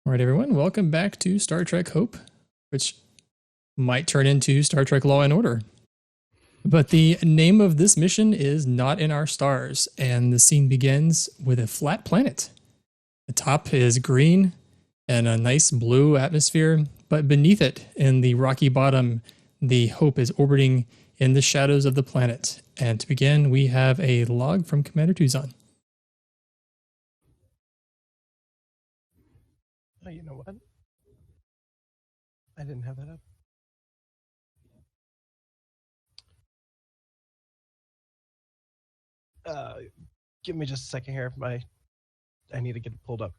All right, everyone, welcome back to Star Trek Hope, which might turn into Star Trek Law and Order. But the name of this mission is Not in Our Stars, and the scene begins with a flat planet. The top is green and a nice blue atmosphere, but beneath it, in the rocky bottom, the Hope is orbiting in the shadows of the planet. And to begin, we have a log from Commander Tuzon. Oh, you know what? I didn't have that up. Give me just a second here. I need to get it pulled up.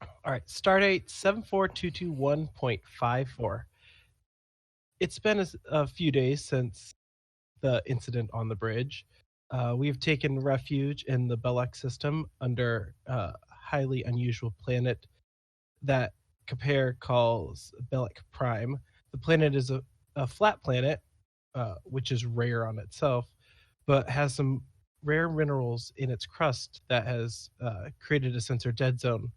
All right, stardate 74221.54. It's been a few days since the incident on the bridge. We've taken refuge in the Belloc system under a highly unusual planet that Kapare calls Belloc Prime. The planet is a flat planet, which is rare on itself, but has some rare minerals in its crust that has created a sensor dead zone.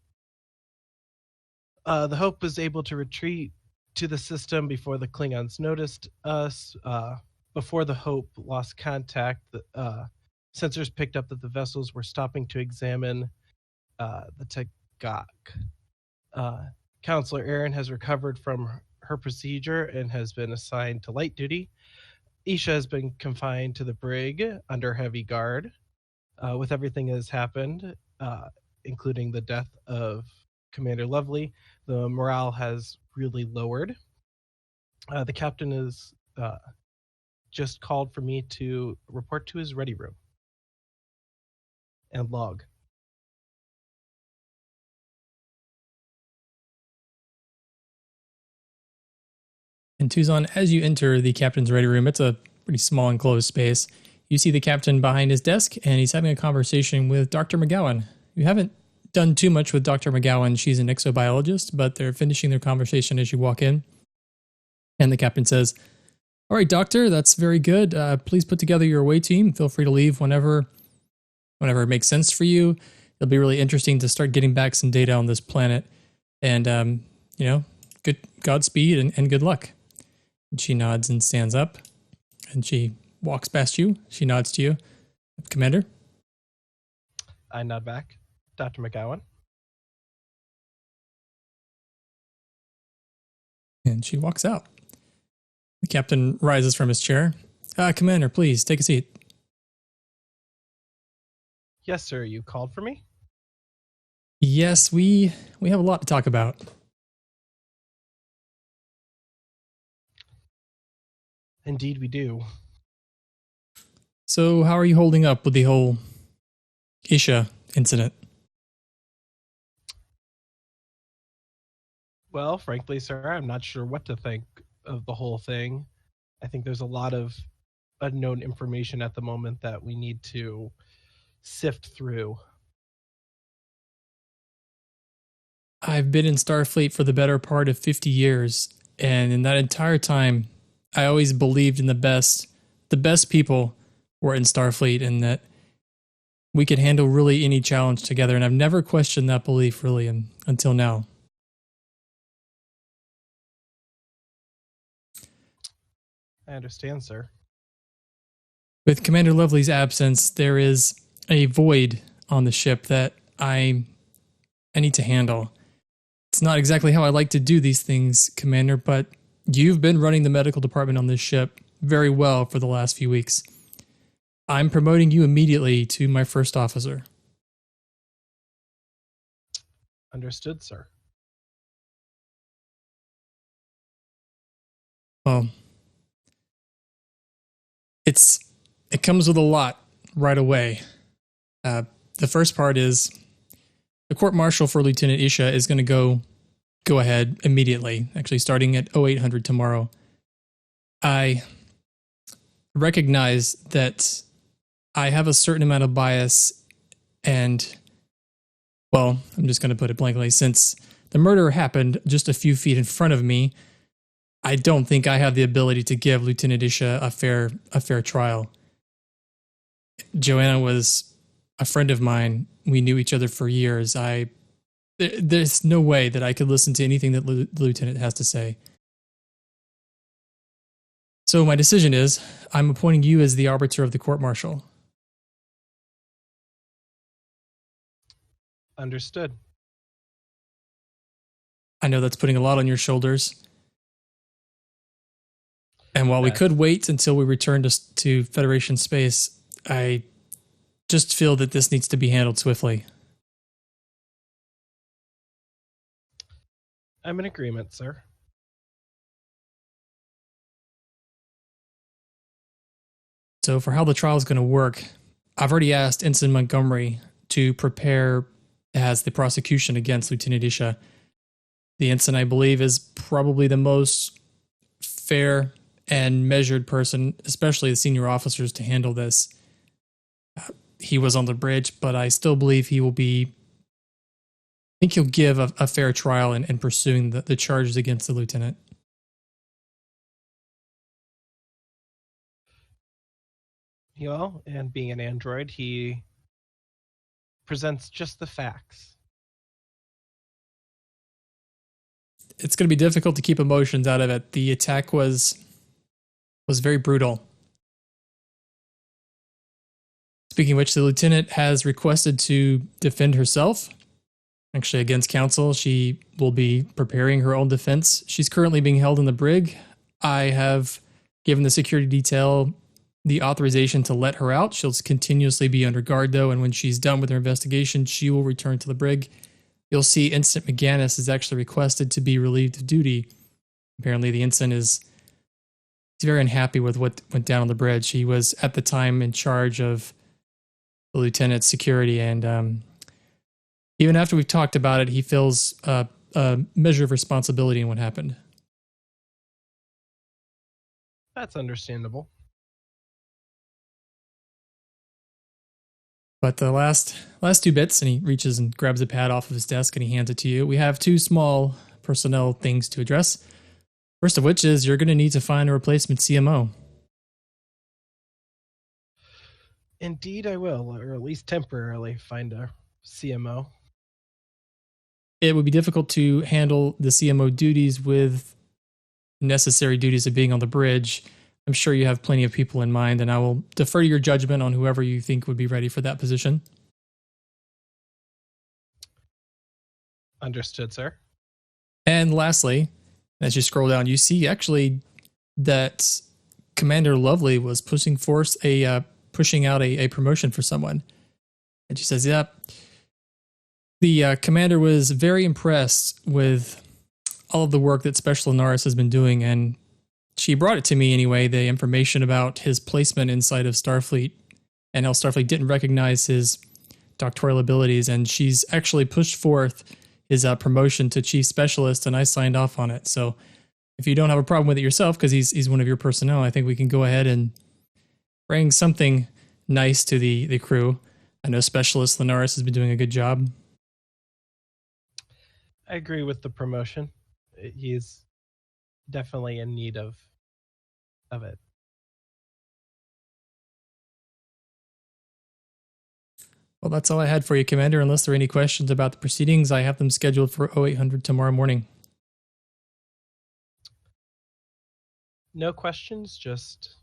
The Hope was able to retreat to the system before the Klingons noticed us. Before the Hope lost contact, the sensors picked up that the vessels were stopping to examine the Tagak. Counselor Erin has recovered from her procedure and has been assigned to light duty. Isha has been confined to the brig under heavy guard. With everything that has happened, including the death of Commander Lovely, the morale has really lowered. The captain is just called for me to report to his ready room and log. And Tuzon, as you enter the captain's ready room, it's a pretty small enclosed space. You see the captain behind his desk, and he's having a conversation with Dr. McGowan. You haven't done too much with Dr. McGowan. She's an exobiologist, but they're finishing their conversation as you walk in. And the captain says, "All right, doctor, that's very good. Please put together your away team. Feel free to leave whenever it makes sense for you. It'll be really interesting to start getting back some data on this planet. And, good Godspeed and good luck." And she nods and stands up, and she walks past you. She nods to you. "Commander?" I nod back. Dr. McGowan. And she walks out. The captain rises from his chair. "Commander, please take a seat." Yes, sir. You called for me? Yes, we have a lot to talk about. Indeed, we do. So, how are you holding up with the whole Isha incident? Well, frankly, sir, I'm not sure what to think of the whole thing. I think there's a lot of unknown information at the moment that we need to sift through. I've been in Starfleet for the better part of 50 years, and in that entire time, I always believed in the best people were in Starfleet, and that we could handle really any challenge together, and I've never questioned that belief really until now. I understand, sir. With Commander Lovely's absence, there is a void on the ship that I need to handle. It's not exactly how I like to do these things, Commander, but you've been running the medical department on this ship very well for the last few weeks. I'm promoting you immediately to my first officer. Understood, sir. Well, it comes with a lot right away. The first part is the court martial for Lieutenant Isha is going to go ahead immediately, actually starting at 0800 tomorrow. I recognize that I have a certain amount of bias, and, well, I'm just going to put it blankly. Since the murder happened just a few feet in front of me, I don't think I have the ability to give Lieutenant Isha a fair trial. Joanna was a friend of mine. We knew each other for years. There's no way that I could listen to anything that the lieutenant has to say. So my decision is, I'm appointing you as the arbiter of the court-martial. Understood. I know that's putting a lot on your shoulders. And while we could wait until we return to Federation space, I just feel that this needs to be handled swiftly. I'm in agreement, sir. So for how the trial is going to work, I've already asked Ensign Montgomery to prepare as the prosecution against Lieutenant Isha. The ensign, I believe, is probably the most fair and measured person, especially the senior officers, to handle this. He was on the bridge, but I still believe he will be. I think he'll give a fair trial in pursuing the charges against the lieutenant. Well, and being an android, he presents just the facts. It's going to be difficult to keep emotions out of it. The attack was very brutal. Speaking of which, the lieutenant has requested to defend herself. Actually, against counsel, she will be preparing her own defense. She's currently being held in the brig. I have given the security detail the authorization to let her out. She'll continuously be under guard, though, and when she's done with her investigation, she will return to the brig. You'll see Ensign McGannis is actually requested to be relieved of duty. Apparently, the ensign is very unhappy with what went down on the bridge. He was, at the time, in charge of the lieutenant's security, and even after we've talked about it, he feels a measure of responsibility in what happened. That's understandable. But the last two bits, and he reaches and grabs a pad off of his desk and he hands it to you. We have two small personnel things to address. First of which is you're going to need to find a replacement CMO. Indeed, I will, or at least temporarily find a CMO. It would be difficult to handle the CMO duties with necessary duties of being on the bridge. I'm sure you have plenty of people in mind, and I will defer to your judgment on whoever you think would be ready for that position. Understood, sir. And lastly, as you scroll down, you see actually that Commander Lovely was pushing out a promotion for someone. And she says, "Yep." The commander was very impressed with all of the work that Special Lunaris has been doing, and she brought it to me anyway, the information about his placement inside of Starfleet and how Starfleet didn't recognize his doctoral abilities, and she's actually pushed forth his promotion to chief specialist, and I signed off on it. So if you don't have a problem with it yourself, because he's one of your personnel, I think we can go ahead and bring something nice to the crew. I know Specialist Lunaris has been doing a good job. I agree with the promotion. He's definitely in need of it. Well, that's all I had for you, Commander. Unless there are any questions about the proceedings, I have them scheduled for 0800 tomorrow morning. No questions, just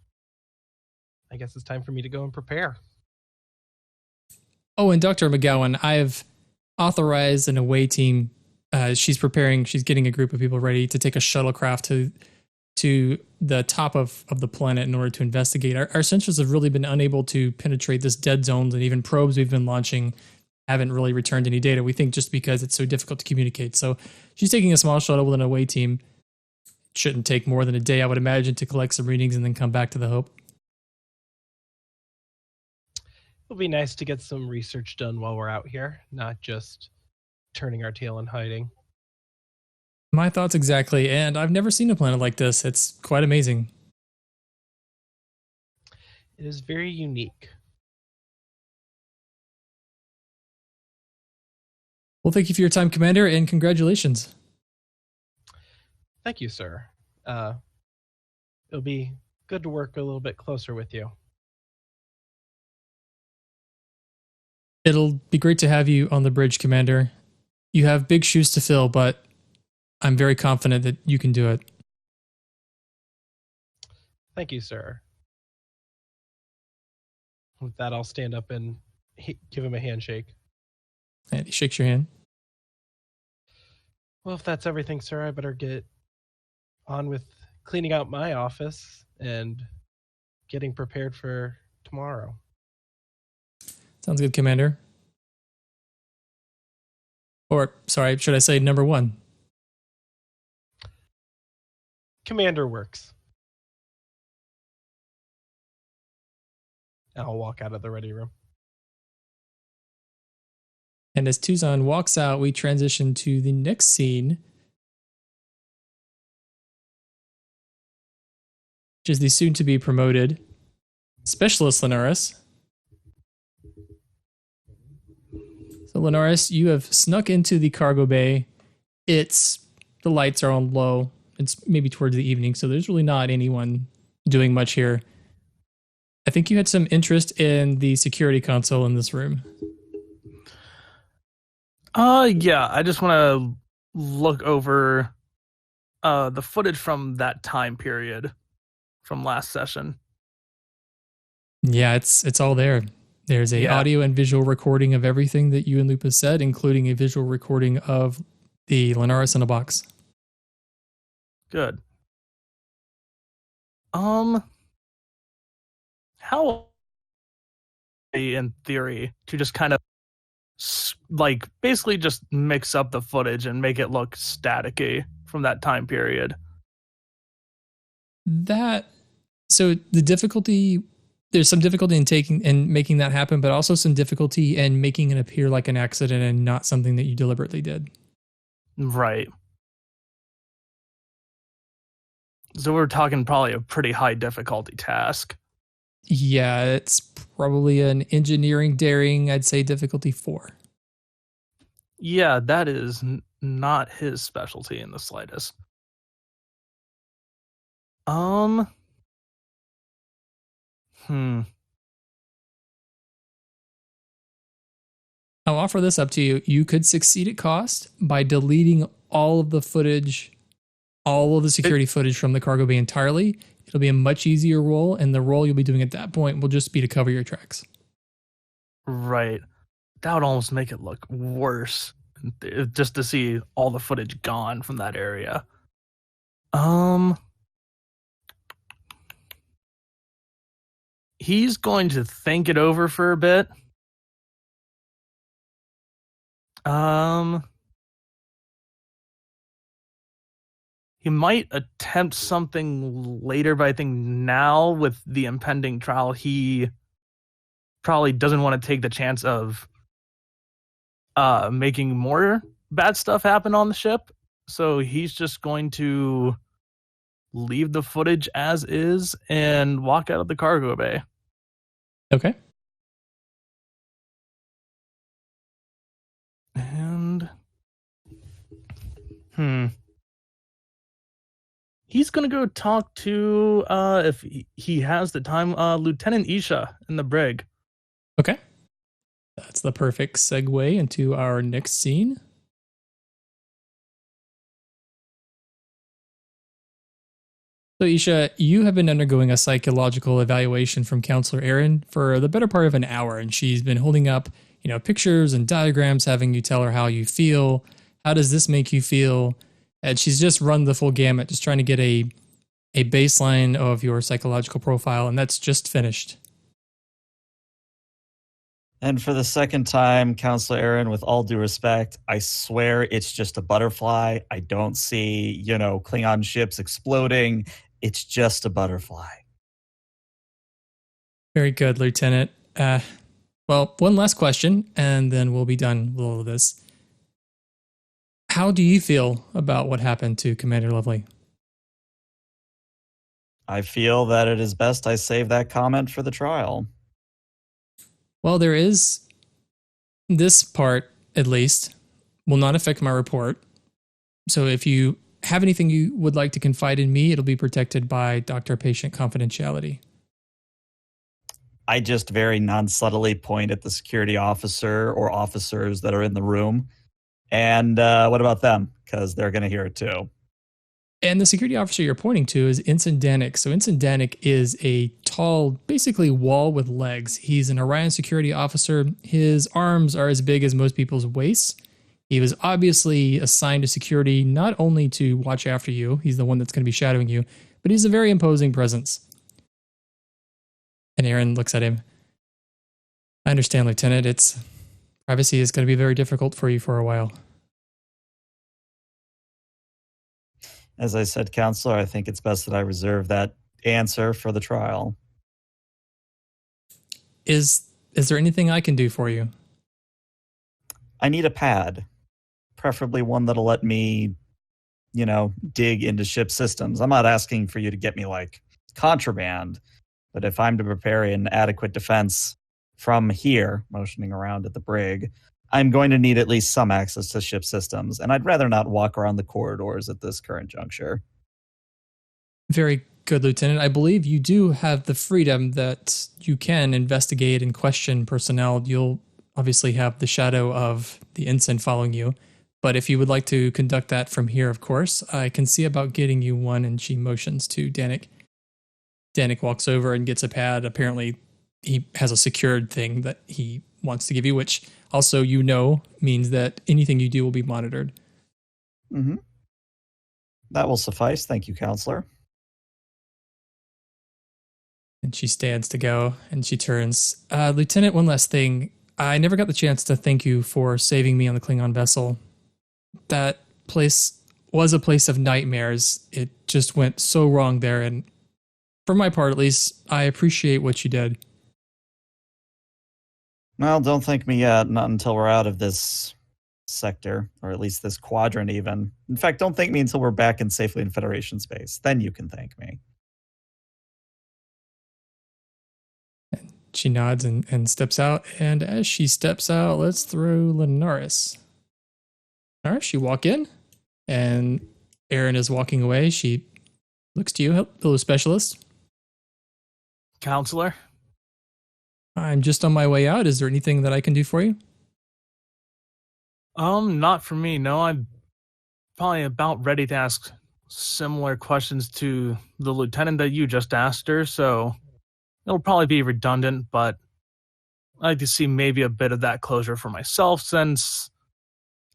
I guess it's time for me to go and prepare. Oh, and Dr. McGowan, I've authorized an away team. She's getting a group of people ready to take a shuttlecraft to the top of the planet in order to investigate. Our sensors have really been unable to penetrate this dead zone, and even probes we've been launching haven't really returned any data. We think just because it's so difficult to communicate. So she's taking a small shuttle with an away team. It shouldn't take more than a day, I would imagine, to collect some readings and then come back to the Hope. It'll be nice to get some research done while we're out here, not just turning our tail and hiding. My thoughts exactly, and I've never seen a planet like this. It's quite amazing. It is very unique. Well, thank you for your time, Commander, and congratulations. Thank you, sir. It'll be good to work a little bit closer with you. It'll be great to have you on the bridge, Commander. You have big shoes to fill, but I'm very confident that you can do it. Thank you, sir. With that, I'll stand up and give him a handshake. And he shakes your hand. Well, if that's everything, sir, I better get on with cleaning out my office and getting prepared for tomorrow. Sounds good, Commander. Or, sorry, should I say number one? Commander works. I'll walk out of the ready room. And as Tuzon walks out, we transition to the next scene, which is the soon-to-be promoted Specialist Linares. So, Linares, you have snuck into the cargo bay. The lights are on low. It's maybe towards the evening, so there's really not anyone doing much here. I think you had some interest in the security console in this room. Yeah, I just want to look over the footage from that time period from last session. Yeah, it's all there. There's a audio and visual recording of everything that you and Lupus said, including a visual recording of the Linares in a box. Good. How in theory to just kind of like basically just mix up the footage and make it look staticky from that time period? So the difficulty, there's some difficulty in taking and making that happen, but also some difficulty in making it appear like an accident and not something that you deliberately did. Right. So we're talking probably a pretty high difficulty task. Yeah, it's probably an engineering daring, I'd say difficulty 4. Yeah, that is not his specialty in the slightest. I'll offer this up to you. You could succeed at cost by deleting all of the footage, all of the security footage from the cargo bay entirely. It'll be a much easier roll, and the roll you'll be doing at that point will just be to cover your tracks. Right. That would almost make it look worse, just to see all the footage gone from that area. He's going to think it over for a bit. He might attempt something later, but I think now with the impending trial, he probably doesn't want to take the chance of making more bad stuff happen on the ship. So he's just going to leave the footage as is and walk out of the cargo bay. Okay. And he's going to go talk to, if he has the time, Lieutenant Isha in the brig. Okay. That's the perfect segue into our next scene. So, Isha, you have been undergoing a psychological evaluation from Counselor Erin for the better part of an hour, and she's been holding up, pictures and diagrams, having you tell her how you feel. How does this make you feel? And she's just run the full gamut, just trying to get a baseline of your psychological profile, and that's just finished. And for the second time, Counselor Aaron, with all due respect, I swear it's just a butterfly. I don't see, Klingon ships exploding. It's just a butterfly. Very good, Lieutenant. Well, one last question, and then we'll be done with all of this. How do you feel about what happened to Commander Lovely? I feel that it is best I save that comment for the trial. Well, there is this part, at least, will not affect my report. So if you have anything you would like to confide in me, it'll be protected by doctor-patient confidentiality. I just very non-subtly point at the security officer or officers that are in the room. And what about them? Because they're going to hear it too. And the security officer you're pointing to is Ensign Danik. So Ensign Danik is a tall, basically wall with legs. He's an Orion security officer. His arms are as big as most people's waists. He was obviously assigned to security not only to watch after you, he's the one that's going to be shadowing you, but he's a very imposing presence. And Aaron looks at him. I understand, Lieutenant. Privacy is going to be very difficult for you for a while. As I said, Counselor, I think it's best that I reserve that answer for the trial. Is there anything I can do for you? I need a pad, preferably one that'll let me, dig into ship systems. I'm not asking for you to get me like contraband, but if I'm to prepare an adequate defense from here, motioning around at the brig, I'm going to need at least some access to ship systems, and I'd rather not walk around the corridors at this current juncture. Very good, Lieutenant. I believe you do have the freedom that you can investigate and question personnel. You'll obviously have the shadow of the ensign following you, but if you would like to conduct that from here, of course, I can see about getting you one, and she motions to Danik. Danik walks over and gets a pad. Apparently, he has a secured thing that he wants to give you, which also, means that anything you do will be monitored. Mm-hmm. That will suffice. Thank you, Counselor. And she stands to go, and she turns. Lieutenant, one last thing. I never got the chance to thank you for saving me on the Klingon vessel. That place was a place of nightmares. It just went so wrong there, and for my part, at least, I appreciate what you did. Well, don't thank me yet, not until we're out of this sector, or at least this quadrant even. In fact, don't thank me until we're back and safely in Federation space. Then you can thank me. She nods and steps out, and as she steps out, let's throw Linaris. Linaris, you walk in, and Aaron is walking away. She looks to you, hello, specialist. Counselor? I'm just on my way out. Is there anything that I can do for you? Not for me. No, I'm probably about ready to ask similar questions to the lieutenant that you just asked her, so it'll probably be redundant, but I'd like to see maybe a bit of that closure for myself since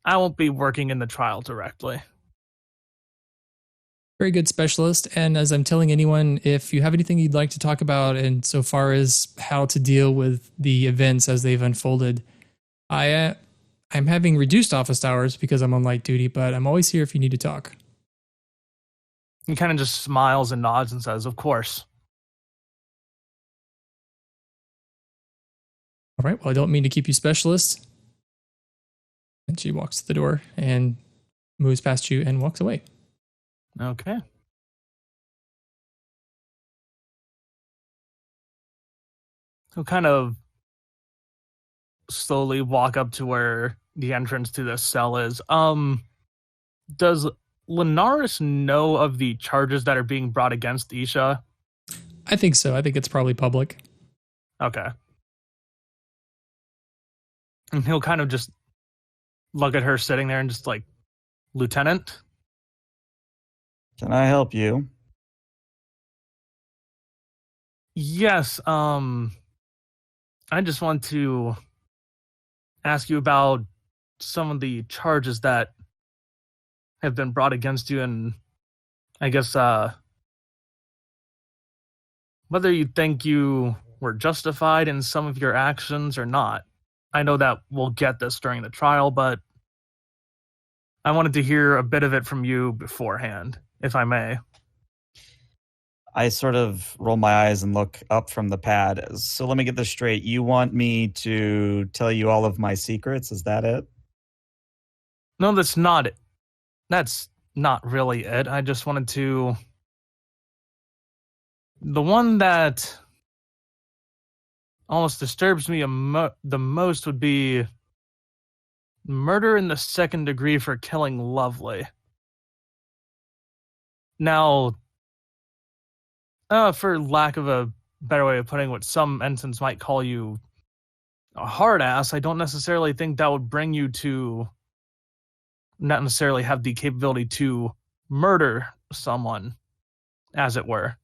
I won't be working in the trial directly. Very good, specialist. And as I'm telling anyone, if you have anything you'd like to talk about and so far as how to deal with the events as they've unfolded, I'm having reduced office hours because I'm on light duty, but I'm always here if you need to talk. He kind of just smiles and nods and says, of course. All right, well, I don't mean to keep you, specialist. And she walks to the door and moves past you and walks away. Okay. He'll kind of slowly walk up to where the entrance to this cell is. Does Linaris know of the charges that are being brought against Isha? I think so. I think it's probably public. Okay. And he'll kind of just look at her sitting there and just like, Lieutenant? Can I help you? Yes, I just want to ask you about some of the charges that have been brought against you, and I guess whether you think you were justified in some of your actions or not. I know that we'll get this during the trial, but I wanted to hear a bit of it from you beforehand, if I may. I sort of roll my eyes and look up from the pad. So let me get this straight. You want me to tell you all of my secrets? Is that it? No, that's not it. That's not really it. I just wanted to... The one that almost disturbs me the most would be murder in the second degree for killing Lovely. Now, for lack of a better way of putting what some ensigns might call you a hard ass, I don't necessarily think that would bring you to not necessarily have the capability to murder someone, as it were.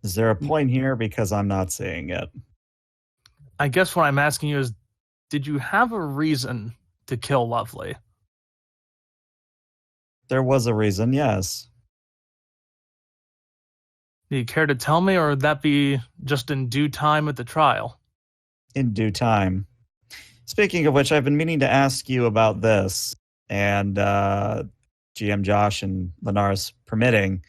Is there a point here? Because I'm not seeing it. I guess what I'm asking you is, did you have a reason to kill Lovely? There was a reason, yes. Do you care to tell me, or would that be just in due time at the trial? In due time. Speaking of which, I've been meaning to ask you about this, and GM Josh and Linares permitting,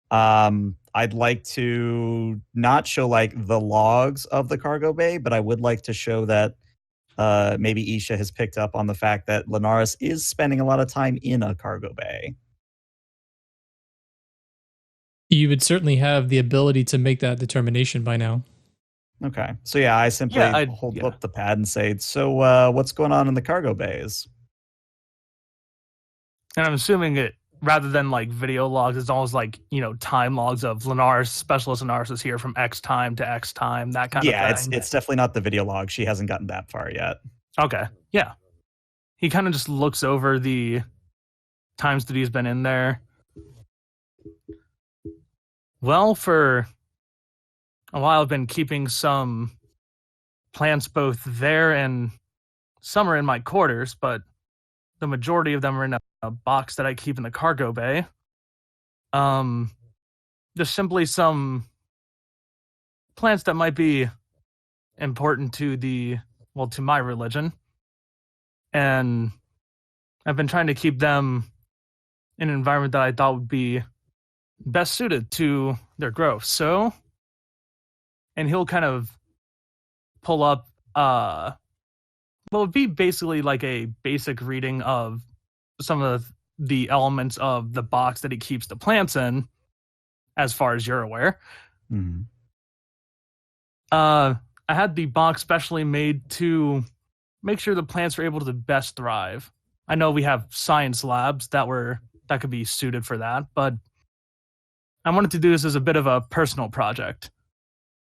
I'd like to not show like the logs of the cargo bay, but I would like to show that maybe Isha has picked up on the fact that Linares is spending a lot of time in a cargo bay. You would certainly have the ability to make that determination by now. Okay. So yeah, I simply hold up the pad and say, so what's going on in the cargo bays? And I'm assuming it, rather than like video logs, it's almost like, time logs of Linares, Specialist Linares is here from X time to X time, that kind of thing. Yeah, it's definitely not the video log. She hasn't gotten that far yet. Okay. Yeah. He kind of just looks over the times that he's been in there. Well, for a while I've been keeping some plants both there and some are in my quarters, but the majority of them are in a box that I keep in the cargo bay. Just simply some plants that might be important to my religion. And I've been trying to keep them in an environment that I thought would be best suited to their growth. So, and he'll kind of pull up, it'd be basically like a basic reading of some of the elements of the box that he keeps the plants in, as far as you're aware. Mm-hmm. I had the box specially made to make sure the plants were able to best thrive. I know we have science labs that could be suited for that, but I wanted to do this as a bit of a personal project,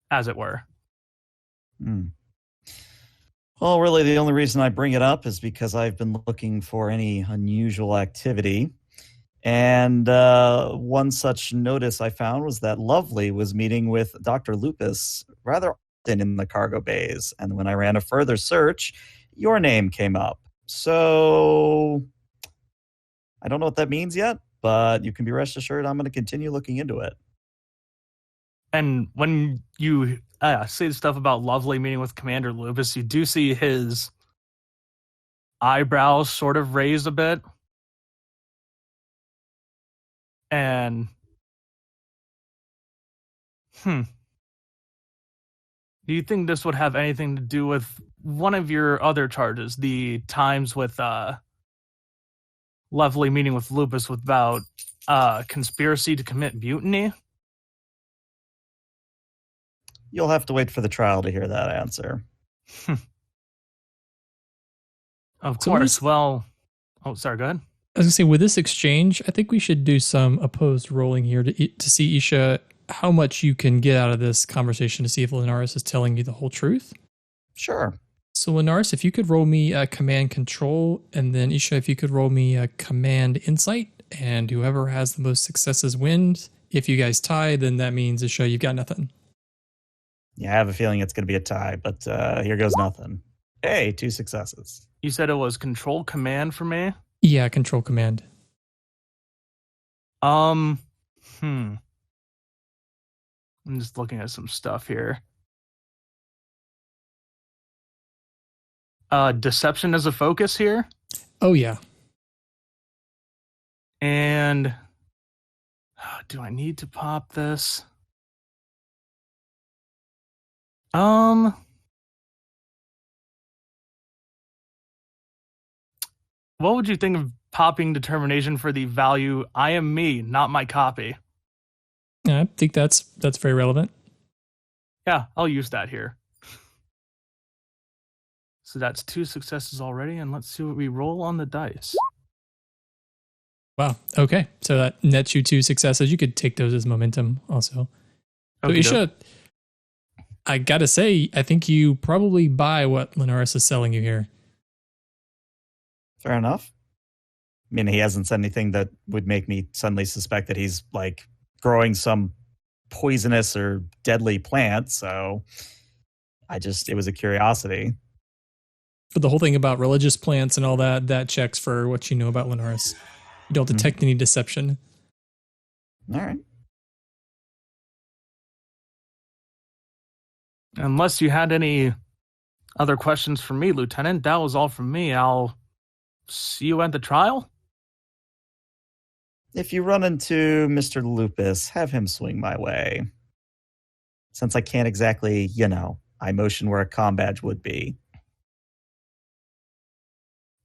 as it were. Well, really, the only reason I bring it up is because I've been looking for any unusual activity. And one such notice I found was that Lovely was meeting with Dr. Lupus rather often in the cargo bays. And when I ran a further search, your name came up. So I don't know what that means yet, but you can be rest assured I'm going to continue looking into it. And when you say the stuff about Lovely meeting with Commander Lupus, you do see his eyebrows sort of raise a bit. And, do you think this would have anything to do with one of your other charges, the times with Lovely meeting with Lupus about conspiracy to commit mutiny? You'll have to wait for the trial to hear that answer. Of course. Well, sorry, go ahead. I was going to say, with this exchange, I think we should do some opposed rolling here to see, Isha, how much you can get out of this conversation to see if Linares is telling you the whole truth. Sure. So, Linares, if you could roll me a command control, and then Isha, if you could roll me a command insight, and whoever has the most successes wins. If you guys tie, then that means, Isha, you've got nothing. Yeah, I have a feeling it's going to be a tie, but here goes nothing. Hey, 2 successes. You said it was control command for me? Yeah, control command. I'm just looking at some stuff here. deception as a focus here. Oh, yeah. And do I need to pop this? What would you think of popping determination for the value I am me, not my copy? Yeah, I think that's very relevant. Yeah, I'll use that here. So that's 2 successes already, and let's see what we roll on the dice. Wow. Okay. So that nets you 2 successes. You could take those as momentum also. So Isha, I gotta say, I think you probably buy what Linares is selling you here. Fair enough. I mean, he hasn't said anything that would make me suddenly suspect that he's like growing some poisonous or deadly plant. So it was a curiosity. But the whole thing about religious plants and all that checks for what you know about Linares. You don't detect any deception. All right. Unless you had any other questions for me, Lieutenant, that was all from me. I'll see you at the trial. If you run into Mr. Lupus, have him swing my way. Since I can't exactly, I motion where a comm badge would be.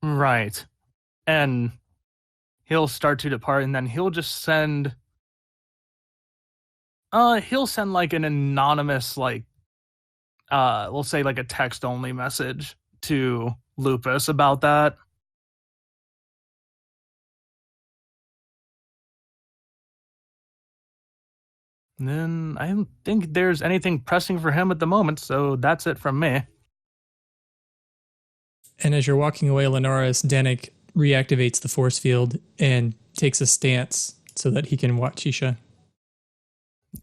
Right. And he'll start to depart, and then he'll just send... he'll send, like, an anonymous, like, we'll say, like, a text-only message to Lupus about that. And then I don't think there's anything pressing for him at the moment, so that's it from me. And as you're walking away, Linares, Danik reactivates the force field and takes a stance so that he can watch Isha.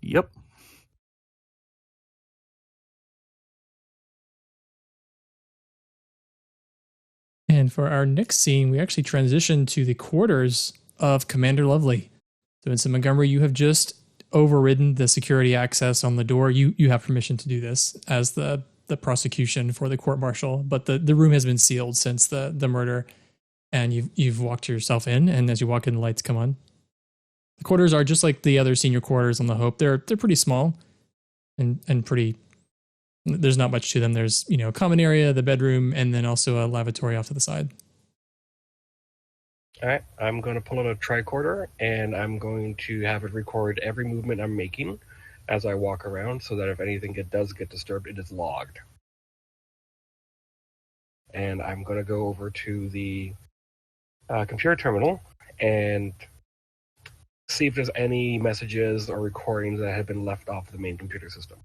Yep. And for our next scene, we actually transition to the quarters of Commander Lovely. So Vincent Montgomery, you have just overridden the security access on the door. You have permission to do this as the prosecution for the court martial, but the room has been sealed since the murder, and you've walked yourself in, and as you walk in, the lights come on. The quarters are just like the other senior quarters on the Hope. They're pretty small and pretty. There's not much to them. There's a common area, the bedroom, and then also a lavatory off to the side. All right, I'm going to pull out a tricorder, and I'm going to have it record every movement I'm making as I walk around, so that if anything does get disturbed, it is logged. And I'm going to go over to the computer terminal and see if there's any messages or recordings that have been left off the main computer system.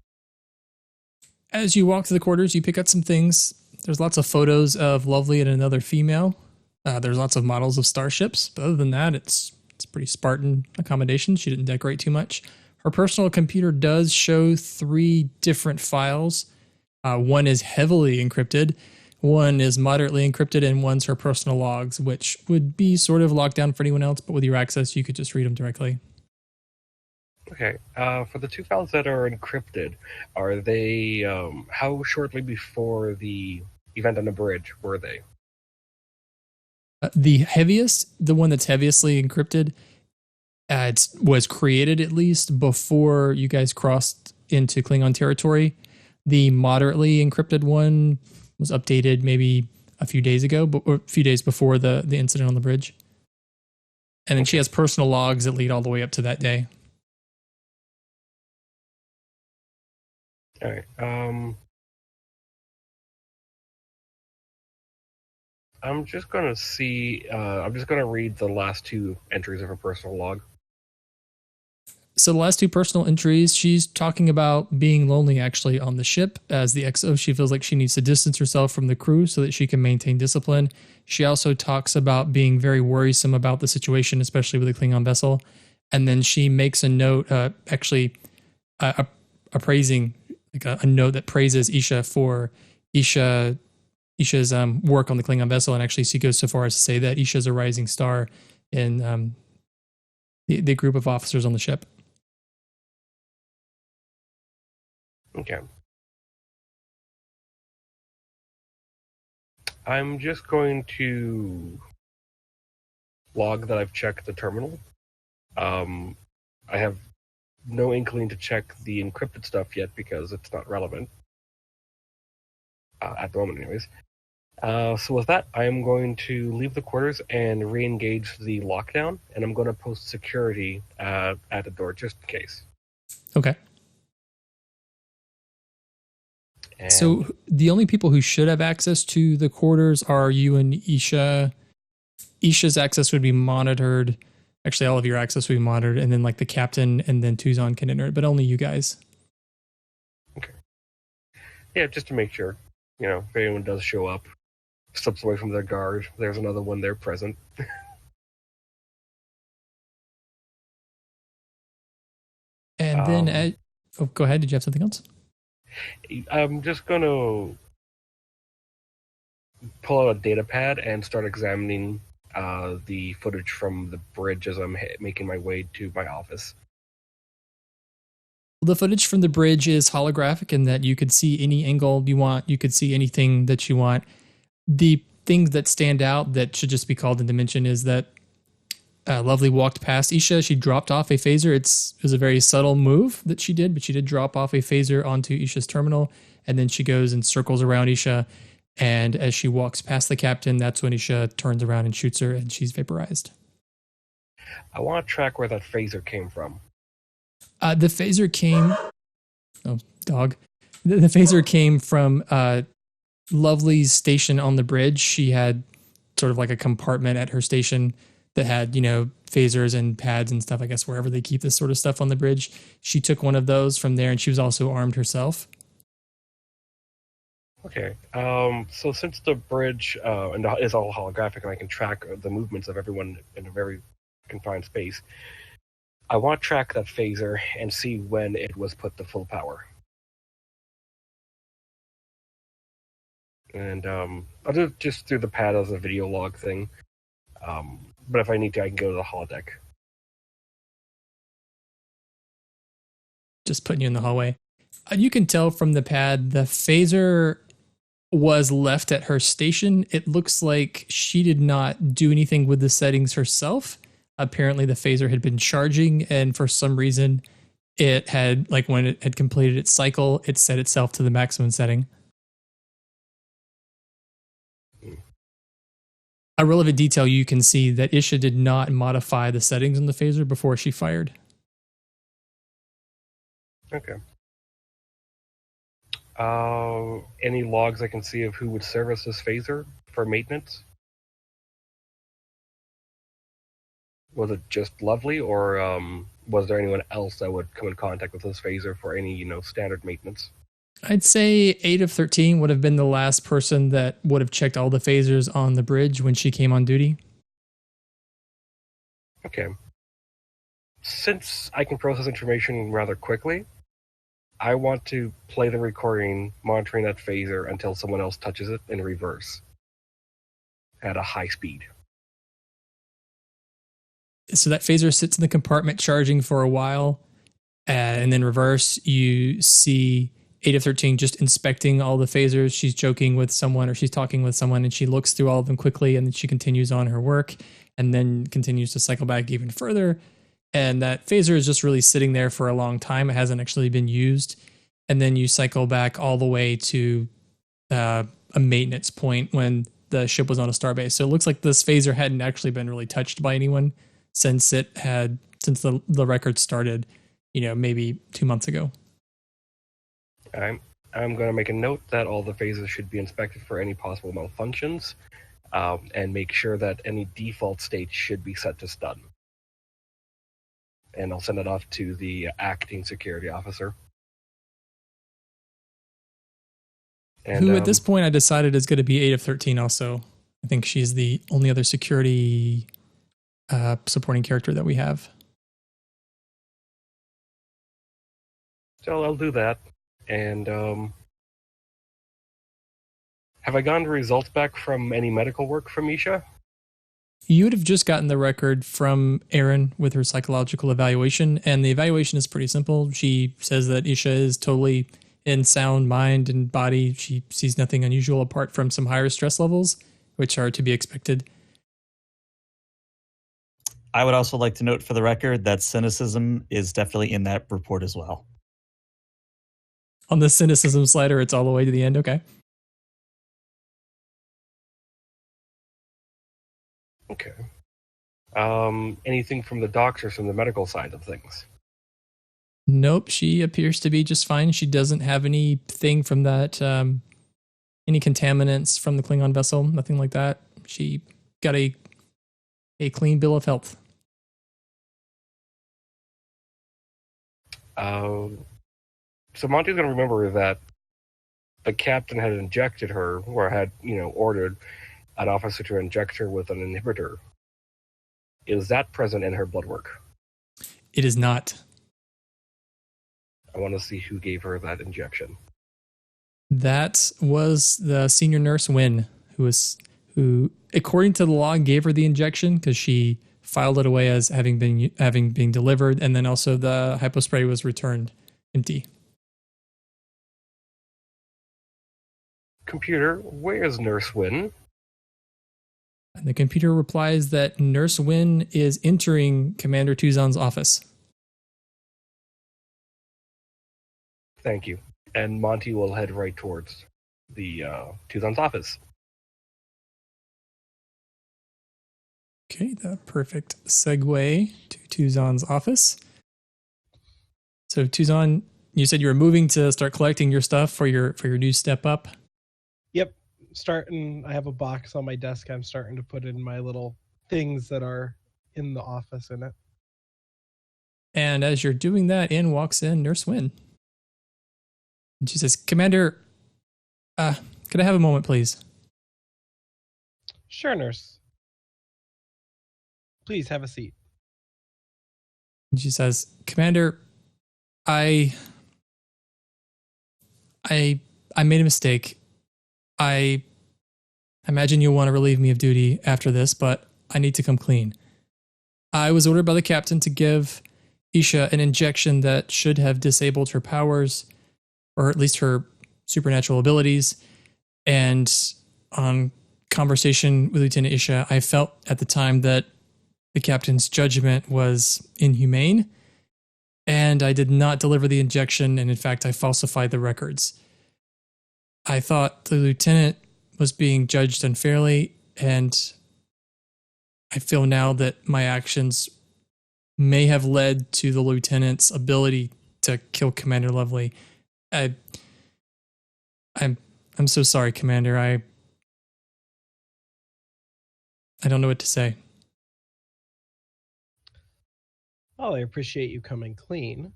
As you walk to the quarters, you pick up some things. There's lots of photos of Lovely and another female. There's lots of models of starships, but other than that, it's pretty Spartan accommodation. She didn't decorate too much. Her personal computer does show 3 different files. One is heavily encrypted, one is moderately encrypted, and one's her personal logs, which would be sort of locked down for anyone else, but with your access, you could just read them directly. Okay, for the 2 files that are encrypted, are they, how shortly before the event on the bridge were they? The one that's heaviously encrypted, it was created at least before you guys crossed into Klingon territory. The moderately encrypted one was updated maybe a few days ago, or a few days before the incident on the bridge. And then she has personal logs that lead all the way up to that day. All right. I'm just going to read the last 2 entries of her personal log. So the last 2 personal entries, she's talking about being lonely actually on the ship. As the XO, she feels like she needs to distance herself from the crew so that she can maintain discipline. She also talks about being very worrisome about the situation, especially with the Klingon vessel. And then she makes a note, appraising, like a note that praises Isha for Isha's work on the Klingon vessel. And actually she goes so far as to say that Isha's a rising star in the group of officers on the ship. Okay. I'm just going to log that I've checked the terminal. I have no inkling to check the encrypted stuff yet because it's not relevant. At the moment, anyways. So with that, I'm going to leave the quarters and re-engage the lockdown, and I'm going to post security at the door just in case. Okay. And So the only people who should have access to the quarters are you and Isha. Isha's access would be monitored. Actually, all of your access would be monitored, and then like the captain and then Tuzon can enter it, but only you guys. Okay. Yeah, just to make sure, if anyone does show up, slips away from their guard, there's another one there present. And then, go ahead. Did you have something else? I'm just going to pull out a data pad and start examining the footage from the bridge as I'm making my way to my office. The footage from the bridge is holographic in that you could see any angle you want. You could see anything that you want. The things that stand out that should just be called into mention is that Lovely walked past Isha. She dropped off a phaser. It was a very subtle move that she did, but she did drop off a phaser onto Isha's terminal, and then she goes and circles around Isha. And as she walks past the captain, that's when Isha turns around and shoots her, and she's vaporized. I want to track where that phaser came from. The phaser came... Oh, dog. The phaser came from Lovely's station on the bridge. She had sort of like a compartment at her station that had, phasers and pads and stuff, I guess, wherever they keep this sort of stuff on the bridge. She took one of those from there, and she was also armed herself. Okay. So since the bridge is all holographic and I can track the movements of everyone in a very confined space, I want to track that phaser and see when it was put to full power. And I'll do it just through the pad as a video log thing. But if I need to, I can go to the holodeck. Just putting you in the hallway. You can tell from the pad the phaser was left at her station. It looks like she did not do anything with the settings herself. Apparently the phaser had been charging, and for some reason it had, like when it had completed its cycle, it set itself to the maximum setting. A relevant detail, you can see that Isha did not modify the settings on the phaser before she fired. Okay. Any logs I can see of who would service this phaser for maintenance? Was it just Lovely, or was there anyone else that would come in contact with this phaser for any, standard maintenance? I'd say 8 of 13 would have been the last person that would have checked all the phasers on the bridge when she came on duty. Okay. Since I can process information rather quickly, I want to play the recording monitoring that phaser until someone else touches it in reverse at a high speed. So that phaser sits in the compartment charging for a while, and then reverse, you see 8 of 13 just inspecting all the phasers. She's joking with someone or she's talking with someone, and she looks through all of them quickly, and then she continues on her work and then continues to cycle back even further. And that phaser is just really sitting there for a long time. It hasn't actually been used. And then you cycle back all the way to a maintenance point when the ship was on a starbase. So it looks like this phaser hadn't actually been really touched by anyone since the record started, maybe 2 months ago. I'm going to make a note that all the phasers should be inspected for any possible malfunctions, and make sure that any default state should be set to stun. And I'll send it off to the acting security officer. And, who at this point I decided is going to be 8 of 13 also. I think she's the only other security supporting character that we have. So I'll do that. And have I gotten the results back from any medical work from Isha? You would have just gotten the record from Erin with her psychological evaluation, and the evaluation is pretty simple. She says that Isha is totally in sound mind and body. She sees nothing unusual apart from some higher stress levels, which are to be expected. I would also like to note for the record that cynicism is definitely in that report as well. On the cynicism slider, it's all the way to the end. Okay. Okay. Anything from the doctors from the medical side of things? Nope, she appears to be just fine. She doesn't have anything from that, any contaminants from the Klingon vessel, nothing like that. She got a clean bill of health. So Monty's going to remember that the captain had injected her, or had, ordered an officer to inject her with an inhibitor. Is that present in her blood work? It is not. I want to see who gave her that injection. That was the senior nurse Wynn, who, according to the law, gave her the injection because she filed it away as having been delivered, and then also the hypospray was returned empty. Computer, where's Nurse Wynn? And the computer replies that Nurse Wynn is entering Commander Tuzan's office. Thank you. And Monty will head right towards the Tuzan's office. Okay, the perfect segue to Tuzan's office. So Tuzan, you said you were moving to start collecting your stuff for your new step up. Yep. I have a box on my desk. I'm starting to put in my little things that are in the office in it. And as you're doing that, in walks in Nurse Wynn. And she says, Commander, could I have a moment, please? Sure, nurse. Please have a seat. And she says, Commander, I made a mistake. I imagine you'll want to relieve me of duty after this, but I need to come clean. I was ordered by the captain to give Isha an injection that should have disabled her powers, or at least her supernatural abilities. And on conversation with Lieutenant Isha, I felt at the time that the captain's judgment was inhumane, and I did not deliver the injection, and in fact, I falsified the records. I thought the lieutenant was being judged unfairly, and I feel now that my actions may have led to the lieutenant's ability to kill Commander Lovely. I'm so sorry, Commander. I don't know what to say. Well, I appreciate you coming clean.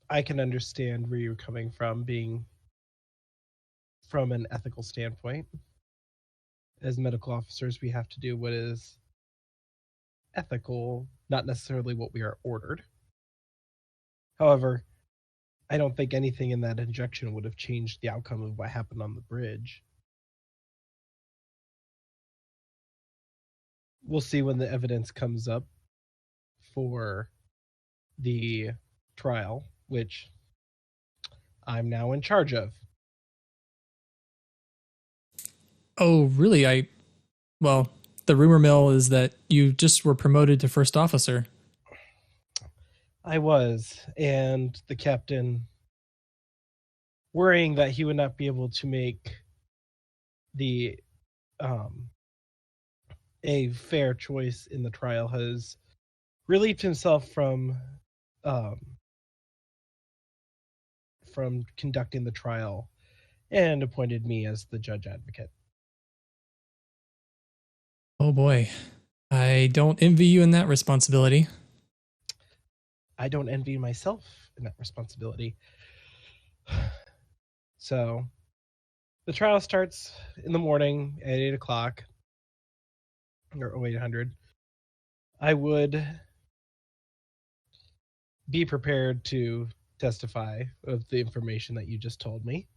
I can understand where you're coming from, being from an ethical standpoint. As medical officers, we have to do what is ethical, not necessarily what we are ordered. However, I don't think anything in that injection would have changed the outcome of what happened on the bridge. We'll see when the evidence comes up for the trial, which I'm now in charge of. Oh, really? Well, the rumor mill is that you just were promoted to first officer. I was, and the captain, worrying that he would not be able to make the a fair choice in the trial, has relieved himself from conducting the trial and appointed me as the judge advocate. Oh boy. I don't envy you in that responsibility. I don't envy myself in that responsibility. So the trial starts in the morning at 8 o'clock, or 0800. I would be prepared to testify of the information that you just told me.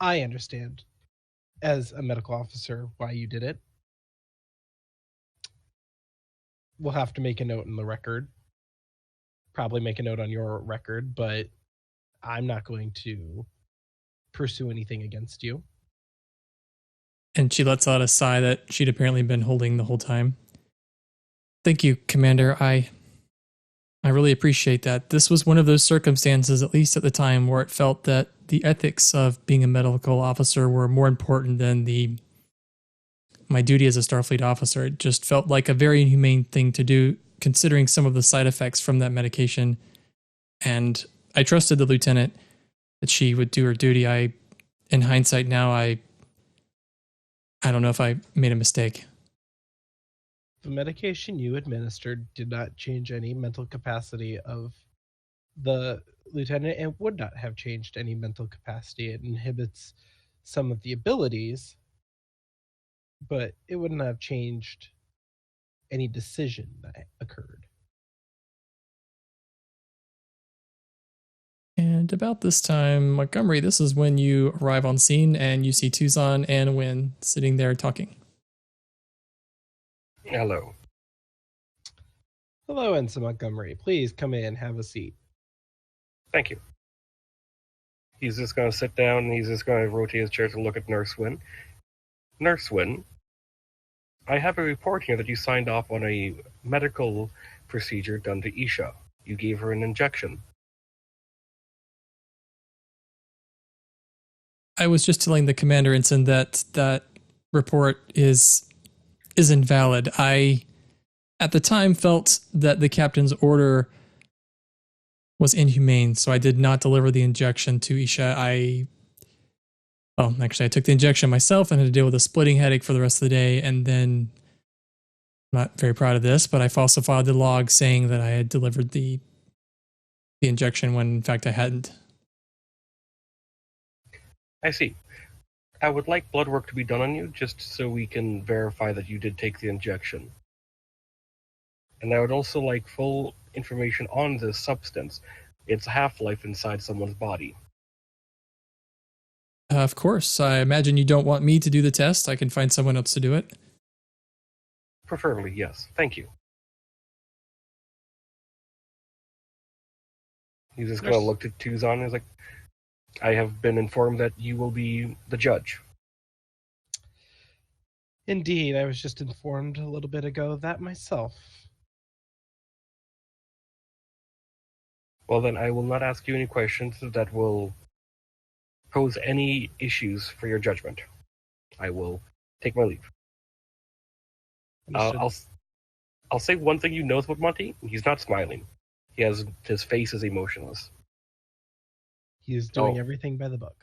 I understand as a medical officer why you did it. We'll have to make a note in the record probably make a note on your record, but I'm not going to pursue anything against you. And she lets out a sigh that she'd apparently been holding the whole time. Thank you, Commander. I really appreciate that. This was one of those circumstances, at least at the time, where it felt that the ethics of being a medical officer were more important than my duty as a Starfleet officer. It just felt like a very inhumane thing to do, considering some of the side effects from that medication. And I trusted the lieutenant that she would do her duty. In hindsight now, I don't know if I made a mistake. The medication you administered did not change any mental capacity of the lieutenant and would not have changed any mental capacity. It inhibits some of the abilities, but it wouldn't have changed any decision that occurred. And about this time, Montgomery, this is when you arrive on scene and you see Tuzon and Wynn sitting there talking. Hello. Hello, Ensign Montgomery. Please come in, have a seat. Thank you. He's just going to sit down and he's just going to rotate his chair to look at Nurse Wynn. Nurse Wynn, I have a report here that you signed off on a medical procedure done to Isha. You gave her an injection. I was just telling the commander, Ensign, that report is invalid. I, at the time, felt that the captain's order was inhumane, so I did not deliver the injection to Isha. I took the injection myself and had to deal with a splitting headache for the rest of the day, and then, I'm not very proud of this, but I falsified the log saying that I had delivered the injection when, in fact, I hadn't. I see. I would like blood work to be done on you just so we can verify that you did take the injection. And I would also like full information on this substance, its half-life inside someone's body. Of course. I imagine you don't want me to do the test. I can find someone else to do it. Preferably, yes. Thank you. He's just going to look at Tuzon and he's like, I have been informed that you will be the judge. Indeed, I was just informed a little bit ago of that myself. Well, then I will not ask you any questions that will pose any issues for your judgment. I will take my leave. I'll say one thing you notice about Monty. He's not smiling. His face is emotionless. He is doing everything by the book.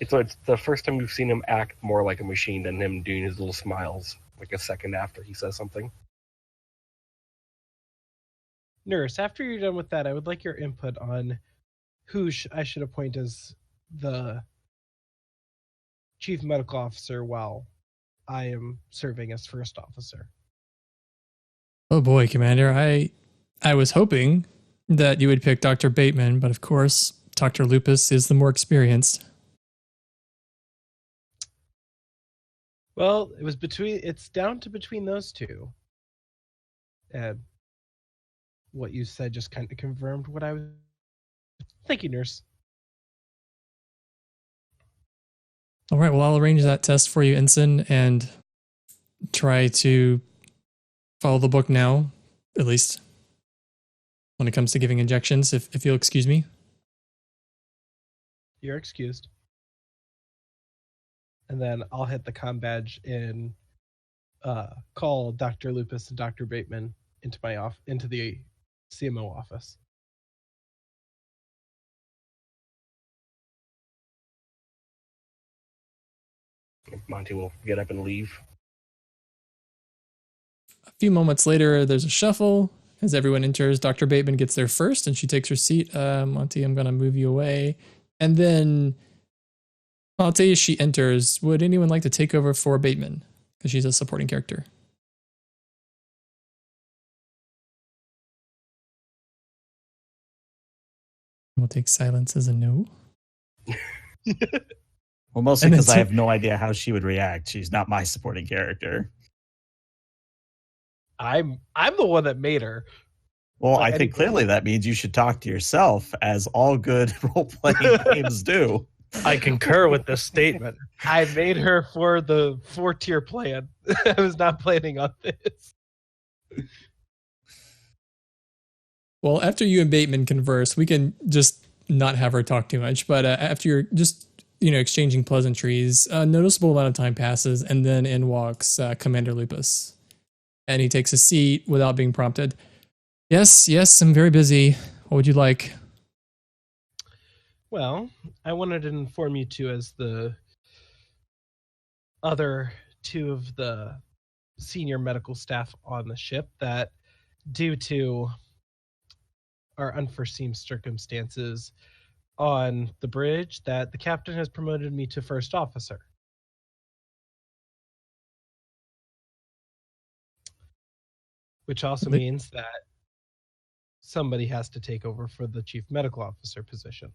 It's the first time we've seen him act more like a machine than him doing his little smiles like a second after he says something. Nurse, after you're done with that, I would like your input on who I should appoint as the chief medical officer while I am serving as first officer. Oh boy, Commander. I was hoping that you would pick Dr. Bateman, but of course, Dr. Lupus is the more experienced. Well, it's down to between those two. And what you said just kind of confirmed what I was. Thank you, nurse. All right, well, I'll arrange that test for you, Ensign, and try to follow the book now, at least when it comes to giving injections, if you'll excuse me. You're excused. And then I'll hit the comm badge and call Dr. Lupus and Dr. Bateman into the CMO office. Monty will get up and leave. A few moments later, there's a shuffle. As everyone enters, Dr. Bateman gets there first, and she takes her seat. Monty, I'm going to move you away. And then I'll tell you she enters. Would anyone like to take over for Bateman? Because she's a supporting character. We'll take silence as a no. Well, mostly because I have no idea how she would react. She's not my supporting character. I'm the one that made her. Well, But I think clearly that means you should talk to yourself, as all good role-playing games do. I concur with this statement. I made her for the 4-tier plan. I was not planning on this. Well, after you and Bateman converse, we can just not have her talk too much. But after you're just exchanging pleasantries, a noticeable amount of time passes, and then in walks Commander Lupus, and he takes a seat without being prompted. Yes, I'm very busy. What would you like? Well, I wanted to inform you two, as the other two of the senior medical staff on the ship, that due to our unforeseen circumstances on the bridge, that the captain has promoted me to first officer. Which also means that somebody has to take over for the chief medical officer position.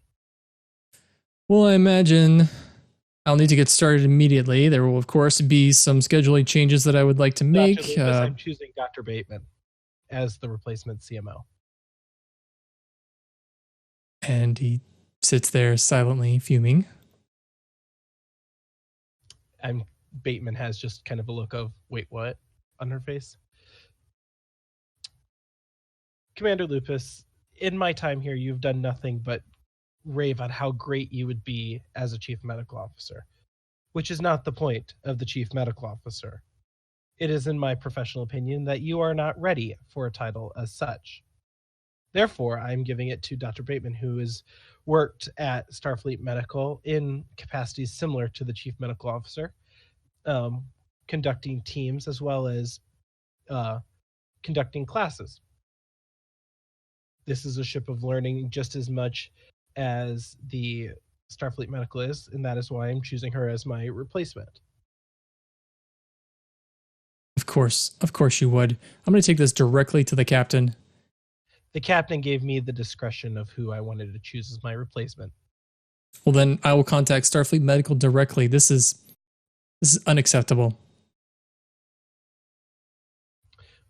Well, I imagine I'll need to get started immediately. There will, of course, be some scheduling changes that I would like to make. Dr. Lupus, I'm choosing Dr. Bateman as the replacement CMO. And he sits there silently fuming. Bateman has just kind of a look of, wait, what? On her face. Commander Lupus, in my time here, you've done nothing but rave on how great you would be as a chief medical officer, which is not the point of the chief medical officer. It is, in my professional opinion, that you are not ready for a title as such. Therefore, I'm giving it to Dr. Bateman, who has worked at Starfleet Medical in capacities similar to the chief medical officer, conducting teams as well as conducting classes. This is a ship of learning just as much as the Starfleet Medical is, and that is why I'm choosing her as my replacement. Of course you would. I'm going to take this directly to the captain. The captain gave me the discretion of who I wanted to choose as my replacement. Well, then I will contact Starfleet Medical directly. This is unacceptable.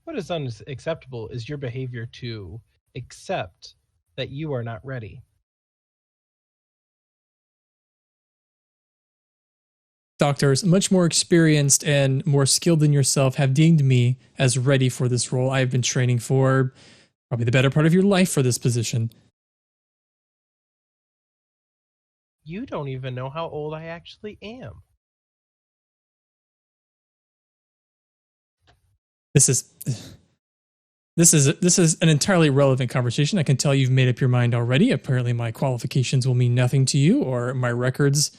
What is unacceptable is your behavior to accept that you are not ready. Doctors much more experienced and more skilled than yourself have deemed me as ready for this role. I have been training for probably the better part of your life for this position. You don't even know how old I actually am. This is an entirely irrelevant conversation. I can tell you've made up your mind already. Apparently my qualifications will mean nothing to you, or my records,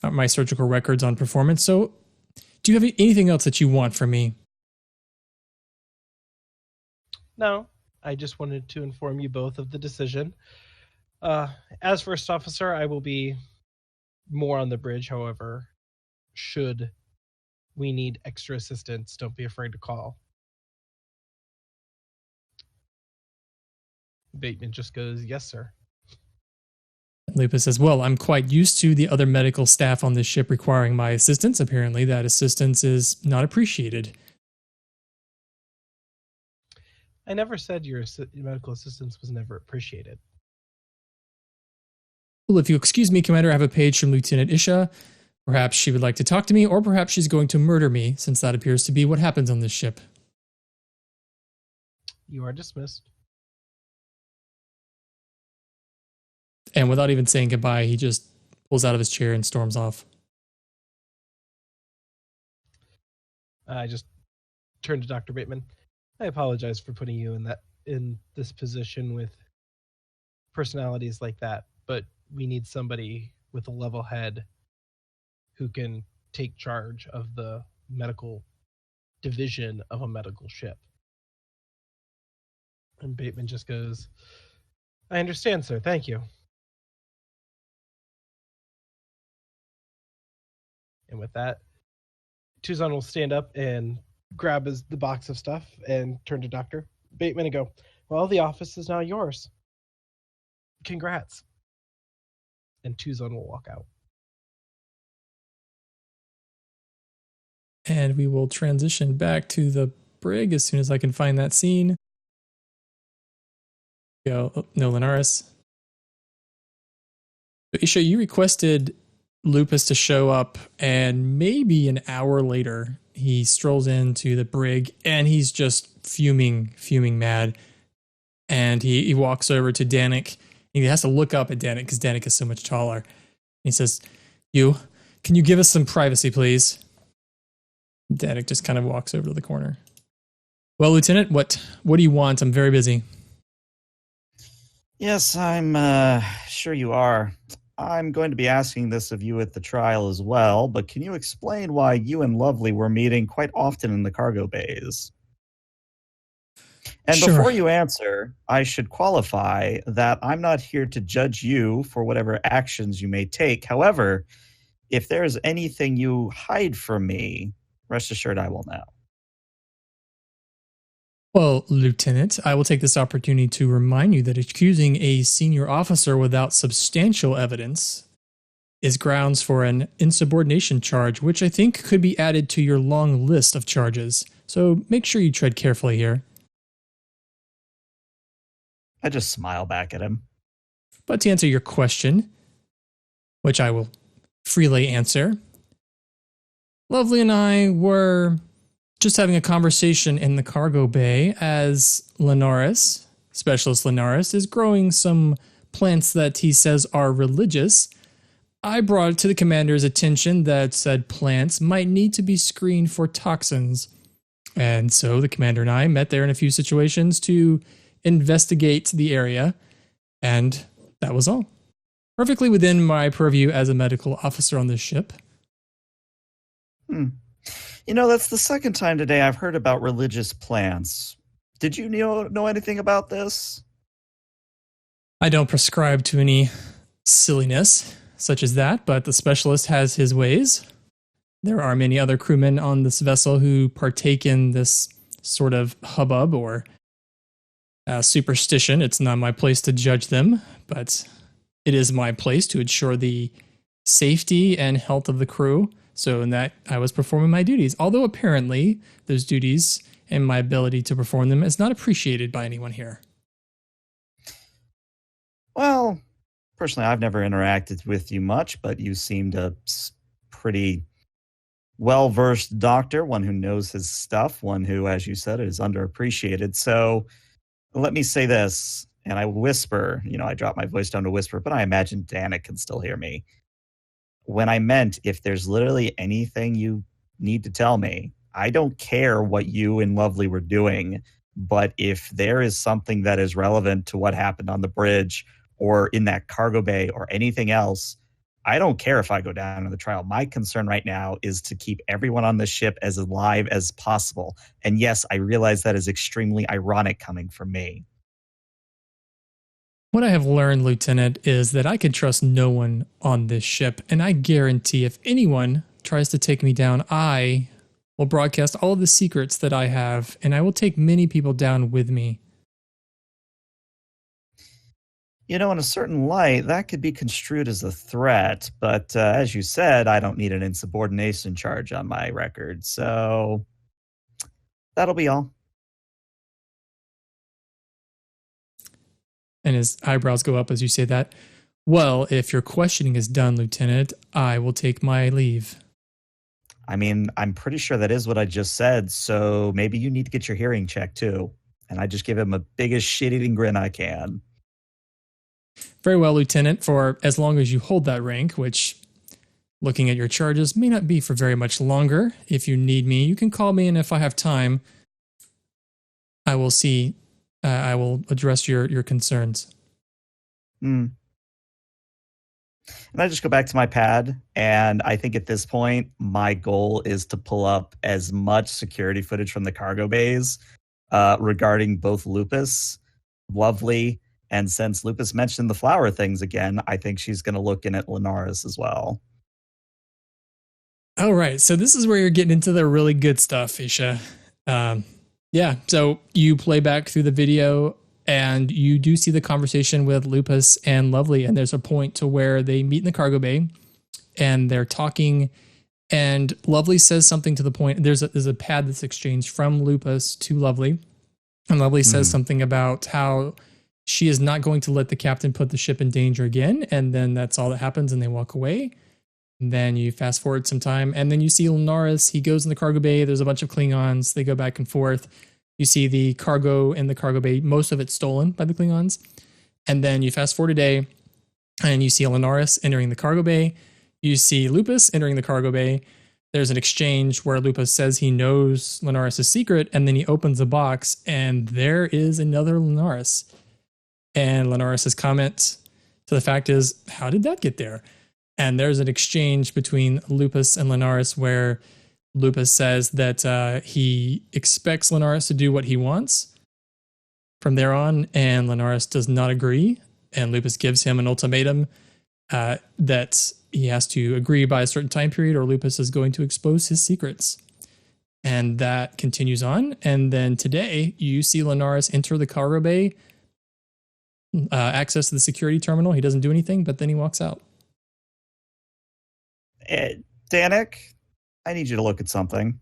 my surgical records on performance. So do you have anything else that you want from me? No, I just wanted to inform you both of the decision. As first officer, I will be more on the bridge. However, should we need extra assistance, don't be afraid to call. Bateman just goes, yes, sir. Lupus says, well, I'm quite used to the other medical staff on this ship requiring my assistance. Apparently that assistance is not appreciated. I never said your medical assistance was never appreciated. Well, if you excuse me, Commander, I have a page from Lieutenant Isha. Perhaps she would like to talk to me, or perhaps she's going to murder me, since that appears to be what happens on this ship. You are dismissed. And without even saying goodbye, he just pulls out of his chair and storms off. I just turned to Dr. Bateman. I apologize for putting you in this position with personalities like that, but we need somebody with a level head who can take charge of the medical division of a medical ship. And Bateman just goes, I understand, sir. Thank you. And with that, Tuzan will stand up and grab the box of stuff and turn to Dr. Bateman and go, well, the office is now yours. Congrats. And Tuzan will walk out. And we will transition back to the brig as soon as I can find that scene. Go. Oh, no, Linares. So, Isha, you requested Lupus to show up, and maybe an hour later, he strolls into the brig, and he's just fuming mad. And he walks over to Danik. He has to look up at Danik because Danik is so much taller. He says, can you give us some privacy, please? Danik just kind of walks over to the corner. Well, Lieutenant, what do you want? I'm very busy. Yes, I'm sure you are. I'm going to be asking this of you at the trial as well, but can you explain why you and Lovely were meeting quite often in the cargo bays? And Sure. Before you answer, I should qualify that I'm not here to judge you for whatever actions you may take. However, if there is anything you hide from me, rest assured I will know. Well, Lieutenant, I will take this opportunity to remind you that accusing a senior officer without substantial evidence is grounds for an insubordination charge, which I think could be added to your long list of charges. So make sure you tread carefully here. I just smile back at him. But to answer your question, which I will freely answer, Lovely and I were just having a conversation in the cargo bay as Linares, Specialist Linares, is growing some plants that he says are religious. I brought it to the commander's attention that said plants might need to be screened for toxins. And so the commander and I met there in a few situations to investigate the area, and that was all. Perfectly within my purview as a medical officer on this ship. You know, that's the second time today I've heard about religious plants. Did you know anything about this? I don't prescribe to any silliness such as that, but the specialist has his ways. There are many other crewmen on this vessel who partake in this sort of hubbub or superstition. It's not my place to judge them, but it is my place to ensure the safety and health of the crew. So in that, I was performing my duties. Although apparently those duties and my ability to perform them is not appreciated by anyone here. Well, personally, I've never interacted with you much, but you seemed a pretty well-versed doctor, one who knows his stuff, one who, as you said, is underappreciated. So let me say this, and I whisper, I drop my voice down to whisper, but I imagine Danik can still hear me. When I meant, if there's literally anything you need to tell me, I don't care what you and Lovely were doing, but if there is something that is relevant to what happened on the bridge or in that cargo bay or anything else, I don't care if I go down to the trial. My concern right now is to keep everyone on this ship as alive as possible. And yes, I realize that is extremely ironic coming from me. What I have learned, Lieutenant, is that I can trust no one on this ship, and I guarantee if anyone tries to take me down, I will broadcast all of the secrets that I have, and I will take many people down with me. In a certain light, that could be construed as a threat, but as you said, I don't need an insubordination charge on my record, so that'll be all. And his eyebrows go up as you say that. Well, if your questioning is done, Lieutenant, I will take my leave. I mean, I'm pretty sure that is what I just said, so maybe you need to get your hearing checked too. And I just give him a biggest shit-eating grin I can. Very well, Lieutenant, for as long as you hold that rank, which, looking at your charges, may not be for very much longer. If you need me, you can call me, and if I have time, I will address your concerns. And I just go back to my pad, and I think at this point, my goal is to pull up as much security footage from the cargo bays regarding both Lupus, Lovely, and since Lupus mentioned the flower things again, I think she's going to look in at Linares as well. All right, so this is where you're getting into the really good stuff, Isha. Yeah, so you play back through the video, and you do see the conversation with Lupus and Lovely, and there's a point to where they meet in the cargo bay, and they're talking And Lovely says something to the point. There's a pad that's exchanged from Lupus to Lovely, and Lovely says something about how she is not going to let the captain put the ship in danger again. And then that's all that happens, and they walk away. And then you fast forward some time, and then you see Lunaris. He goes in the cargo bay. There's a bunch of Klingons. They go back and forth. You see the cargo in the cargo bay. Most of it's stolen by the Klingons. And then you fast forward a day, and you see Lunaris entering the cargo bay. You see Lupus entering the cargo bay. There's an exchange where Lupus says he knows Lunaris' secret, and then he opens a box, and there is another Lunaris. And Lunaris' comment to the fact is, how did that get there? And there's an exchange between Lupus and Lunaris where Lupus says that he expects Lunaris to do what he wants from there on, and Lunaris does not agree. And Lupus gives him an ultimatum that he has to agree by a certain time period or Lupus is going to expose his secrets. And that continues on. And then today, you see Lunaris enter the cargo bay, access to the security terminal. He doesn't do anything, but then he walks out. Danik, I need you to look at something.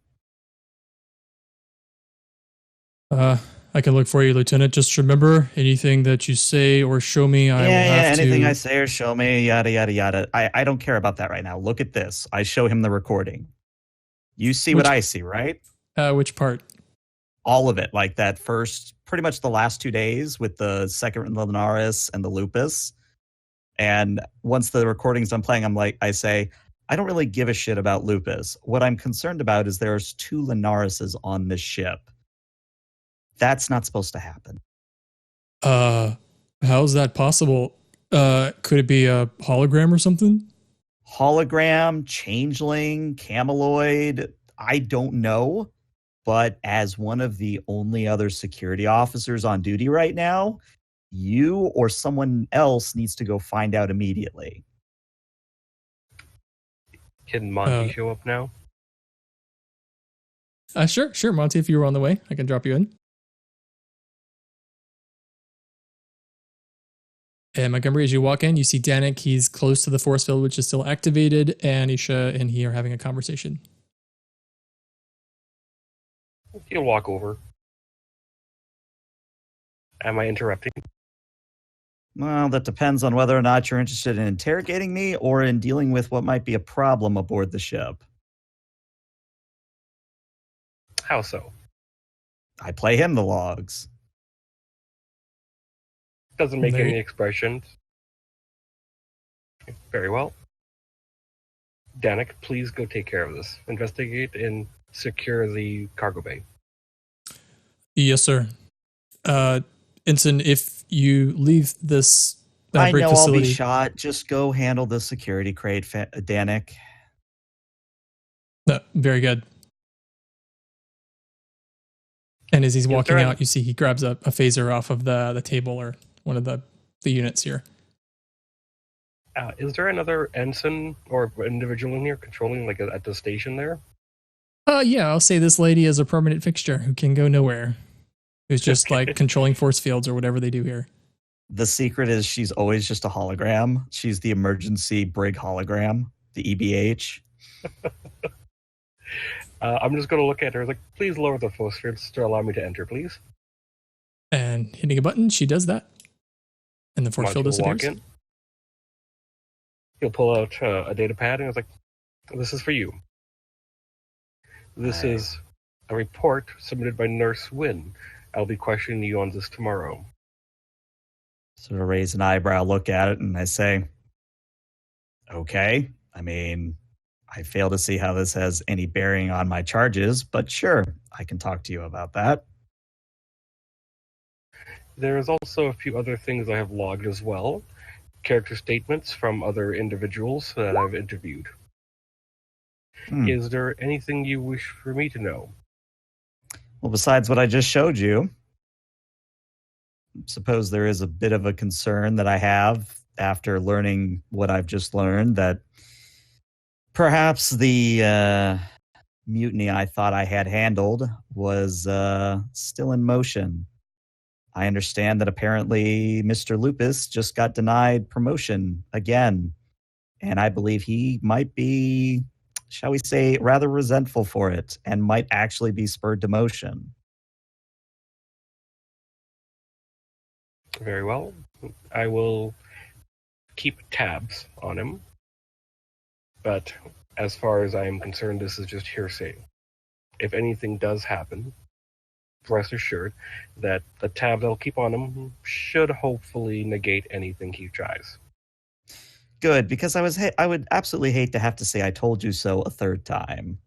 I can look for you, Lieutenant. Just remember, anything that you say or show me, I will have anything to... I say or show me, yada, yada, yada. I don't care about that right now. Look at this. I show him the recording. You see what I see, right? Which part? All of it. Like that first, pretty much the last 2 days with the second Lunaris and the Lupus. And once the recording's done playing, I say, I don't really give a shit about Lupus. What I'm concerned about is there's 2 Lunarises on this ship. That's not supposed to happen. How's that possible? Could it be a hologram or something? Hologram, changeling, cameloid, I don't know. But as one of the only other security officers on duty right now, you or someone else needs to go find out immediately. Can Monty show up now? Sure, Monty, if you were on the way, I can drop you in. And Montgomery, as you walk in, you see Danik. He's close to the force field, which is still activated, and Isha and he are having a conversation. He'll walk over. Am I interrupting? Well, that depends on whether or not you're interested in interrogating me or in dealing with what might be a problem aboard the ship. How so? I play him the logs. Doesn't make any expressions. Very well. Danik, please go take care of this. Investigate and secure the cargo bay. Yes, sir. Ensign, if you leave this I brig know facility... I'll be shot. Just go handle the security crate, Danik. Very good. And as he's walking out, you see he grabs a phaser off of the table or one of the units here. Is there another ensign or individual in here controlling, like, at the station there? Yeah, I'll say this lady is a permanent fixture who can go nowhere. Who's just like controlling force fields or whatever they do here. The secret is she's always just a hologram. She's the emergency brig hologram, the EBH. I'm just going to look at her like, please lower the force fields to allow me to enter, please. And hitting a button, she does that. And the force field disappears. Walk in. He'll pull out a data pad and it's like, this is for you. This is a report submitted by Nurse Wynn. I'll be questioning you on this tomorrow. Sort of raise an eyebrow, look at it, and I say, okay. I mean, I fail to see how this has any bearing on my charges, but sure, I can talk to you about that. There's also a few other things I have logged as well. Character statements from other individuals that I've interviewed. Is there anything you wish for me to know? Well, besides what I just showed you, suppose there is a bit of a concern that I have after learning what I've just learned, that perhaps the mutiny I thought I had handled was still in motion. I understand that apparently Mr. Lupus just got denied promotion again, and I believe he might be shall we say, rather resentful for it and might actually be spurred to motion. Very well. I will keep tabs on him. But as far as I am concerned, this is just hearsay. If anything does happen, rest assured that the tab that I'll keep on him should hopefully negate anything he tries. Good, because I would absolutely hate to have to say I told you so a third time.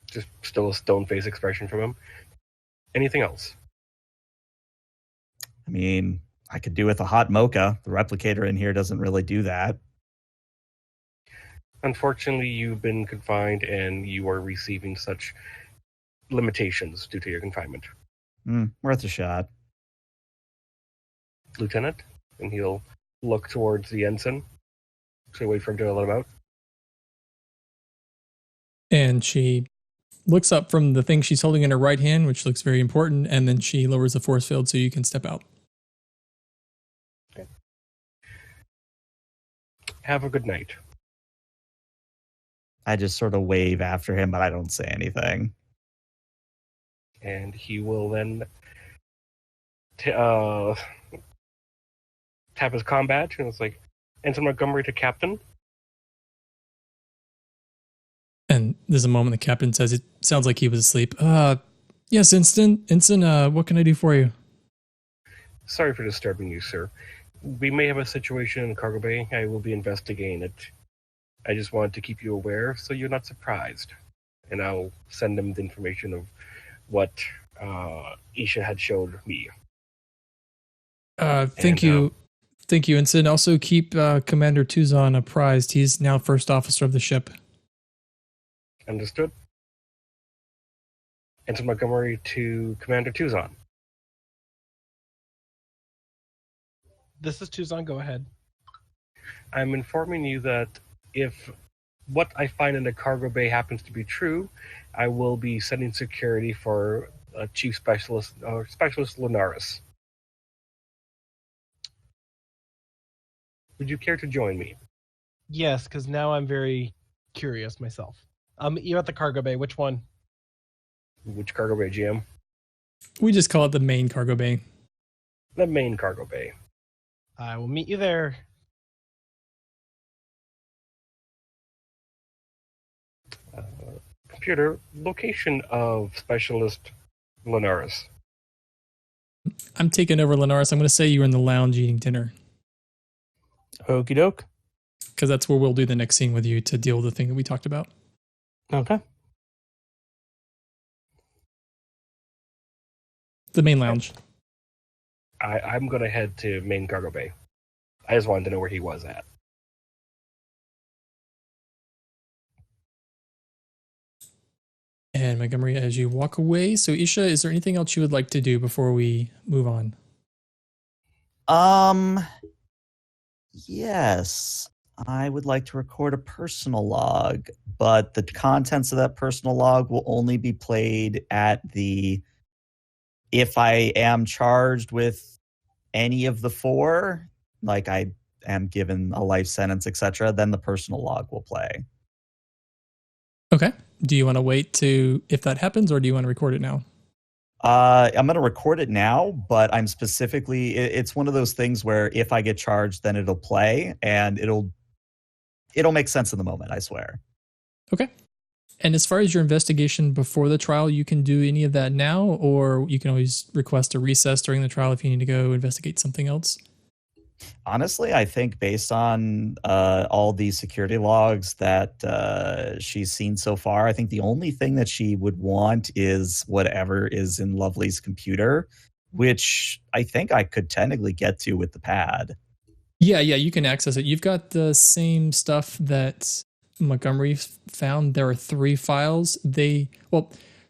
Just still a stone face expression from him. Anything else? I mean, I could do with a hot mocha. The replicator in here doesn't really do that. Unfortunately, you've been confined and you are receiving such limitations due to your confinement. Worth a shot. Lieutenant, and he'll look towards the ensign. So wait for him to let him out. And she looks up from the thing she's holding in her right hand, which looks very important, and then she lowers the force field so you can step out. Okay. Have a good night. I just sort of wave after him, but I don't say anything. And he will then tap his comm badge, and it's like, Ensign Montgomery to Captain. And there's a moment the captain says, it sounds like he was asleep. Yes, Ensign, what can I do for you? Sorry for disturbing you, sir. We may have a situation in the cargo bay. I will be investigating it. I just wanted to keep you aware so you're not surprised. And I'll send them the information of what Isha had showed me. Thank you. Thank you, Ensign. Also keep Commander Tuzon apprised. He's now first officer of the ship. Understood. Ensign Montgomery to Commander Tuzon. This is Tuzon. Go ahead. I'm informing you that if what I find in the cargo bay happens to be true, I will be sending security for Chief Specialist Linares. Would you care to join me? Yes, because now I'm very curious myself. You're at the cargo bay. Which one? Which cargo bay, GM? We just call it the main cargo bay. The main cargo bay. I will meet you there. Computer, location of Specialist Linares. I'm taking over Linares. I'm going to say you're in the lounge eating dinner. Okie doke. Because that's where we'll do the next scene with you to deal with the thing that we talked about. Okay. The main lounge. I'm going to head to main cargo bay. I just wanted to know where he was at. And Montgomery, as you walk away, so Isha, is there anything else you would like to do before we move on? Yes. I would like to record a personal log, but the contents of that personal log will only be played at the if I am charged with any of the four, like I am given a life sentence, etc., then the personal log will play. Okay. Do you want to wait to if that happens, or do you want to record it now? I'm going to record it now, but I'm specifically, it's one of those things where if I get charged, then it'll play and it'll make sense in the moment, I swear. Okay. And as far as your investigation before the trial, you can do any of that now, or you can always request a recess during the trial if you need to go investigate something else. Honestly, I think based on all the security logs that she's seen so far, I think the only thing that she would want is whatever is in Lovely's computer, which I think I could technically get to with the pad. Yeah, you can access it. You've got the same stuff that Montgomery found. There are 3 files. There's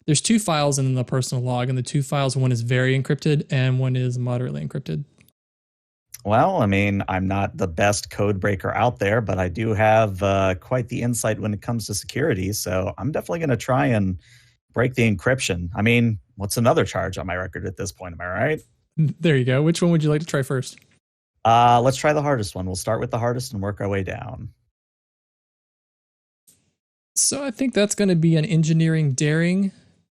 2 files in the personal log, and the 2 files, one is very encrypted and one is moderately encrypted. Well, I mean, I'm not the best code breaker out there, but I do have quite the insight when it comes to security. So I'm definitely going to try and break the encryption. I mean, what's another charge on my record at this point? Am I right? There you go. Which one would you like to try first? Let's try the hardest one. We'll start with the hardest and work our way down. So I think that's going to be an engineering daring.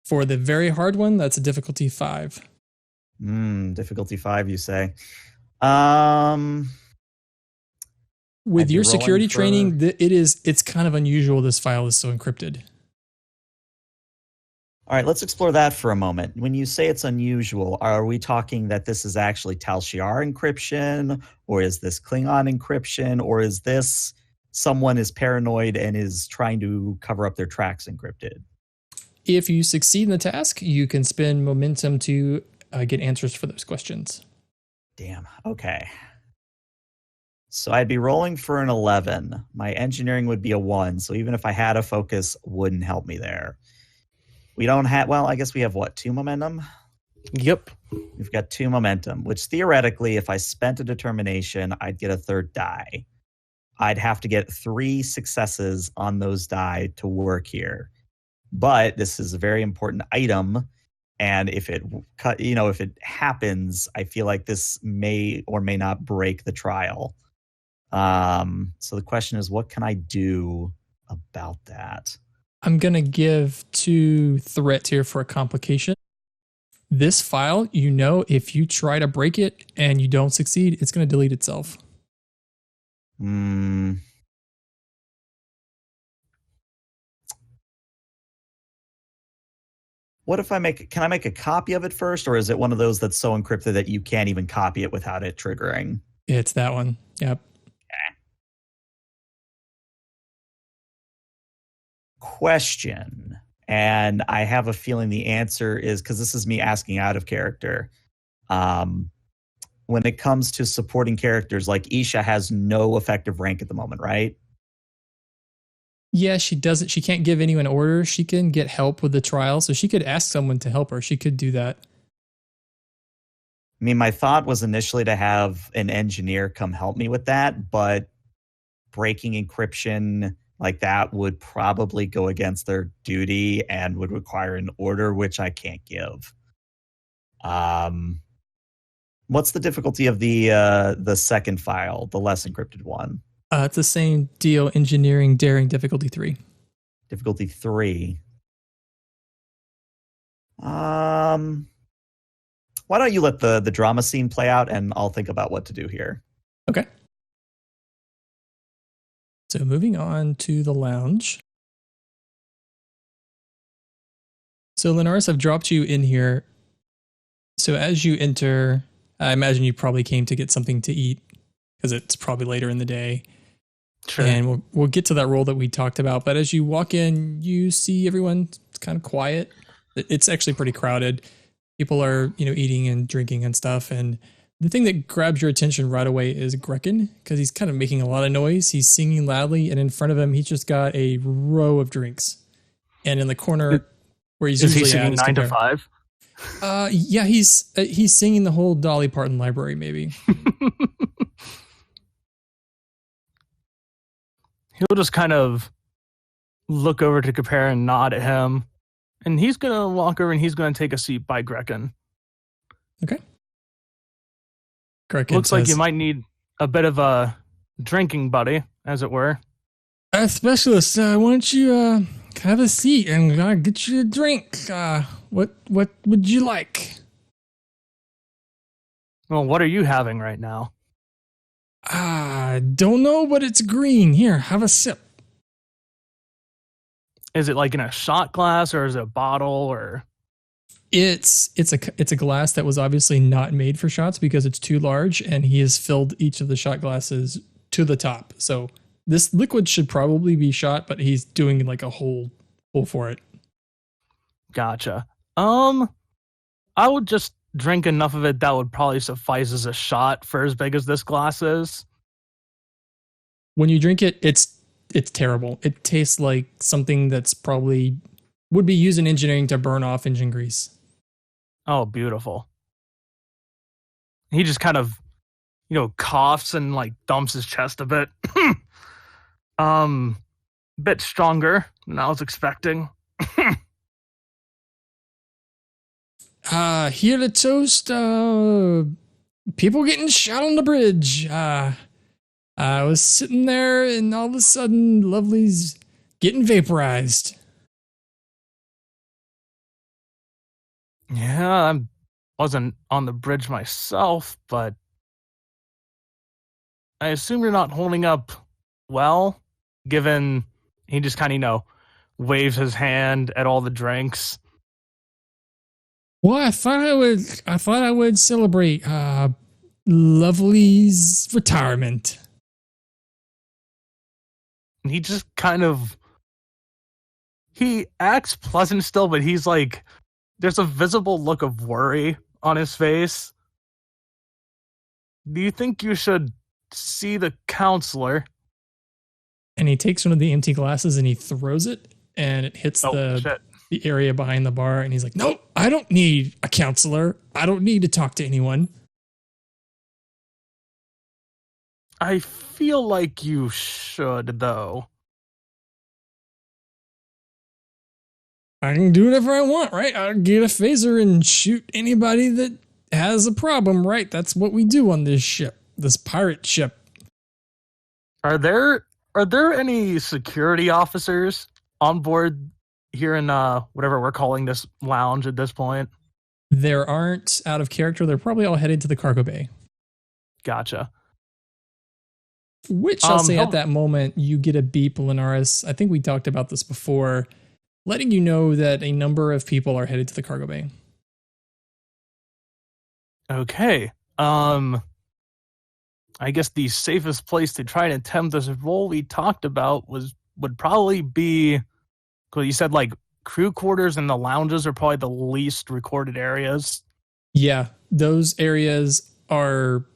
For the very hard one, that's a difficulty 5. Difficulty 5, you say? With I'd be your rolling security for- training, it's kind of unusual this file is so encrypted. All right, let's explore that for a moment. When you say it's unusual, are we talking that this is actually Tal Shiar encryption, or is this Klingon encryption, or is this someone is paranoid and is trying to cover up their tracks encrypted? If you succeed in the task, you can spend momentum to get answers for those questions. Damn, okay. So I'd be rolling for an 11. My engineering would be a 1, so even if I had a focus, wouldn't help me there. We don't have, well, I guess we have what, 2 momentum? Yep. We've got 2 momentum, which theoretically, if I spent a determination, I'd get a 3rd die. I'd have to get 3 successes on those die to work here. But this is a very important item, and if it happens, I feel like this may or may not break the trial. So the question is, what can I do about that? I'm going to give 2 threats here for a complication. This file, if you try to break it and you don't succeed, it's going to delete itself. What if can I make a copy of it first, or is it one of those that's so encrypted that you can't even copy it without it triggering? It's that one. Yep. Question, and I have a feeling the answer is, because this is me asking out of character. When it comes to supporting characters, like Isha has no effective rank at the moment, right? Yeah, she doesn't. She can't give anyone orders. She can get help with the trial, so she could ask someone to help her. She could do that. I mean, my thought was initially to have an engineer come help me with that, but breaking encryption like that would probably go against their duty and would require an order, which I can't give. What's the difficulty of the second file, the less encrypted one? It's the same deal, engineering, daring, difficulty 3. Difficulty 3. Why don't you let the drama scene play out, and I'll think about what to do here. Okay. So moving on to the lounge. So Linaris, I've dropped you in here. So as you enter, I imagine you probably came to get something to eat because it's probably later in the day. Sure. And we'll get to that role that we talked about. But as you walk in, you see everyone kind of quiet. It's actually pretty crowded. People are, eating and drinking and stuff. And the thing that grabs your attention right away is Grekin, because he's kind of making a lot of noise. He's singing loudly, and in front of him, he's just got a row of drinks. And in the corner where he's Is he usually singing at, 9 to 5? Yeah, he's singing the whole Dolly Parton library, maybe. He'll just kind of look over to Compare and nod at him. And he's going to walk over and he's going to take a seat by Grekin. Okay. Grekin Looks like says, you might need a bit of a drinking buddy, as it were. Specialist, why don't you have a seat and get you a drink? What would you like? Well, what are you having right now? Don't know, but it's green. Here, have a sip. Is it like in a shot glass, or is it a bottle, or? It's a glass that was obviously not made for shots because it's too large, and he has filled each of the shot glasses to the top. So this liquid should probably be shot, but he's doing like a whole for it. Gotcha. I would just drink enough of it that would probably suffice as a shot for as big as this glass is. When you drink it, it's terrible. It tastes like something that's probably would be used in engineering to burn off engine grease. Oh, beautiful. He just kind of, coughs and like dumps his chest a bit. Bit stronger than I was expecting. Here to toast, people getting shot on the bridge. I was sitting there and all of a sudden Lovely's getting vaporized. Yeah, I wasn't on the bridge myself, but I assume you're not holding up well, given he just kind of, waves his hand at all the drinks. Well, I thought I would celebrate Lovely's retirement. And he just he acts pleasant still, but he's like, there's a visible look of worry on his face. Do you think you should see the counselor? And he takes one of the empty glasses and he throws it, and it hits Shit. the area behind the bar. And he's like, "Nope, I don't need a counselor. I don't need to talk to anyone." I feel like you should, though. I can do whatever I want, right? I'll get a phaser and shoot anybody that has a problem, right? That's what we do on this ship, this pirate ship. Are there any security officers on board here in whatever we're calling this lounge at this point? There aren't, out of character. They're probably all headed to the cargo bay. Gotcha. Which I'll say at that moment, you get a beep, Linares. I think we talked about this before, letting you know that a number of people are headed to the cargo bay. Okay. I guess the safest place to try and attempt this role we talked about would probably be, because you said like crew quarters and the lounges are probably the least recorded areas. Yeah, those areas are,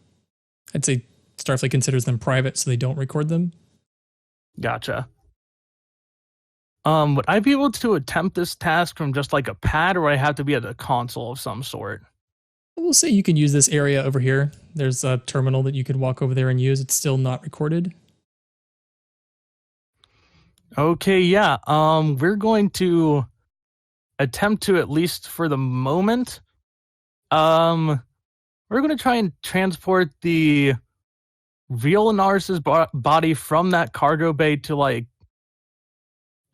I'd say Starfleet considers them private, so they don't record them. Gotcha. Would I be able to attempt this task from just like a pad, or would I have to be at a console of some sort? We'll say you can use this area over here. There's a terminal that you could walk over there and use. It's still not recorded. Okay, yeah. We're going to attempt to, at least for the moment. We're going to try and transport the real Linares' body from that cargo bay to like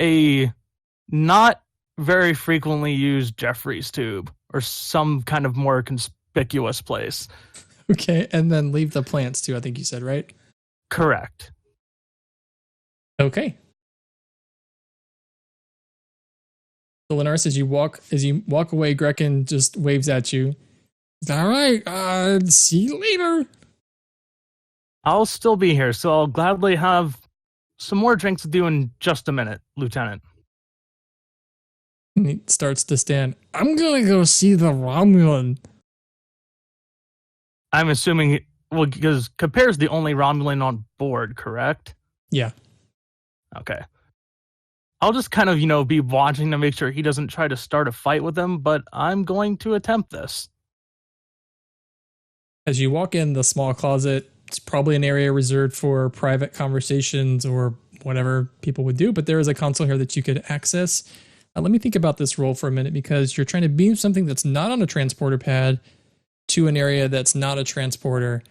a not very frequently used Jeffrey's tube or some kind of more conspicuous place. Okay, and then leave the plants too, I think you said, right? Correct. Okay. So Linares, as you walk away, Grekin just waves at you. All right, see you later. I'll still be here, so I'll gladly have some more drinks with you in just a minute, Lieutenant. And he starts to stand. I'm gonna go see the Romulan. I'm assuming, well, because Caper's the only Romulan on board, correct? Yeah. Okay. I'll just kind of, be watching to make sure he doesn't try to start a fight with him, but I'm going to attempt this. As you walk in the small closet, it's probably an area reserved for private conversations or whatever people would do, but there is a console here that you could access. Let me think about this role for a minute, because you're trying to beam something that's not on a transporter pad to an area that's not a transporter.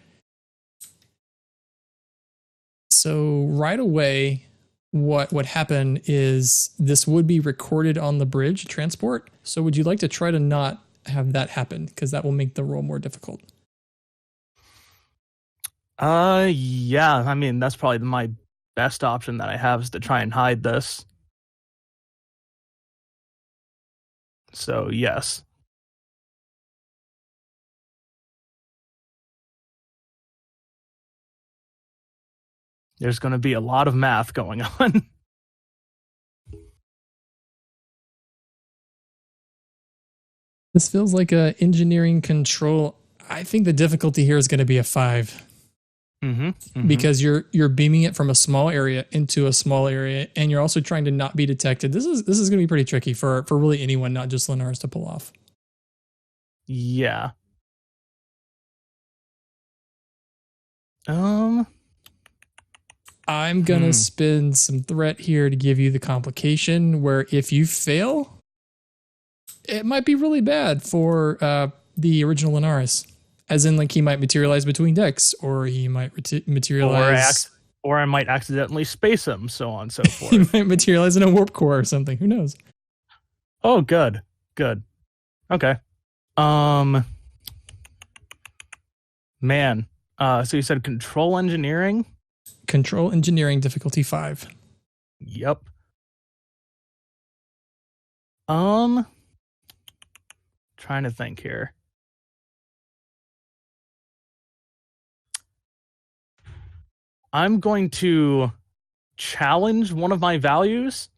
So right away, what would happen is this would be recorded on the bridge transport. So would you like to try to not have that happen? Because that will make the role more difficult. Yeah. I mean, that's probably my best option that I have, is to try and hide this. So, yes. There's going to be a lot of math going on. This feels like a engineering control. I think the difficulty here is going to be a 5. Because you're beaming it from a small area into a small area, and you're also trying to not be detected. This is going to be pretty tricky for really anyone, not just Linares, to pull off. Yeah. I'm going to spin some threat here to give you the complication where if you fail, it might be really bad for the original Linares. As in, like, he might materialize between decks, or he might materialize Or I might accidentally space him, so on and so He forth. might materialize in a warp core or something. Who knows? Oh, good. Good. Okay. Man. So you said control engineering? Control engineering difficulty 5. Yep. Trying to think here. I'm going to challenge one of my values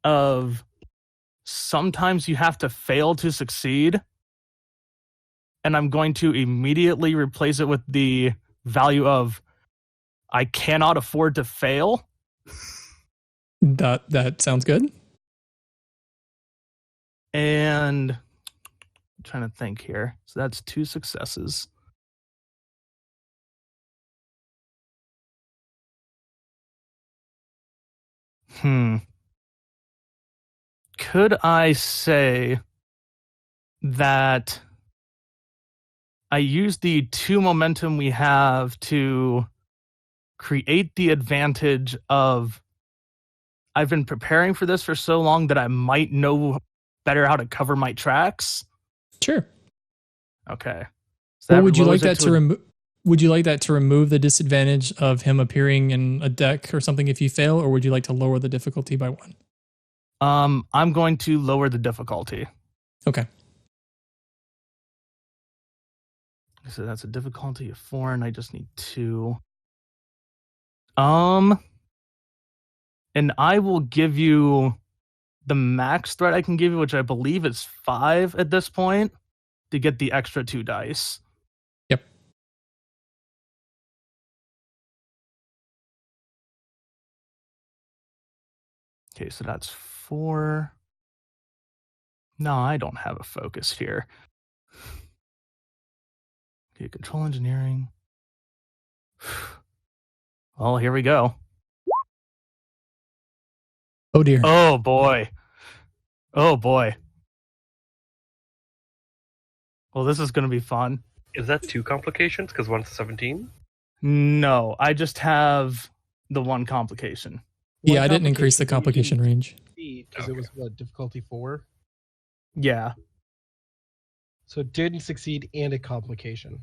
of sometimes you have to fail to succeed. And I'm going to immediately replace it with the value of I cannot afford to fail. That sounds good. And I'm trying to think here. So that's 2 successes. Could I say that I use the 2 momentum we have to create the advantage of I've been preparing for this for so long that I might know better how to cover my tracks? Sure. Okay. So Well, would you like lowers it that to remove? Would you like that to remove the disadvantage of him appearing in a deck or something if you fail, or would you like to lower the difficulty by 1? I'm going to lower the difficulty. Okay. So that's a difficulty of 4, and I just need 2. And I will give you the max threat I can give you, which I believe is 5 at this point, to get the extra 2 dice. Yep. Okay, so that's 4. No, I don't have a focus here. Okay, control engineering. Well, here we go. Oh dear. Oh boy. Oh boy. Well, this is going to be fun. Is that 2 complications? Because one's 17? No, I just have the 1 complication. Yeah, I didn't increase the complication range. Because it was what, difficulty 4? Yeah. So it didn't succeed and a complication.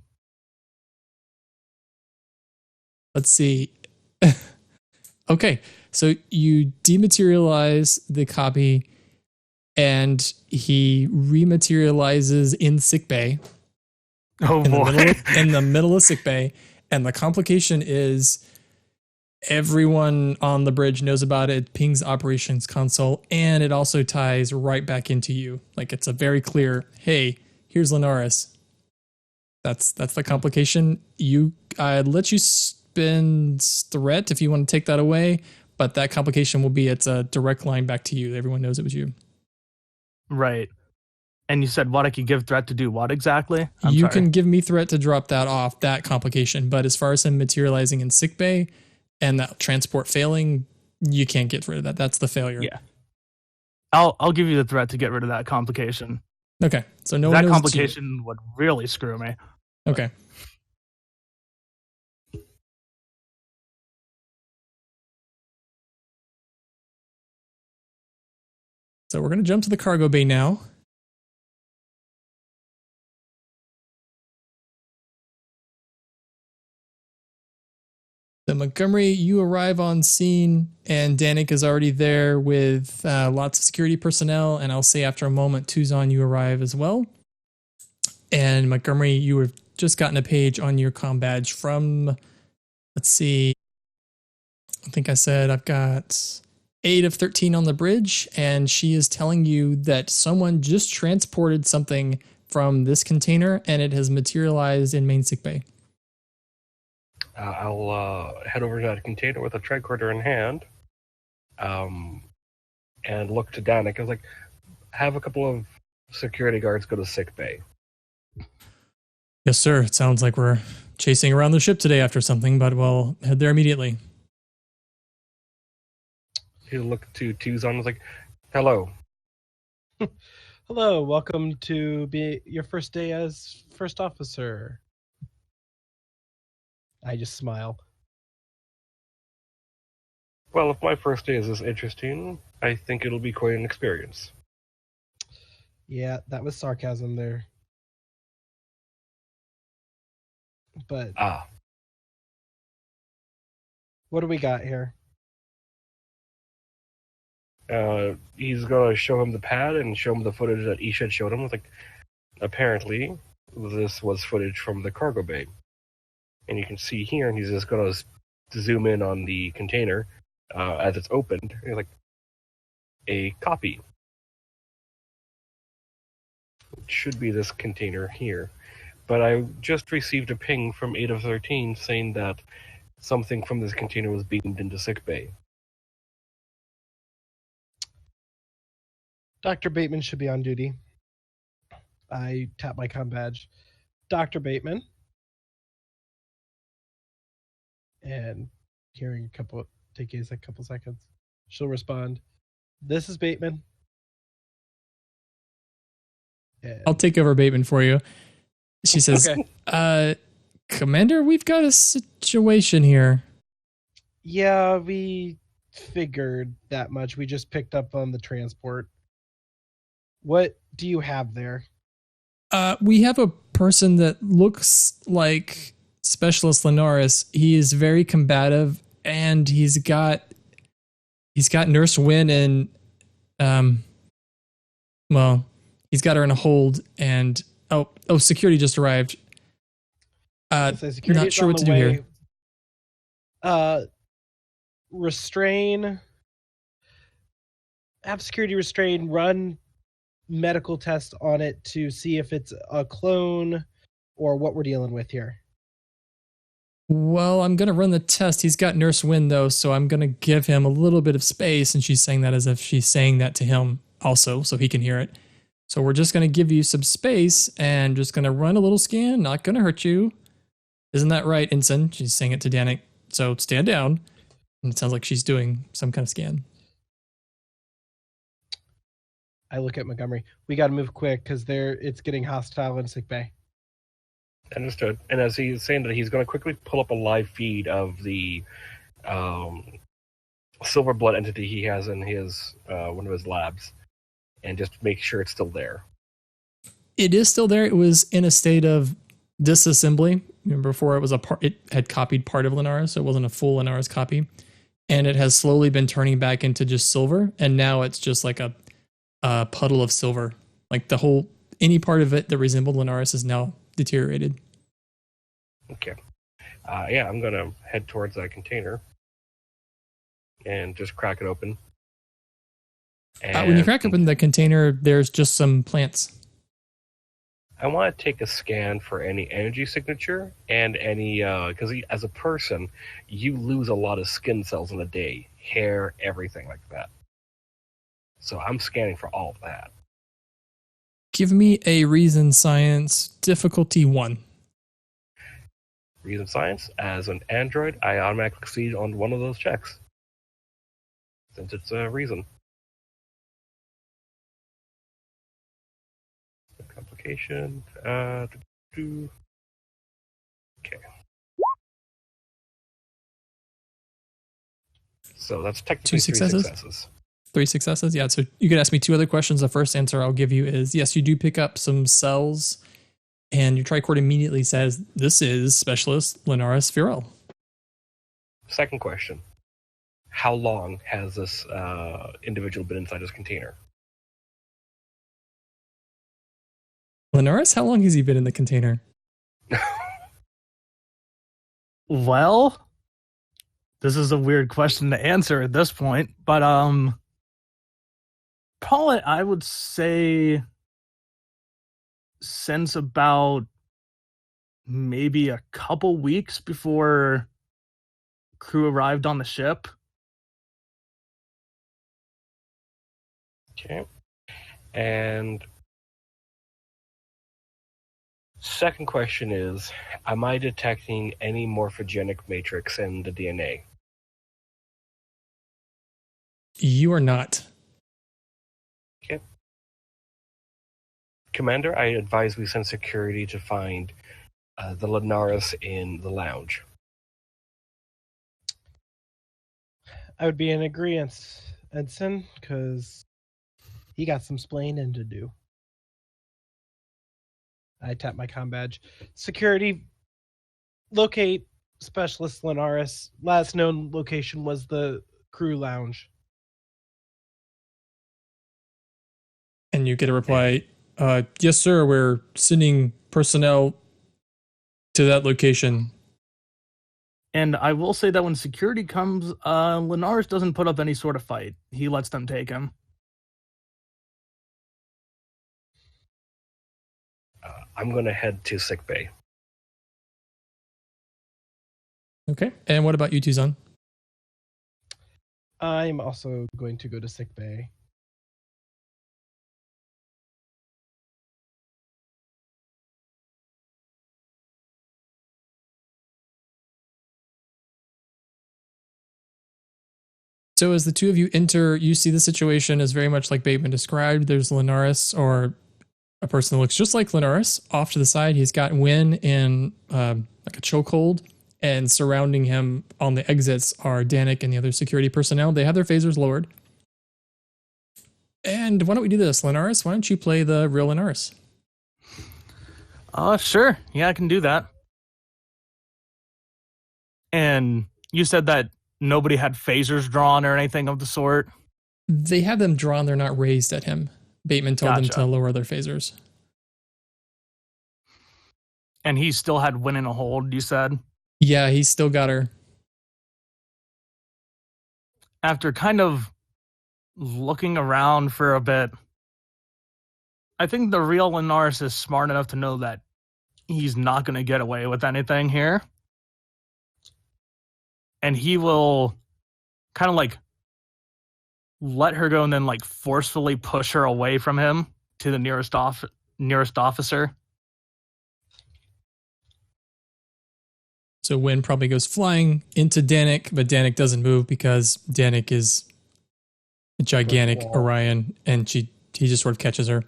Let's see. Okay, so you dematerialize the copy, and he rematerializes in sickbay. Oh boy. In the middle of sickbay, and the complication is everyone on the bridge knows about it. It pings operations console, and it also ties right back into you. Like it's a very clear, hey, here's Linaris. That's the complication. I'd let you spend threat if you want to take that away, but that complication will be it's a direct line back to you. Everyone knows it was you. Right. And you said what I could give threat to do what exactly? You sorry. can give me threat to drop that off, that complication, but as far as him materializing in sickbay and that transport failing, you can't get rid of that. That's the failure. Yeah. I'll give you the threat to get rid of that complication. Okay. So no that one knows complication would really screw me. Okay. So we're going to jump to the cargo bay now. So Montgomery, you arrive on scene, and Danik is already there with lots of security personnel. And I'll say after a moment, Tuzon, you arrive as well. And Montgomery, you have just gotten a page on your comm badge from, let's see, I think I said I've got 8 of 13 on the bridge, and she is telling you that someone just transported something from this container, and it has materialized in main sickbay. I'll head over to that container with a tricorder in hand, and look to Danik. I was like, have a couple of security guards go to sickbay. Yes, sir. It sounds like we're chasing around the ship today after something, but we'll head there immediately. He looked to Tuzon and was like, hello. Hello, welcome to be your first day as first officer. I just smile. Well, if my first day is this interesting, I think it'll be quite an experience. Yeah, that was sarcasm there. But Ah, what do we got here? he's gonna show him the pad and show him the footage that Isha showed him. It's like, apparently, this was footage from the cargo bay. And you can see here, and he's just gonna zoom in on the container as it's opened. It's like a copy. It should be this container here. But I just received a ping from 8 of 13 saying that something from this container was beamed into sickbay. Dr. Bateman should be on duty. I tap my comm badge. Dr. Bateman. And hearing a couple seconds. She'll respond. This is Bateman. And I'll take over Bateman for you. She says, Okay. Commander, we've got a situation here. Yeah, we figured that much. We just picked up on the transport. What do you have there? We have a person that looks like Specialist Linares. He is very combative, and he's got Nurse Wynn and he's got her in a hold, and security just arrived. Security Not is sure on what the to do way. here. Restrain. Have security restrain. Run medical test on it to see if it's a clone or what we're dealing with here. Well, I'm going to run the test. He's got Nurse Wynn, though, so I'm going to give him a little bit of space, and she's saying that as if she's saying that to him also, so he can hear it. So we're just going to give you some space and just going to run a little scan. Not going to hurt you. Isn't that right, Ensign? She's saying it to Danik. So stand down. And it sounds like she's doing some kind of scan. I look at Montgomery. We got to move quick because it's getting hostile in sick bay. Understood. And as he's saying that, he's going to quickly pull up a live feed of the silver blood entity he has in his one of his labs, and just make sure it's still there. It is still there. It was in a state of disassembly. Remember, before it had copied part of Linares, so it wasn't a full Linares copy. And it has slowly been turning back into just silver, and now it's just like a puddle of silver. Like any part of it that resembled Linares is now deteriorated. Okay. I'm going to head towards that container and just crack it open. When you crack open the container, there's just some plants. I want to take a scan for any energy signature and any, because as a person, you lose a lot of skin cells in a day, hair, everything like that. So I'm scanning for all of that. Give me a reason science difficulty 1. Reason science, as an android, I automatically succeed on one of those checks. Since it's a reason. Complication. Okay. So that's technically 2 successes? 3 successes. 3 successes? Yeah, so you could ask me 2 other questions. The first answer I'll give you is, yes, you do pick up some cells, and your tricord immediately says, this is Specialist Linares Furel. Second question. How long has this individual been inside this container? Linares, how long has he been in the container? Well, this is a weird question to answer at this point, but probably I would say since about maybe a couple weeks before crew arrived on the ship. Okay. And second question is, am I detecting any morphogenic matrix in the DNA? You are not. Okay. Commander, I advise we send security to find the Linares in the lounge. I would be in agreement, Edson, because he got some splaining to do. I tap my comm badge. Security, locate Specialist Linares. Last known location was the crew lounge. And you get a reply, yes, sir, we're sending personnel to that location. And I will say that when security comes, Linares doesn't put up any sort of fight. He lets them take him. I'm going to head to sickbay. Okay. And what about you, Tuzon? I'm also going to go to sickbay. So as the two of you enter, you see the situation is very much like Bateman described. There's Linares, or a person that looks just like Linares, off to the side. He's got Wynn in like a chokehold, and surrounding him on the exits are Danik and the other security personnel. They have their phasers lowered. And why don't we do this, Linares? Why don't you play the real Linares? Sure. Yeah, I can do that. And you said that nobody had phasers drawn or anything of the sort? They have them drawn. They're not raised at him. Bateman told them Gotcha. to lower their phasers. And he still had Wynn in a hold, you said? Yeah, he's still got her. After kind of looking around for a bit, I think the real Linares is smart enough to know that he's not going to get away with anything here. And he will kind of like let her go and then like forcefully push her away from him to the nearest officer. So Wynn probably goes flying into Danik, but Danik doesn't move because Danik is a gigantic Wall. Orion, and he just sort of catches her.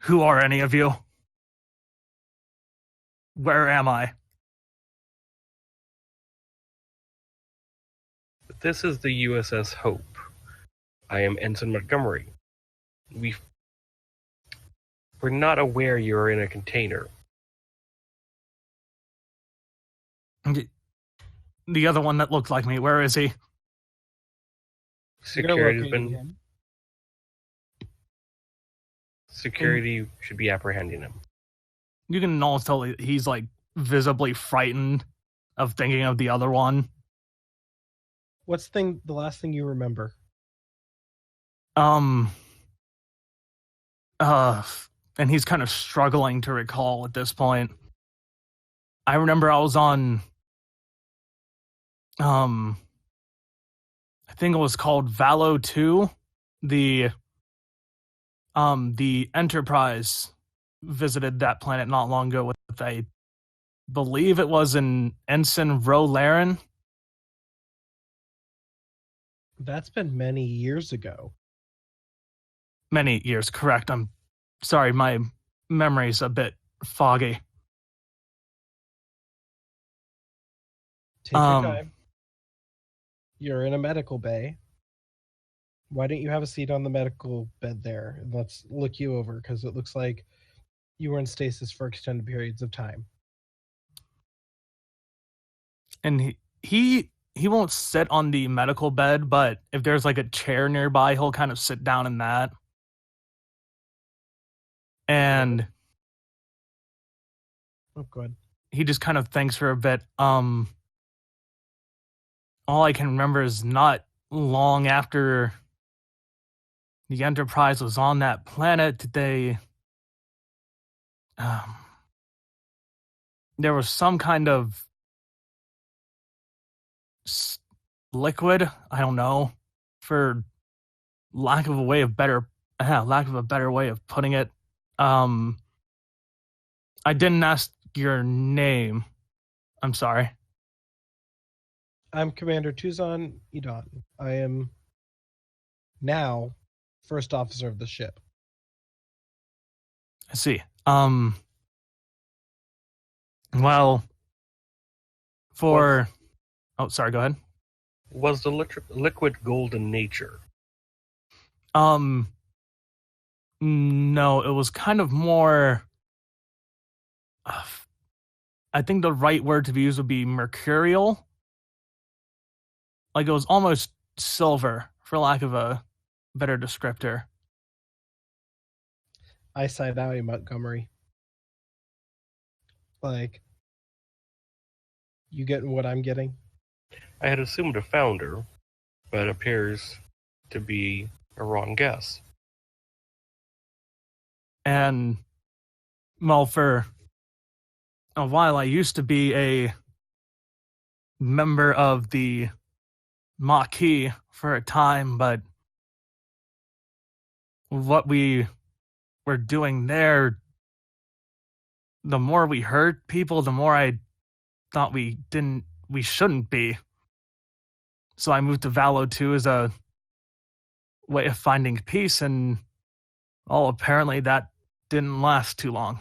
Who are any of you? Where am I? This is the USS Hope. I am Ensign Montgomery. We're not aware you're in a container. The other one that looked like me, where is he? Security should be apprehending him. You can almost tell he's like visibly frightened of thinking of the other one. What's the last thing you remember? And he's kind of struggling to recall at this point. I remember I was on, I think it was called Valo 2. The Enterprise visited that planet not long ago with, I believe it was an Ensign Rolaren. That's been many years ago. Many years, correct. I'm sorry, my memory's a bit foggy. Take your time. You're in a medical bay. Why don't you have a seat on the medical bed there? And let's look you over, because it looks like you were in stasis for extended periods of time. And he won't sit on the medical bed, but if there's like a chair nearby, he'll kind of sit down in that. And oh, good. He just kind of thinks for a bit. All I can remember is not long after the Enterprise was on that planet, there was some kind of liquid, I don't know, for lack of a better way of putting it. I didn't ask your name. I'm sorry. I'm Commander Tuzon Edon. I am now first officer of the ship. I see. Well, oh, sorry, go ahead. Was the liquid golden nature? No, it was kind of more. I think the right word to use would be mercurial. Like it was almost silver, for lack of a better descriptor. I side eye Montgomery. Like, you getting what I'm getting? I had assumed a founder, but it appears to be a wrong guess. And, well, for a while, I used to be a member of the Maquis for a time, but what we were doing there, the more we hurt people, the more I thought we shouldn't be. So I moved to Valo 2 as a way of finding peace, and well, apparently that didn't last too long.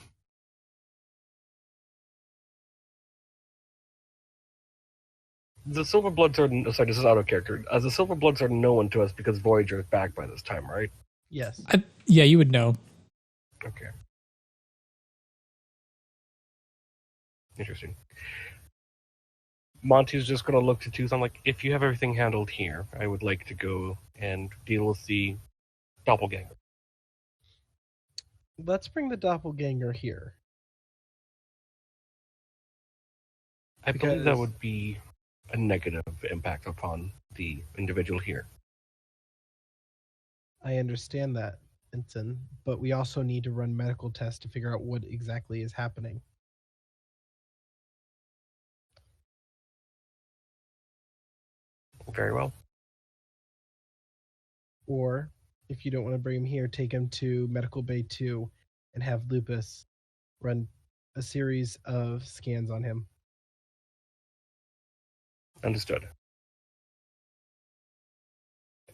The Silverbloods are... Sorry, this is out of character. The Silverbloods are known to us because Voyager is back by this time, right? Yes. Yeah, you would know. Okay. Interesting. Monty's just going to look to Tucson like, if you have everything handled here, I would like to go and deal with the doppelganger. Let's bring the doppelganger here. I believe that Because- would be a negative impact upon the individual here. I understand that, Ensign, but we also need to run medical tests to figure out what exactly is happening. Very well. Or, if you don't want to bring him here, take him to Medical Bay 2 and have Lupus run a series of scans on him. Understood.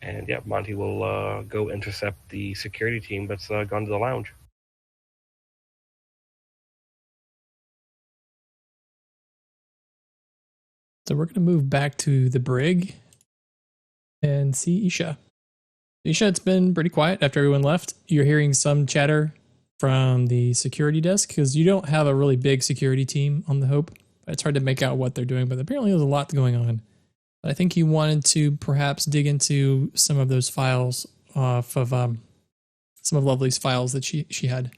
And yeah, Monty will go intercept the security team that's gone to the lounge. So we're going to move back to the brig and see Isha. Isha, it's been pretty quiet after everyone left. You're hearing some chatter from the security desk because you don't have a really big security team on the Hope. It's hard to make out what they're doing, but apparently there's a lot going on. But I think you wanted to perhaps dig into some of those files off of some of Lovely's files that she had.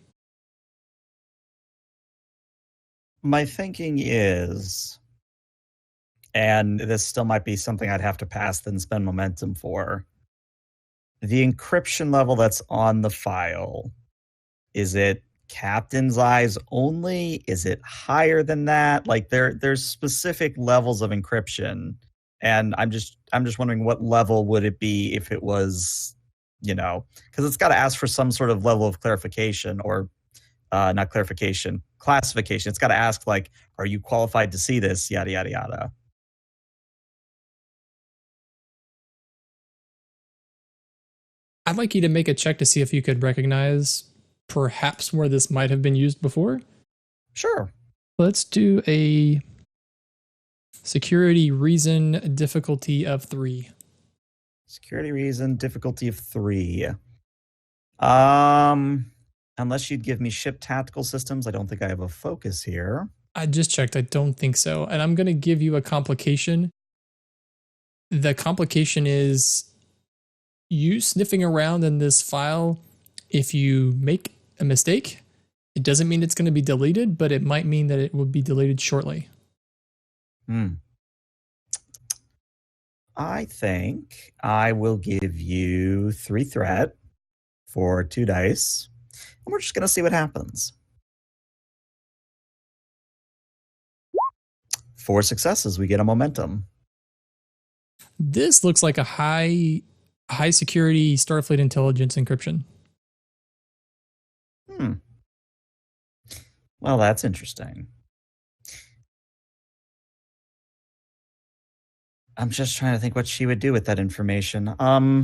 My thinking is, and this still might be something I'd have to pass then spend momentum for, the encryption level that's on the file, is it captain's eyes only? Is it higher than that? Like there's specific levels of encryption, and I'm just wondering what level would it be if it was, because it's got to ask for some sort of level of clarification or not clarification, classification. It's got to ask like, are you qualified to see this? Yada yada yada. I'd like you to make a check to see if you could recognize perhaps where this might have been used before. Sure. Let's do a security reason difficulty of 3. Security reason difficulty of 3. Unless you'd give me ship tactical systems, I don't think I have a focus here. I just checked. I don't think so. And I'm going to give you a complication. The complication is you sniffing around in this file. If you make a mistake, it doesn't mean it's going to be deleted, but it might mean that it will be deleted shortly. I think I will give you 3 threat for 2 dice. And we're just going to see what happens. 4 successes, we get a momentum. This looks like a high security Starfleet intelligence encryption. Well, that's interesting. I'm just trying to think what she would do with that information. I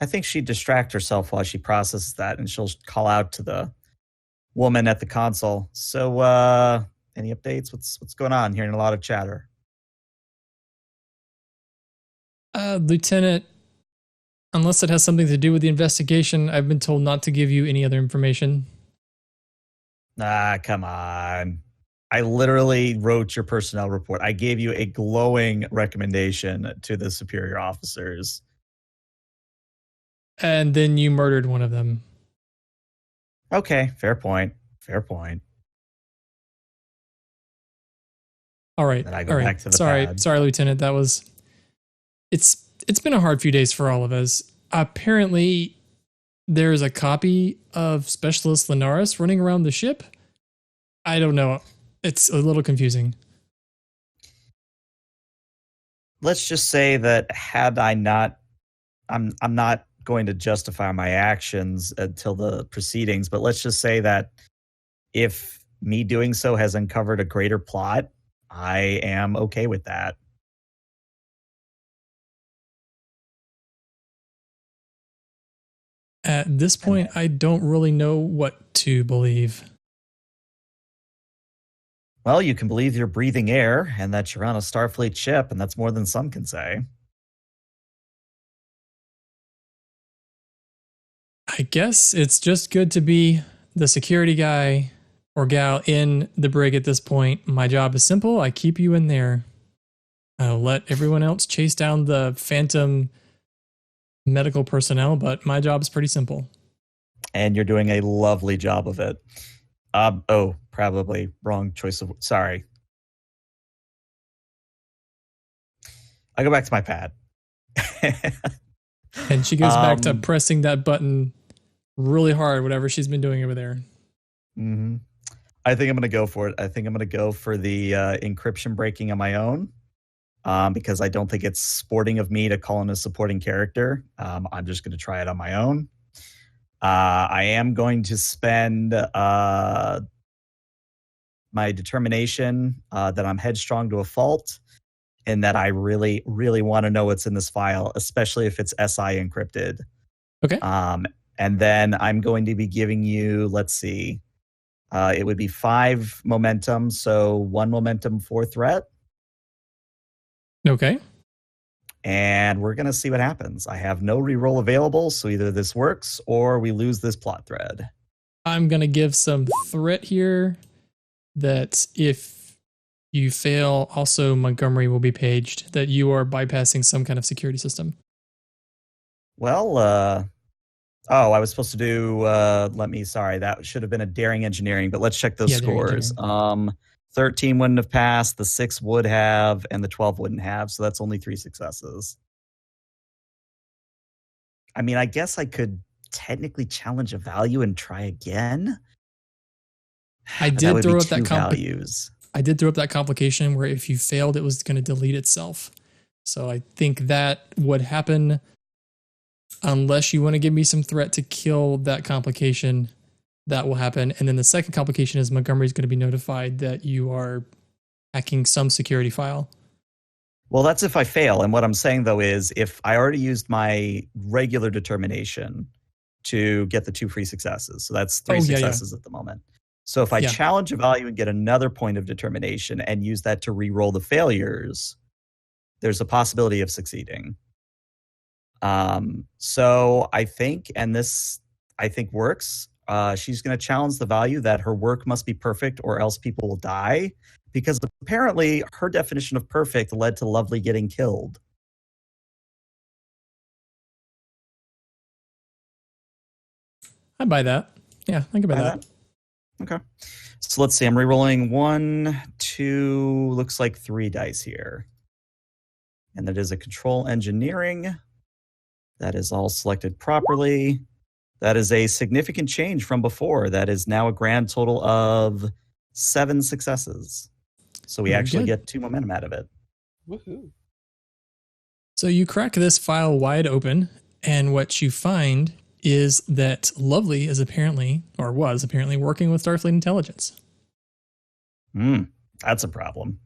think she'd distract herself while she processes that, and she'll call out to the woman at the console. So, any updates? What's going on? Hearing a lot of chatter. Lieutenant, unless it has something to do with the investigation, I've been told not to give you any other information. Ah, come on. I literally wrote your personnel report. I gave you a glowing recommendation to the superior officers. And then you murdered one of them. Okay, fair point. Fair point. All right. Then I go back to the Sorry, pad. sorry, Lieutenant. That was. It's been a hard few days for all of us. Apparently, there's a copy of Specialist Linares running around the ship. I don't know. It's a little confusing. Let's just say that had I not, I'm not going to justify my actions until the proceedings, but let's just say that if me doing so has uncovered a greater plot, I am okay with that. At this point, I don't really know what to believe. Well, you can believe you're breathing air and that you're on a Starfleet ship, and that's more than some can say. I guess it's just good to be the security guy or gal in the brig at this point. My job is simple. I keep you in there. I'll let everyone else chase down the phantom medical personnel, but my job is pretty simple. And you're doing a lovely job of it. Probably wrong choice of... Sorry. I go back to my pad. And she goes back to pressing that button really hard, whatever she's been doing over there. Mm-hmm. I think I'm going to go for it. I think I'm going to go for the encryption breaking on my own because I don't think it's sporting of me to call in a supporting character. I'm just going to try it on my own. I am going to spend my determination that I'm headstrong to a fault and that I really, really want to know what's in this file, especially if it's SI encrypted. Okay. And then I'm going to be giving you, let's see, it would be 5 momentum, so 1 momentum for threat. Okay. And we're going to see what happens. I have no reroll available, so either this works or we lose this plot thread. I'm going to give some threat here that if you fail, also Montgomery will be paged, that you are bypassing some kind of security system. Well, I was supposed to do, that should have been a daring engineering, but let's check those scores. 13 wouldn't have passed, the 6 would have, and the 12 wouldn't have, so that's only 3 successes. I mean, I guess I could technically challenge a value and try again. I did throw up that values. I did throw up that complication where if you failed, it was going to delete itself. So I think that would happen unless you want to give me some threat to kill that complication. That will happen. And then the second complication is Montgomery's going to be notified that you are hacking some security file. Well, that's if I fail. And what I'm saying, though, is if I already used my regular determination to get the 2 free successes. So that's 3 successes at the moment. So if I challenge a value and get another point of determination and use that to re-roll the failures, there's a possibility of succeeding. So I think, and this I think works, she's going to challenge the value that her work must be perfect or else people will die, because apparently her definition of perfect led to Lovely getting killed. I buy that. Yeah, I can buy that. Okay. So let's see. I'm re-rolling 1, 2, looks like 3 dice here. And that is a control engineering. That is all selected properly. That is a significant change from before. That is now a grand total of 7 successes. So we actually get 2 momentum out of it. Woohoo. So you crack this file wide open, and what you find is that Lovely is apparently, or was apparently, working with Starfleet intelligence. That's a problem.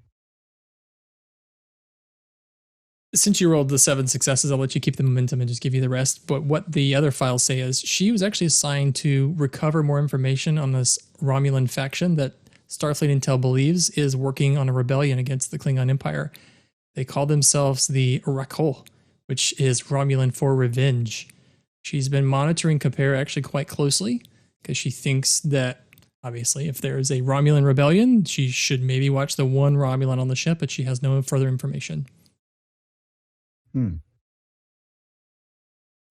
Since you rolled the 7 successes, I'll let you keep the momentum and just give you the rest. But what the other files say is she was actually assigned to recover more information on this Romulan faction that Starfleet Intel believes is working on a rebellion against the Klingon Empire. They call themselves the Rakol, which is Romulan for revenge. She's been monitoring Compare actually quite closely because she thinks that obviously if there is a Romulan rebellion, she should maybe watch the one Romulan on the ship, but she has no further information.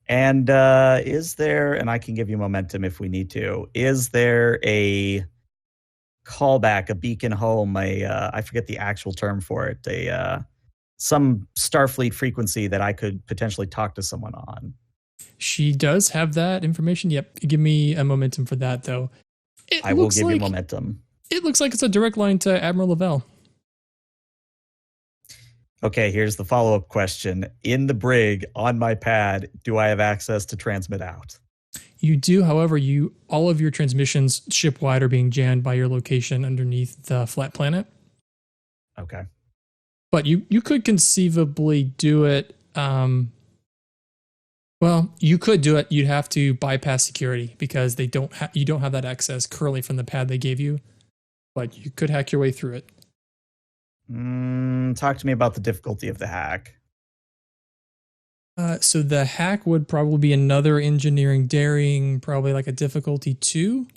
And is there, and I can give you momentum if we need to, is there a callback, a beacon home, I forget the actual term for it, some Starfleet frequency that I could potentially talk to someone on? She does have that information. Yep. Give me a momentum for that, though. I will give you momentum. It looks like it's a direct line to Admiral Lavelle. Okay, here's the follow-up question. In the brig, on my pad, do I have access to transmit out? You do, however, all of your transmissions ship-wide are being jammed by your location underneath the flat planet. Okay. But you could conceivably do it. Well, you could do it. You'd have to bypass security because you don't have that access currently from the pad they gave you. But you could hack your way through it. Talk to me about the difficulty of the hack. So the hack would probably be another engineering daring, probably like a difficulty 2.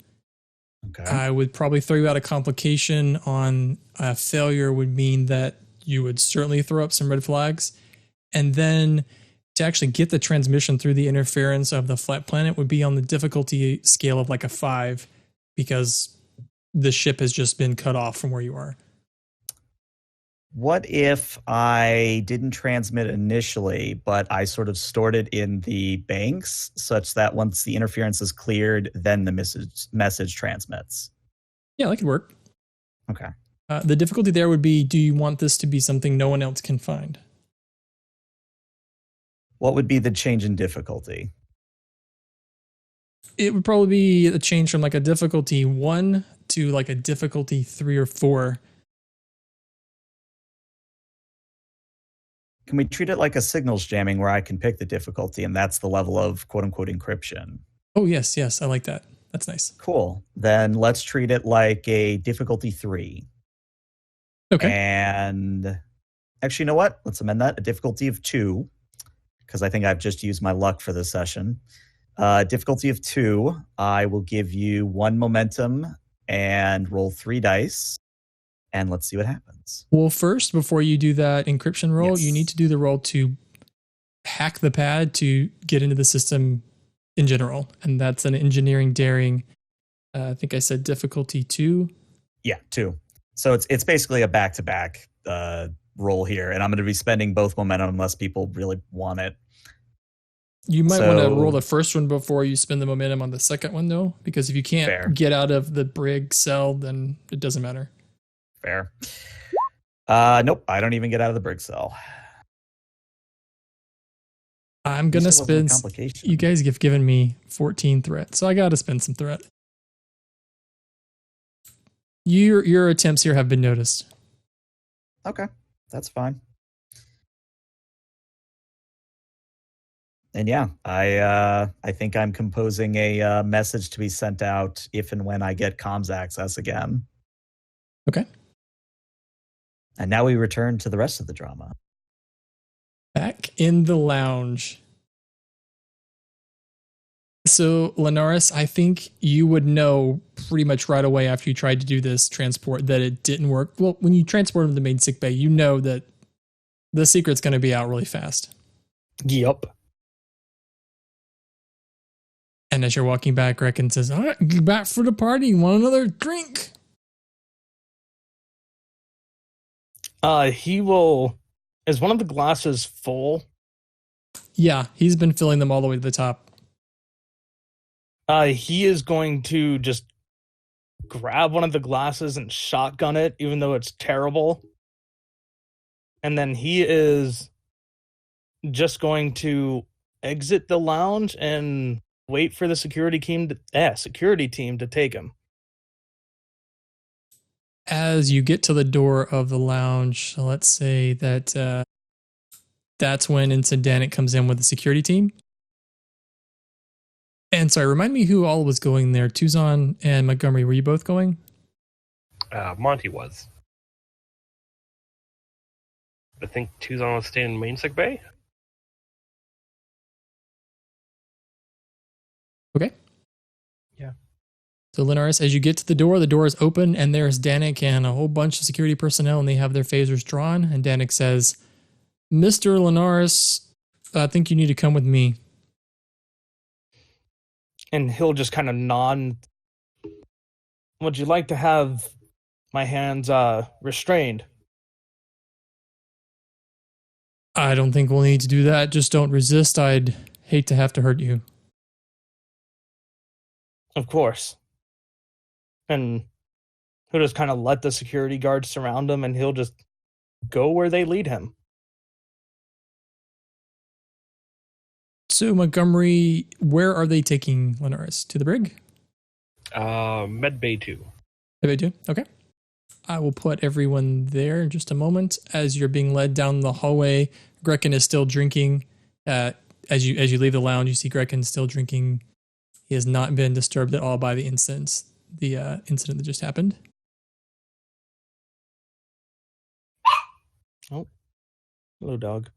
Okay. I would probably throw you out a complication on a failure would mean that you would certainly throw up some red flags. And then to actually get the transmission through the interference of the flat planet would be on the difficulty scale of like a 5 because the ship has just been cut off from where you are. What if I didn't transmit initially, but I sort of stored it in the banks such that once the interference is cleared, then the message transmits? Yeah, that could work. Okay. The difficulty there would be, do you want this to be something no one else can find? What would be the change in difficulty? It would probably be a change from like a difficulty 1 to like a difficulty 3 or 4. Can we treat it like a signals jamming where I can pick the difficulty and that's the level of quote unquote encryption? Oh, yes. I like that. That's nice. Cool. Then let's treat it like a difficulty 3. Okay. And actually, you know what? Let's amend that. A difficulty of 2, because I think I've just used my luck for this session. Difficulty of 2, I will give you 1 momentum and roll 3 dice. And let's see what happens. Well, first, before you do that encryption roll, Yes. you need to do the roll to hack the pad to get into the system in general. And that's an engineering daring. I think I said difficulty 2. Yeah, 2. So it's basically a back-to-back roll here. And I'm going to be spending both momentum unless people really want it. You might want to roll the first one before you spend the momentum on the second one, though, because if you can't Fair. get out of the brig cell, then it doesn't matter. Fair. Nope, I don't even get out of the brig cell. I'm going to spend... complication. You guys have given me 14 threat, so I got to spend some threat. Your attempts here have been noticed. Okay, that's fine. And yeah, I think I'm composing a message to be sent out if and when I get comms access again. Okay. And now we return to the rest of the drama. Back in the lounge. So, Linaris, I think you would know pretty much right away after you tried to do this transport that it didn't work. Well, when you transport him to the main sickbay, you know that the secret's going to be out really fast. Yup. And as you're walking back, Reckon says, all right, get back for the party. Want another drink? He will... Is one of the glasses full? Yeah, he's been filling them all the way to the top. He is going to just grab one of the glasses and shotgun it, even though it's terrible. And then he is just going to exit the lounge and wait for the security team to take him. As you get to the door of the lounge, let's say that That's when Ensign Danik comes in with the security team. And sorry, remind me who all was going there. Tuzon and Montgomery, were you both going? Monty was. I think Tuzon was staying in main sick bay. Okay. Yeah. So, Linares, as you get to the door is open, and there's Danik and a whole bunch of security personnel, and they have their phasers drawn. And Danik says, Mr. Linares, I think you need to come with me. And he'll just kind of nod. Would you like to have my hands restrained? I don't think we'll need to do that. Just don't resist. I'd hate to have to hurt you. Of course. And he'll just kind of let the security guards surround him, and he'll just go where they lead him. So, Montgomery, where are they taking Linares? To the brig? Med Bay 2. Med Bay 2? Okay. I will put everyone there in just a moment. As you're being led down the hallway, Grekin is still drinking. As you leave the lounge, you see Grekin still drinking. He has not been disturbed at all by the incident that just happened. Oh, hello, dog.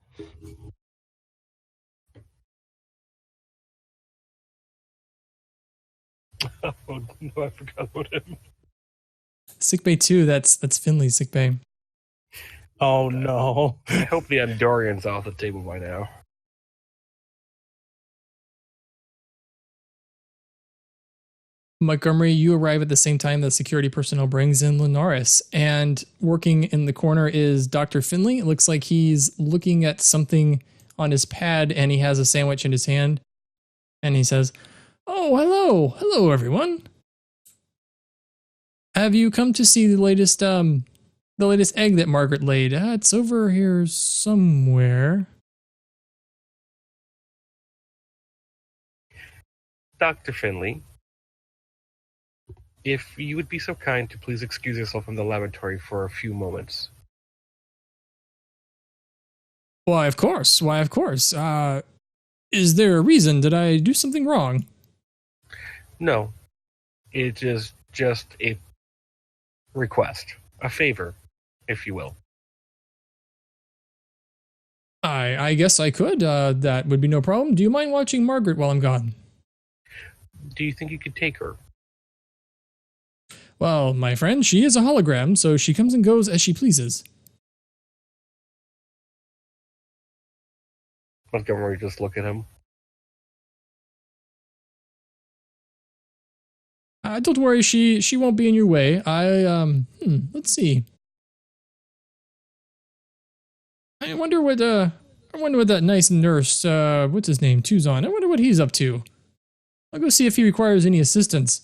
Oh no, I forgot about him. Sickbay 2, that's Finley's sickbay. Oh no. I hope the Andorian's off the table by now. Montgomery, you arrive at the same time the security personnel brings in Linares, and working in the corner is Dr. Finley. It looks like he's looking at something on his pad, and he has a sandwich in his hand, and he says, "Oh, hello everyone. Have you come to see the latest egg that Margaret laid? It's over here somewhere." Dr. Finley, if you would be so kind to please excuse yourself from the laboratory for a few moments. Why, of course. Is there a reason? Did I do something wrong? No, it is just a request, a favor, if you will. I guess I could. That would be no problem. Do you mind watching Margaret while I'm gone? Do you think you could take her? Well, my friend, she is a hologram, so she comes and goes as she pleases. Montgomery just look at him. Don't worry, she won't be in your way. Let's see. I wonder what that nice nurse, what's his name, Tuzon. I wonder what he's up to. I'll go see if he requires any assistance.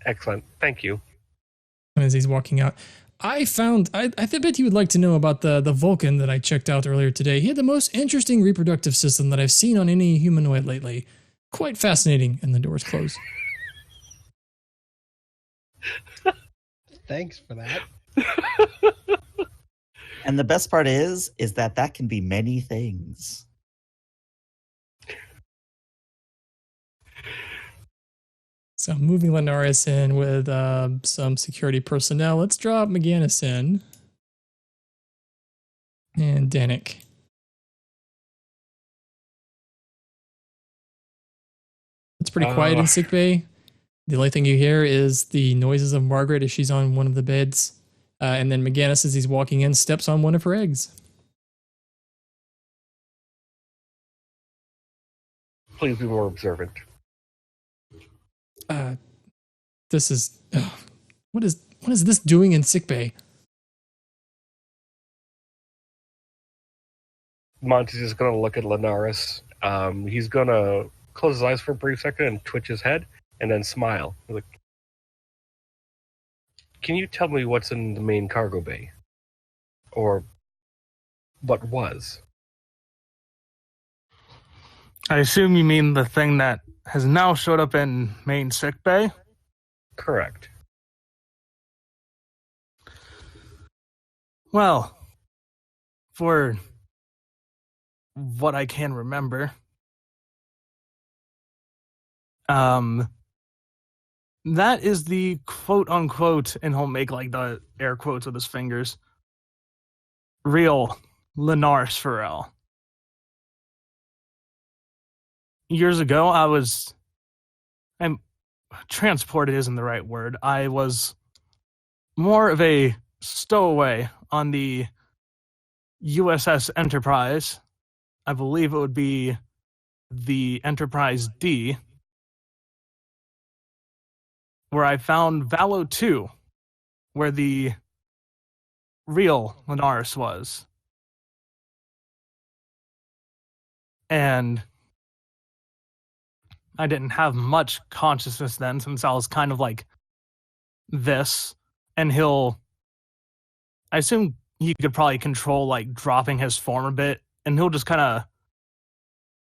Excellent, thank you. And as he's walking out, I bet you would like to know about the Vulcan that I checked out earlier today. He had the most interesting reproductive system that I've seen on any humanoid lately. Quite fascinating, and the doors close. Thanks for that. And the best part is that can be many things. So moving Linares in with some security personnel. Let's drop McGinnis in. And Danik. It's pretty quiet in sickbay. The only thing you hear is the noises of Margaret as she's on one of the beds. And then McGinnis, as he's walking in, steps on one of her eggs. Please be more observant. This is... what is this doing in sickbay? Monty's just going to look at Linares. He's going to close his eyes for a brief second and twitch his head, and then smile. He's like, can you tell me what's in the main cargo bay? Or what was? I assume you mean the thing that has now showed up in main sick bay? Correct. Well, for what I can remember, that is the quote unquote, and he'll make like the air quotes with his fingers, real Linares Farrell. Years ago, I'm transported isn't the right word. I was more of a stowaway on the USS Enterprise. I believe it would be the Enterprise D, where I found Valo 2, where the real Linares was. And I didn't have much consciousness then, since I was kind of like this. And I assume he could probably control like dropping his form a bit, and he'll just kind of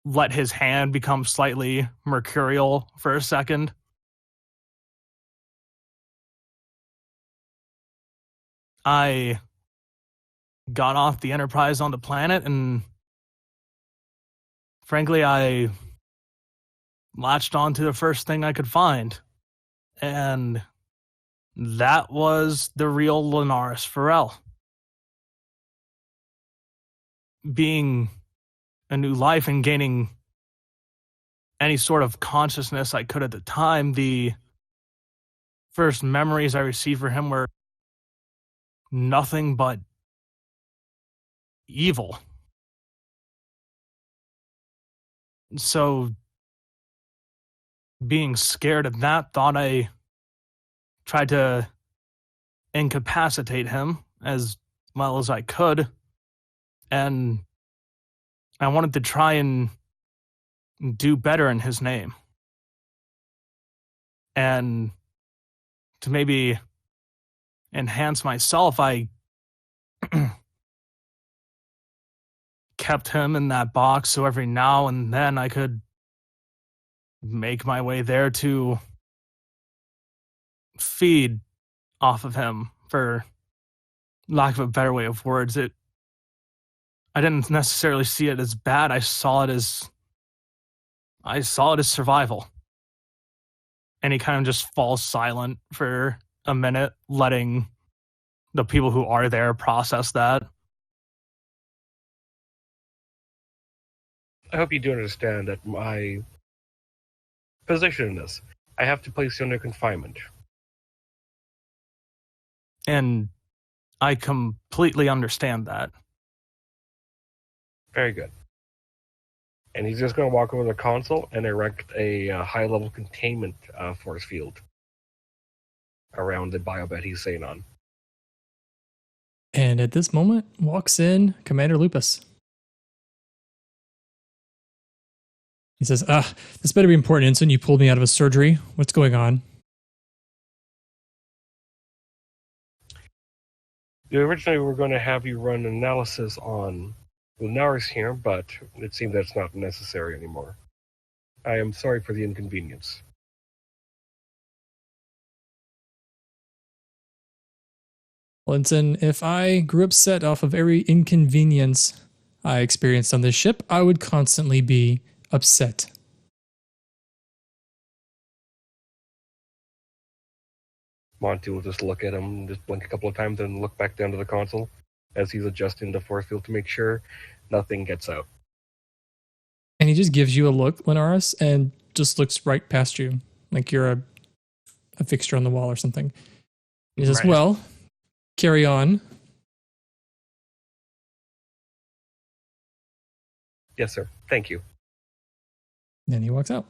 let his hand become slightly mercurial for a second. I got off the Enterprise on the planet, and frankly, I latched on to the first thing I could find. And that was the real Linares Farrell. Being a new life and gaining any sort of consciousness I could at the time, the first memories I received for him were nothing but evil. So, being scared of that thought, I tried to incapacitate him as well as I could. And I wanted to try and do better in his name. And to maybe enhance myself, I kept him in that box so every now and then I could make my way there to feed off of him, for lack of a better way of words. I didn't necessarily see it as bad. I saw it as survival. And he kind of just falls silent for a minute, letting the people who are there process that. I hope you do understand that my position in this, I have to place you under confinement. And I completely understand that. Very good. And he's just going to walk over to the console and erect a high-level containment force field around the biobed he's sitting on. And at this moment, walks in Commander Lupus. He says, this better be important, Ensign. You pulled me out of a surgery. What's going on? Originally, we were going to have you run analysis on Linares here, but it seems that it's not necessary anymore. I am sorry for the inconvenience. Well, Ensign, if I grew upset off of every inconvenience I experienced on this ship, I would constantly be upset. Monty will just look at him, just blink a couple of times, and look back down to the console as he's adjusting the force field to make sure nothing gets out. And he just gives you a look, Linares, and just looks right past you, like you're a fixture on the wall or something. He says, Right. Well, carry on. Yes, sir. Thank you. Then he walks out.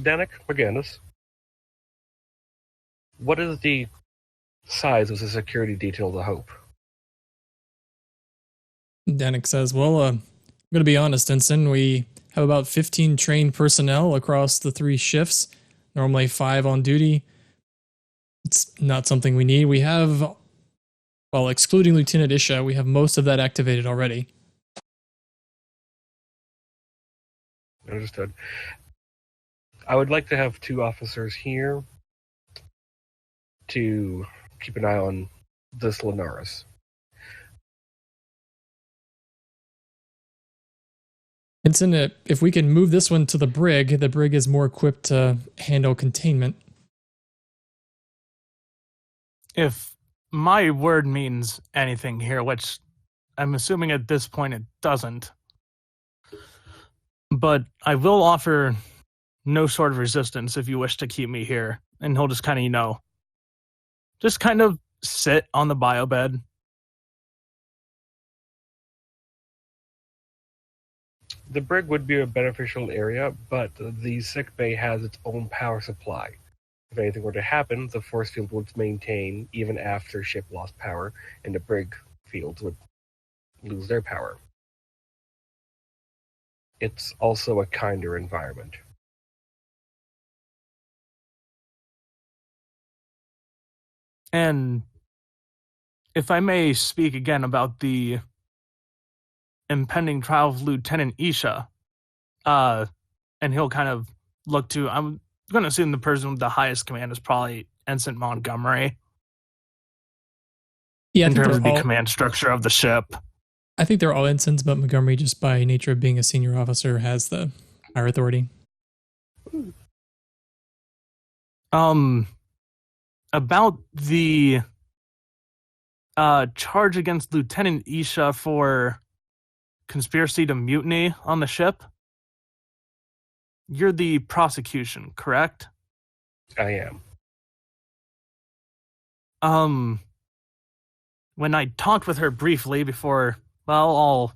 Danik McGinnis, what is the size of the security detail of the Hope? Danik says, Well, I'm going to be honest, Ensign. We have about 15 trained personnel across the 3 shifts, normally 5 on duty. It's not something we need. We have, well, excluding Lieutenant Isha, we have most of that activated already. Understood. I would like to have 2 officers here to keep an eye on this Linares. Ensign, if we can move this one to the brig is more equipped to handle containment. If my word means anything here, which I'm assuming at this point it doesn't, but I will offer no sort of resistance if you wish to keep me here. And he'll just kind of, just kind of sit on the bio bed. The brig would be a beneficial area, but the sick bay has its own power supply. If anything were to happen, the force field would maintain even after ship lost power, and the brig fields would lose their power. It's also a kinder environment. And if I may speak again about the impending trial of Lieutenant Isha, and he'll kind of look to, I'm going to assume the person with the highest command is probably Ensign Montgomery. Yeah, in terms of the command structure of the ship. I think they're all ensigns, but Montgomery, just by nature of being a senior officer, has the higher authority. About the charge against Lieutenant Isha for conspiracy to mutiny on the ship. You're the prosecution, correct? I am. When I talked with her briefly before, well, all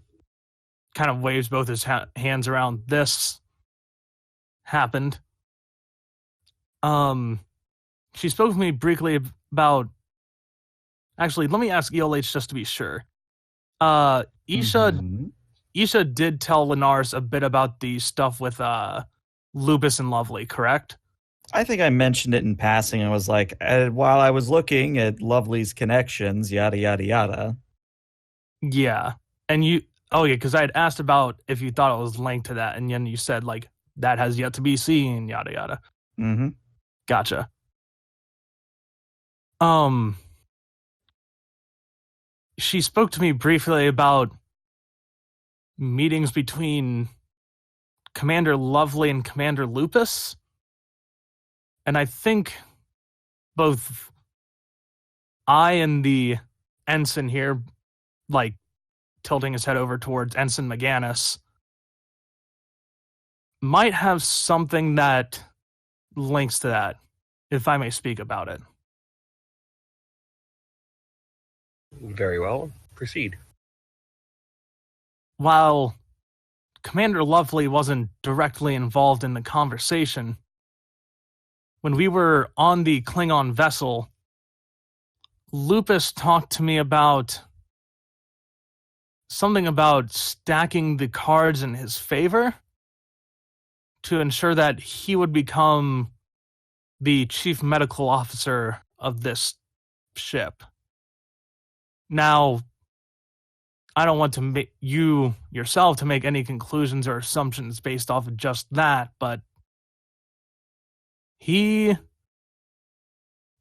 kind of waves both his hands around this happened. She spoke to me briefly about. Actually, let me ask ELH just to be sure. Isha did tell Linares a bit about the stuff with Lupus and Lovely, correct? I think I mentioned it in passing. I was like, while I was looking at Lovely's connections, yada, yada, yada. Yeah. And you, because I had asked about if you thought it was linked to that, and then you said, like, that has yet to be seen, yada, yada. Mm-hmm. Gotcha. She spoke to me briefly about meetings between Commander Lovely and Commander Lupus. And I think both I and the ensign here, like tilting his head over towards Ensign McGannis, might have something that links to that, if I may speak about it. Very well. Proceed. While Commander Lovely wasn't directly involved in the conversation, when we were on the Klingon vessel, Lupus talked to me about something about stacking the cards in his favor to ensure that he would become the chief medical officer of this ship. Now, I don't want to make you yourself to make any conclusions or assumptions based off of just that, but he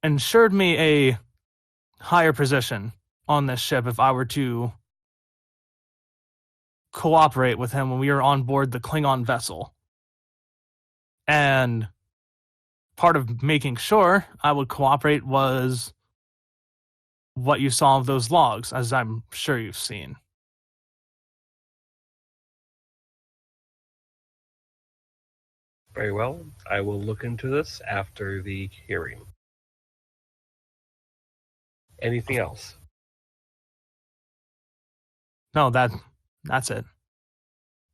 ensured me a higher position on this ship if I were to cooperate with him when we were on board the Klingon vessel. And part of making sure I would cooperate was what you saw of those logs, as I'm sure you've seen. Very well. I will look into this after the hearing. Anything else? No, that's it.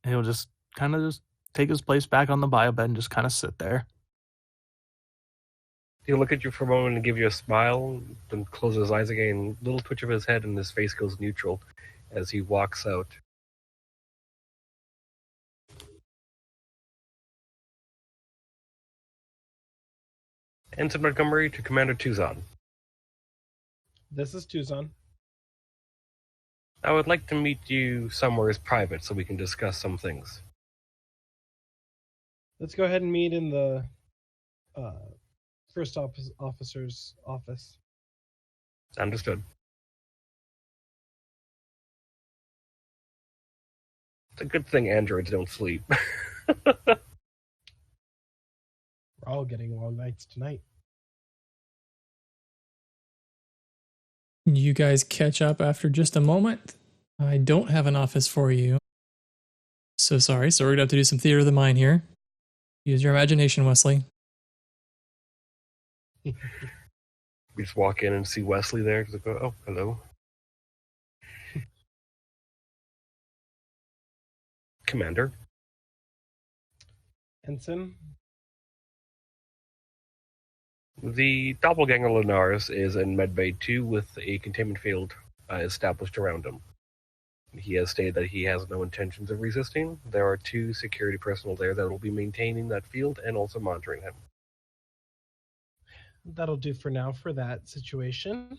And he'll just kind of just take his place back on the bio bed and just kind of sit there. He'll look at you for a moment and give you a smile, then close his eyes again. A little twitch of his head and his face goes neutral as he walks out. Ensign Montgomery to Commander Tuzon. This is Tuzon. I would like to meet you somewhere as private so we can discuss some things. Let's go ahead and meet in the first officer's office. Understood. It's a good thing androids don't sleep. We're all getting long nights tonight. You guys catch up after just a moment. I don't have an office for you. So sorry. So we're going to have to do some theater of the mind here. Use your imagination, Wesley. We just walk in and see Wesley there. Just go, oh, hello. Commander. Ensign? The doppelganger Linares is in Medbay 2 with a containment field established around him. He has stated that he has no intentions of resisting. There are 2 security personnel there that will be maintaining that field and also monitoring him. That'll do for now for that situation.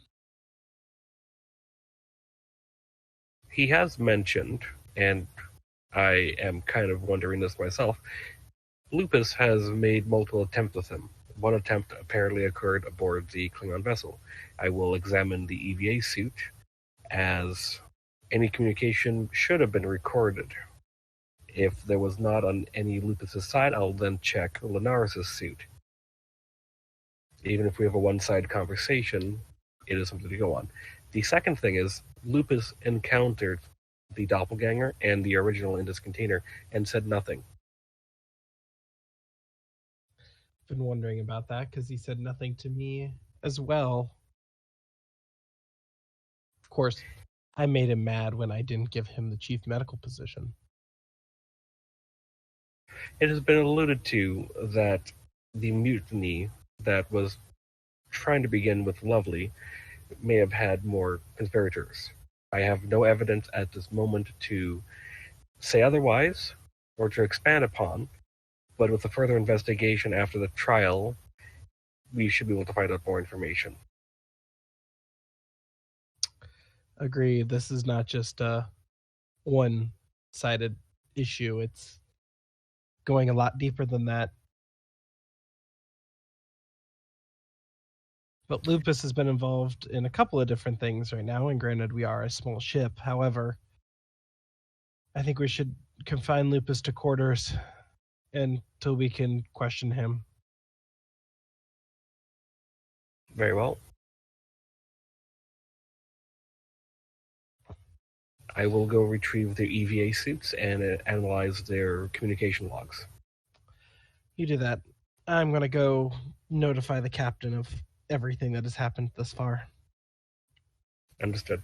He has mentioned, and I am kind of wondering this myself, Lupus has made multiple attempts with him. One attempt apparently occurred aboard the Klingon vessel. I will examine the EVA suit, as any communication should have been recorded. If there was not on any Lupus's side, I'll then check Linares' suit. Even if we have a one-side conversation, it is something to go on. The second thing is, Lupus encountered the doppelganger and the original in this container and said nothing. Been wondering about that because he said nothing to me as well. Of course, I made him mad when I didn't give him the chief medical position. It has been alluded to that the mutiny that was trying to begin with Lovely may have had more conspirators. I have no evidence at this moment to say otherwise or to expand upon, but with a further investigation after the trial, we should be able to find out more information. Agreed. This is not just a one-sided issue. It's going a lot deeper than that. But Lupus has been involved in a couple of different things right now, and granted, we are a small ship. However, I think we should confine Lupus to quarters until we can question him. Very well. I will go retrieve their EVA suits and analyze their communication logs. You do that. I'm going to go notify the captain of everything that has happened thus far. Understood.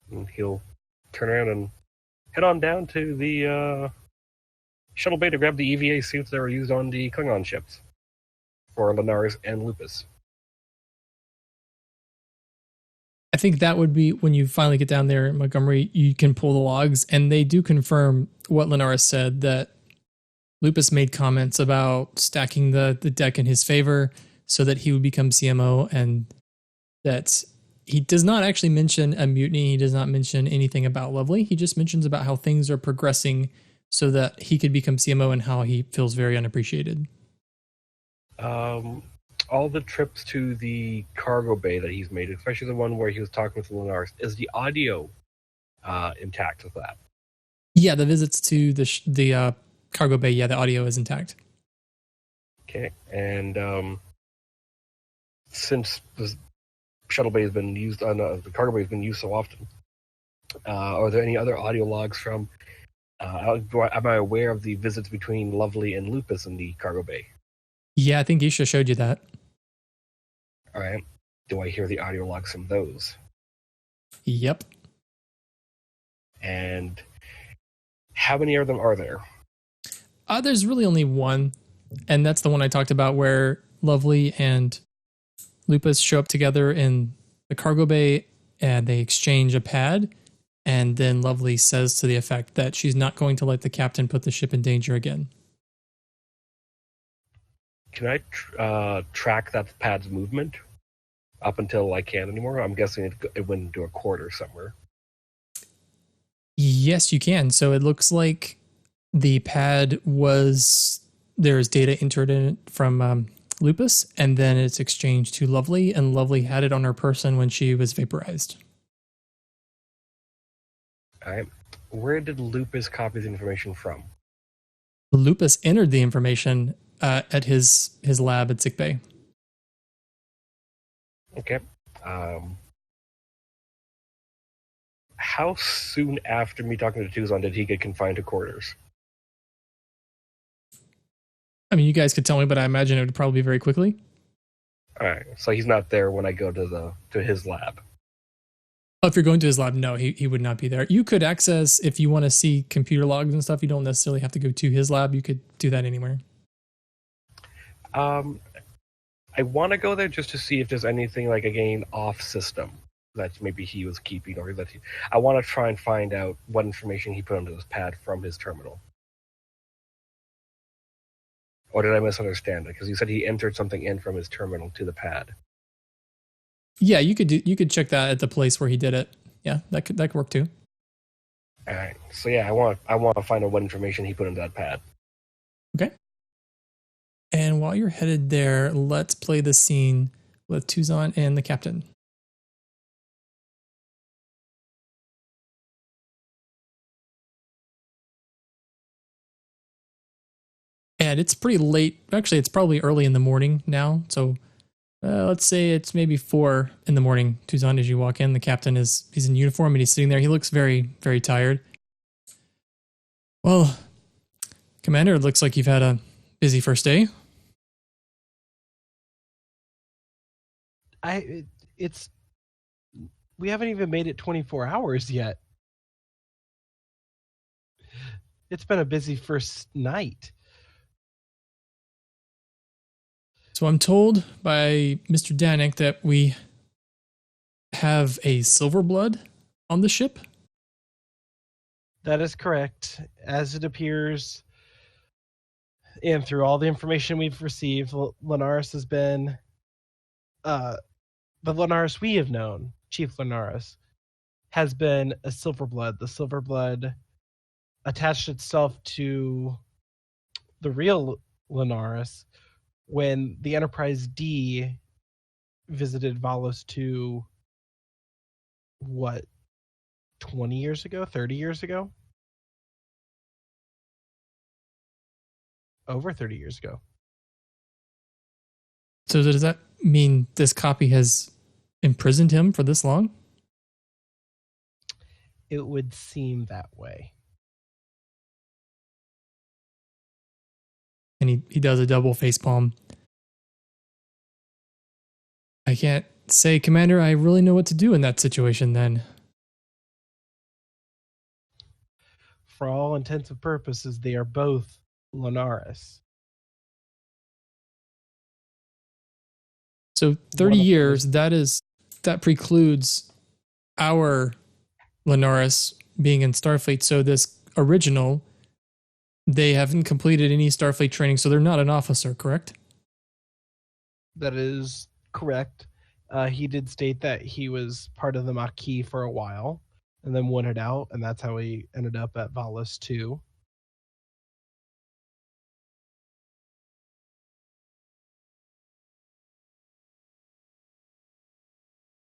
And he'll turn around and head on down to the shuttle bay to grab the EVA suits that were used on the Klingon ships for Linares and Lupus. I think that would be when you finally get down there in Montgomery, you can pull the logs, and they do confirm what Linares said, that Lupus made comments about stacking the deck in his favor so that he would become CMO, and that he does not actually mention a mutiny. He does not mention anything about Lovely. He just mentions about how things are progressing so that he could become CMO and how he feels very unappreciated. All the trips to the cargo bay that he's made, especially the one where he was talking with Linares, is the audio intact with that? Yeah, the visits to the cargo bay, yeah, the audio is intact. Okay, and since the shuttle bay has been used on the cargo bay has been used so often, are there any other audio logs from? Am I aware of the visits between Lovely and Lupus in the cargo bay? Yeah, I think Isha showed you that. All right. Do I hear the audio logs from those? Yep. And how many of them are there? There's really only one, and that's the one I talked about where Lovely and Lupus show up together in the cargo bay and they exchange a pad, and then Lovely says to the effect that she's not going to let the captain put the ship in danger again. Can I track that pad's movement up until I can't anymore? I'm guessing it went into a quarter somewhere. Yes, you can. So it looks like the pad there's data entered in it from Lupus, and then it's exchanged to Lovely, and Lovely had it on her person when she was vaporized. All right. Where did Lupus copy the information from? Lupus entered the information at his lab at sickbay. Okay. How soon after me talking to Tuzon did he get confined to quarters? I mean, you guys could tell me, but I imagine it would probably be very quickly. All right, so he's not there when I go to his lab. Oh, if you're going to his lab, no, he would not be there. You could access, if you want to see computer logs and stuff, you don't necessarily have to go to his lab. You could do that anywhere. I want to go there just to see if there's anything like again off system that maybe he was keeping, or that I want to try and find out what information he put onto this pad from his terminal. Or did I misunderstand it? Because you said he entered something in from his terminal to the pad. Yeah, you could check that at the place where he did it. Yeah, that could work too. All right. So yeah, I want to find out what information he put into that pad. Okay. And while you're headed there, let's play the scene with Tuzon and the captain. And it's pretty late. Actually, it's probably early in the morning now. So let's say it's maybe 4 in the morning. Tuzon, as you walk in, the captain he's in uniform and he's sitting there. He looks very, very tired. Well, Commander, it looks like you've had a busy first day. We haven't even made it 24 hours yet. It's been a busy first night. So I'm told by Mr. Danik that we have a Silverblood on the ship. That is correct. As it appears, and through all the information we've received, Linares has been the Linares we have known, Chief Linares, has been a Silverblood. The Silverblood attached itself to the real Linares when the Enterprise D visited Valos 2, 20 years ago? 30 years ago? Over 30 years ago. So does that mean this copy has imprisoned him for this long? It would seem that way. And he does a double facepalm. I can't say, Commander, I really know what to do in that situation then. For all intents and purposes, they are both Linares. So 30 years, that precludes our Linares being in Starfleet. So this original, they haven't completed any Starfleet training, so they're not an officer, correct? That is correct. He did state that he was part of the Maquis for a while, and then wanted out, and that's how he ended up at Valos 2.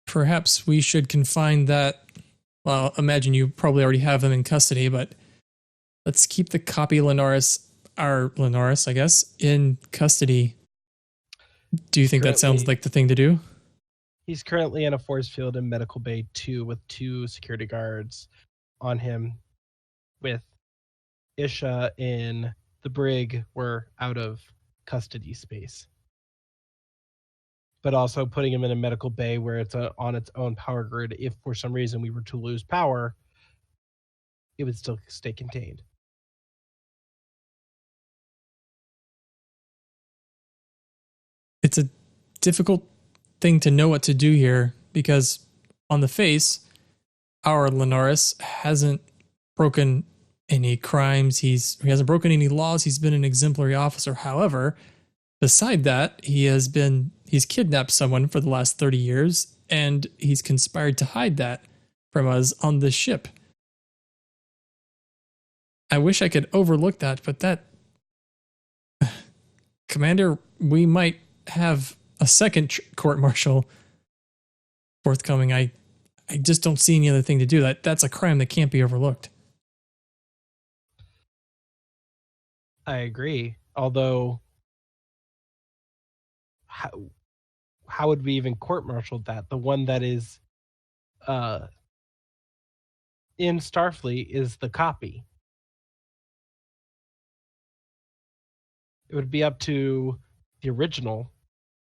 Perhaps we should confine that. Well, imagine you probably already have them in custody, but let's keep the copy Linares, our Linares, I guess, in custody. Do you think that sounds like the thing to do? He's currently in a force field in Medical Bay 2 with 2 security guards on him, with Isha in the brig. We're out of custody space. But also putting him in a medical bay where it's on its own power grid. If for some reason we were to lose power, it would still stay contained. It's a difficult thing to know what to do here because on the face, our Linares hasn't broken any crimes. He hasn't broken any laws. He's been an exemplary officer. However, beside that, he's kidnapped someone for the last 30 years, and he's conspired to hide that from us on this ship. I wish I could overlook that, but that... Commander, we might have a second court-martial forthcoming. I just don't see any other thing to do. That's a crime that can't be overlooked. I agree. Although, how would we even court-martial that? The one that is in Starfleet is the copy. It would be up to the original,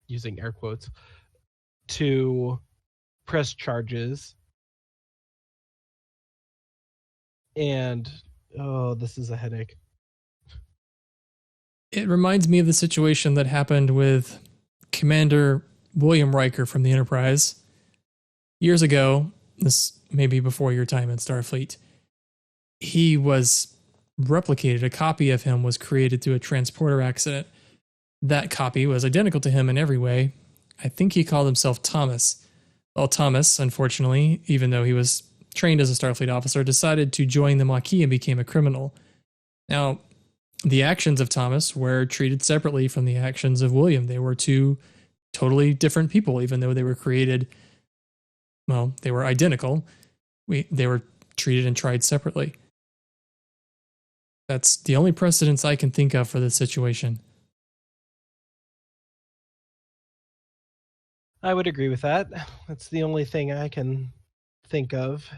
using air quotes, to press charges. And, oh, this is a headache. It reminds me of the situation that happened with Commander William Riker from the Enterprise years ago. This may be before your time in Starfleet. He was replicated. A copy of him was created through a transporter accident. That copy was identical to him in every way. I think he called himself Thomas. Well, Thomas, unfortunately, even though he was trained as a Starfleet officer, decided to join the Maquis and became a criminal. Now, the actions of Thomas were treated separately from the actions of William. They were two totally different people, even though they were created, well, they were identical. They were treated and tried separately. That's the only precedence I can think of for this situation. I would agree with that. That's the only thing I can think of.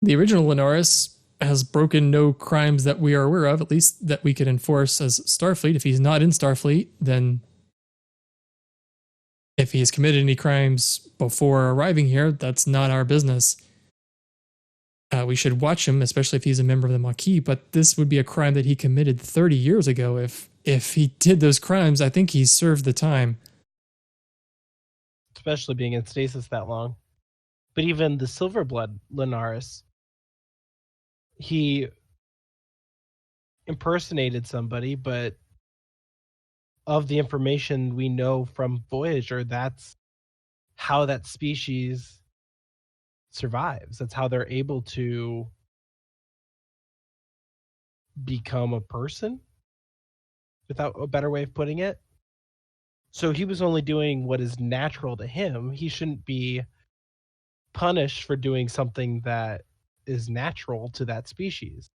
The original Linares has broken no crimes that we are aware of, at least that we could enforce as Starfleet. If he's not in Starfleet, then if he has committed any crimes before arriving here, that's not our business. We should watch him, especially if he's a member of the Maquis, but this would be a crime that he committed 30 years ago. If he did those crimes, I think he served the time. Especially being in stasis that long. But even the Silverblood Linares, he impersonated somebody, but of the information we know from Voyager, that's how that species survives. That's how they're able to become a person, without a better way of putting it. So he was only doing what is natural to him. He shouldn't be punished for doing something that is natural to that species.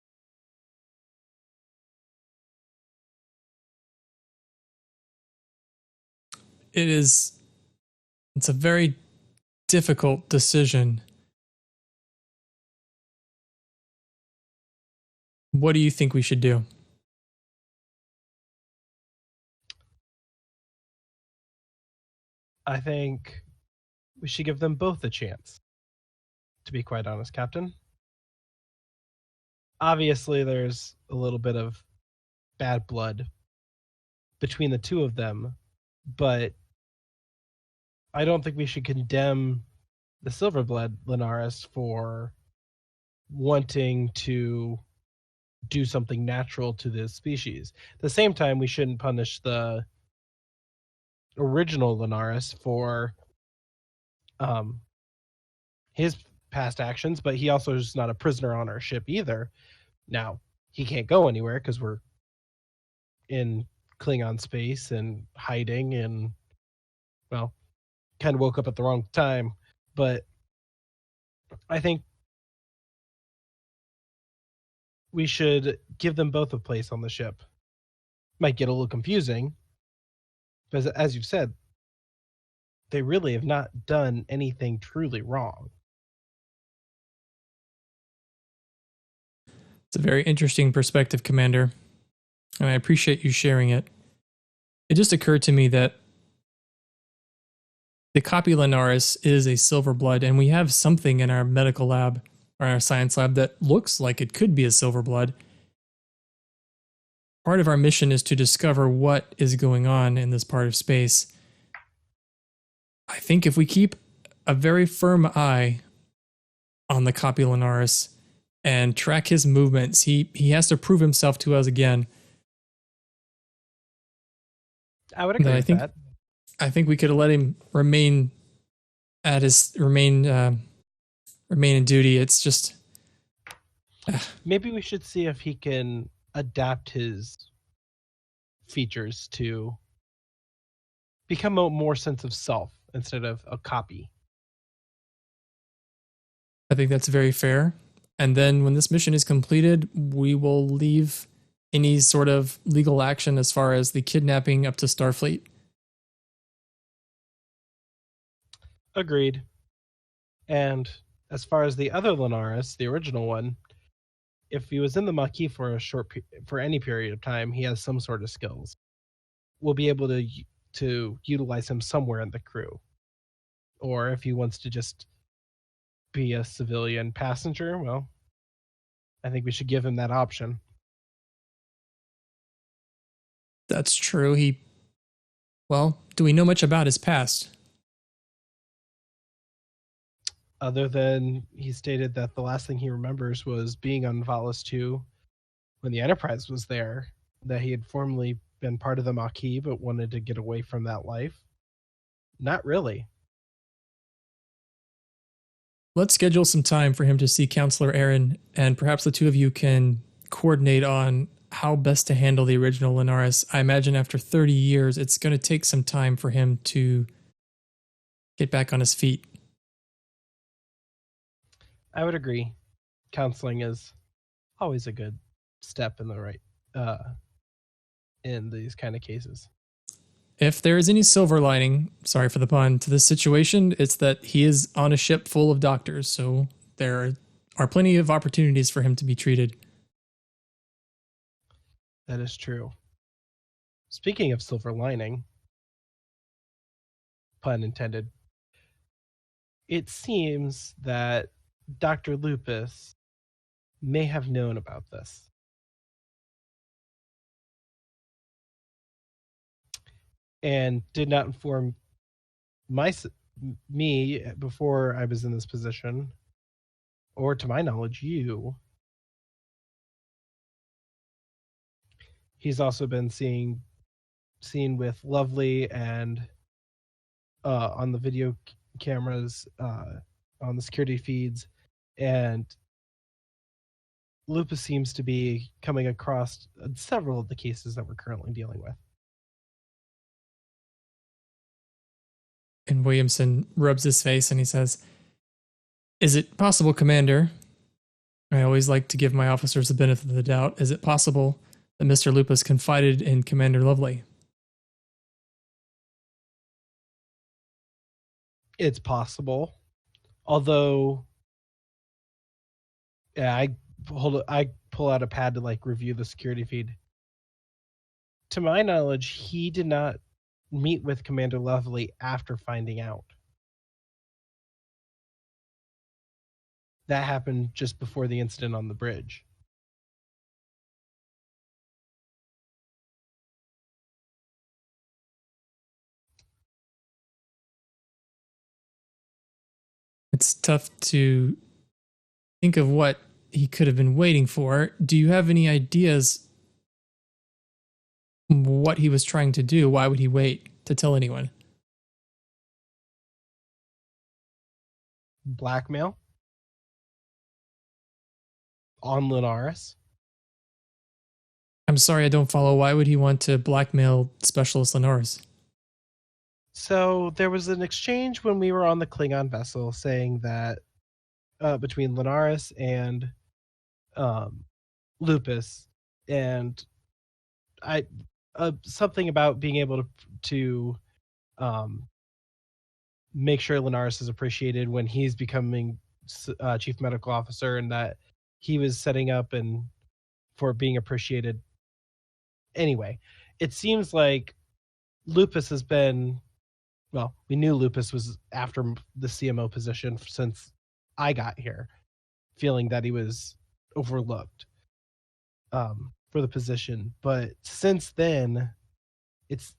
It's a very difficult decision. What do you think we should do? I think we should give them both a chance, to be quite honest, Captain. Obviously, there's a little bit of bad blood between the two of them, but I don't think we should condemn the Silverblood Linares for wanting to do something natural to this species. At the same time, we shouldn't punish the original Linares for his past actions, but he also is not a prisoner on our ship either. Now, he can't go anywhere because we're in Klingon space and hiding, and, well, kind of woke up at the wrong time. But I think we should give them both a place on the ship. Might get a little confusing, because as you've said, they really have not done anything truly wrong. It's a very interesting perspective, Commander, and I appreciate you sharing it. It just occurred to me that the copy Linares is a Silverblood, and we have something in our medical lab or our science lab that looks like it could be a Silverblood. Part of our mission is to discover what is going on in this part of space. I think if we keep a very firm eye on the copy Linares and track his movements, he has to prove himself to us again. I would agree with that. I think we could let him remain in duty. It's just maybe we should see if he can adapt his features to become a more sense of self instead of a copy. I think that's very fair. And then when this mission is completed, we will leave any sort of legal action as far as the kidnapping up to Starfleet. Agreed. And as far as the other Linares, the original one, if he was in the Maquis for for any period of time, he has some sort of skills. We'll be able to utilize him somewhere in the crew. Or if he wants to just be a civilian passenger, well, I think we should give him that option. That's true. Well, do we know much about his past? Other than he stated that the last thing he remembers was being on Valis 2 when the Enterprise was there, that he had formerly been part of the Maquis but wanted to get away from that life. Not really. Let's schedule some time for him to see Counselor Aaron, and perhaps the two of you can coordinate on how best to handle the original Linares. I imagine after 30 years, it's going to take some time for him to get back on his feet. I would agree. Counseling is always a good step in the right in these kind of cases. If there is any silver lining, sorry for the pun, to this situation, it's that he is on a ship full of doctors, so there are plenty of opportunities for him to be treated. That is true. Speaking of silver lining, pun intended, it seems that Dr. Lupus may have known about this. And did not inform me before I was in this position, or to my knowledge, you. He's also been seen with Lovely and on the video cameras, on the security feeds, and Lupus seems to be coming across several of the cases that we're currently dealing with. And Williamson rubs his face and he says, "Is it possible, Commander? I always like to give my officers the benefit of the doubt. Is it possible that Mr. Lupus confided in Commander Lovely?" It's possible. Although, yeah, I pull out a pad to review the security feed. To my knowledge, he did not meet with Commander Lovely after finding out. That happened just before the incident on the bridge. It's tough to think of what he could have been waiting for. Do you have any ideas what he was trying to do? Why would he wait to tell anyone? Blackmail? On Linares? I'm sorry, I don't follow. Why would he want to blackmail Specialist Linares? So there was an exchange when we were on the Klingon vessel saying that between Linares and Lupus, and something about being able to make sure Linares is appreciated when he's becoming chief medical officer, and that he was setting up and for being appreciated. Anyway, it seems like Lupus has been, well, we knew Lupus was after the CMO position since I got here, feeling that he was overlooked for the position. But since then,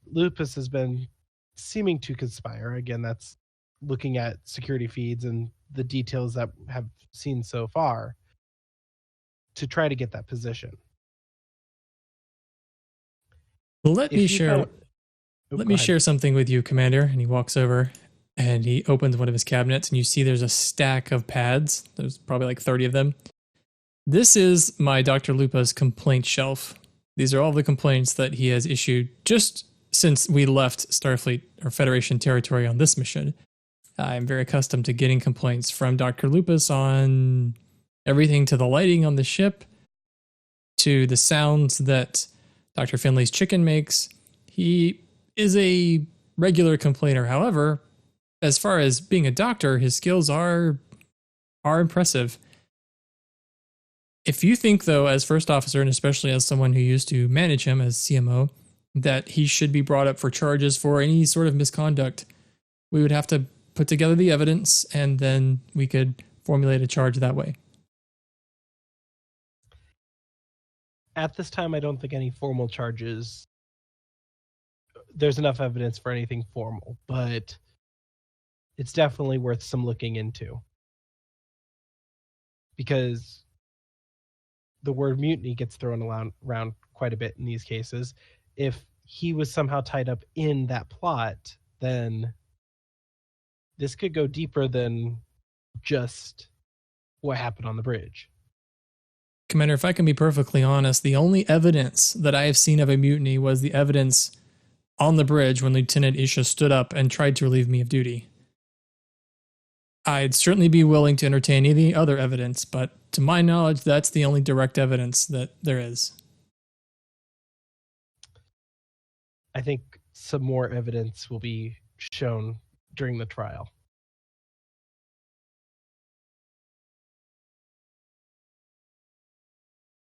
Lupus has been seeming to conspire. Again, that's looking at security feeds and the details that have seen so far to try to get that position. Let me share something with you, Commander. And he walks over and he opens one of his cabinets, and you see there's a stack of pads. There's probably like 30 of them. This is my Dr. Lupa's complaint shelf. These are all the complaints that he has issued just since we left Starfleet or Federation territory on this mission. I'm very accustomed to getting complaints from Dr. Lupus on everything to the lighting on the ship, to the sounds that Dr. Finley's chicken makes. He is a regular complainer. However, as far as being a doctor, his skills are impressive. If you think, though, as first officer, and especially as someone who used to manage him as CMO, that he should be brought up for charges for any sort of misconduct, we would have to put together the evidence and then we could formulate a charge that way. At this time, I don't think any formal charges. There's enough evidence for anything formal, but it's definitely worth some looking into. Because the word mutiny gets thrown around quite a bit in these cases. If he was somehow tied up in that plot, then this could go deeper than just what happened on the bridge. Commander, if I can be perfectly honest, the only evidence that I have seen of a mutiny was the evidence on the bridge when Lieutenant Isha stood up and tried to relieve me of duty. I'd certainly be willing to entertain any other evidence, but to my knowledge, that's the only direct evidence that there is. I think some more evidence will be shown during the trial.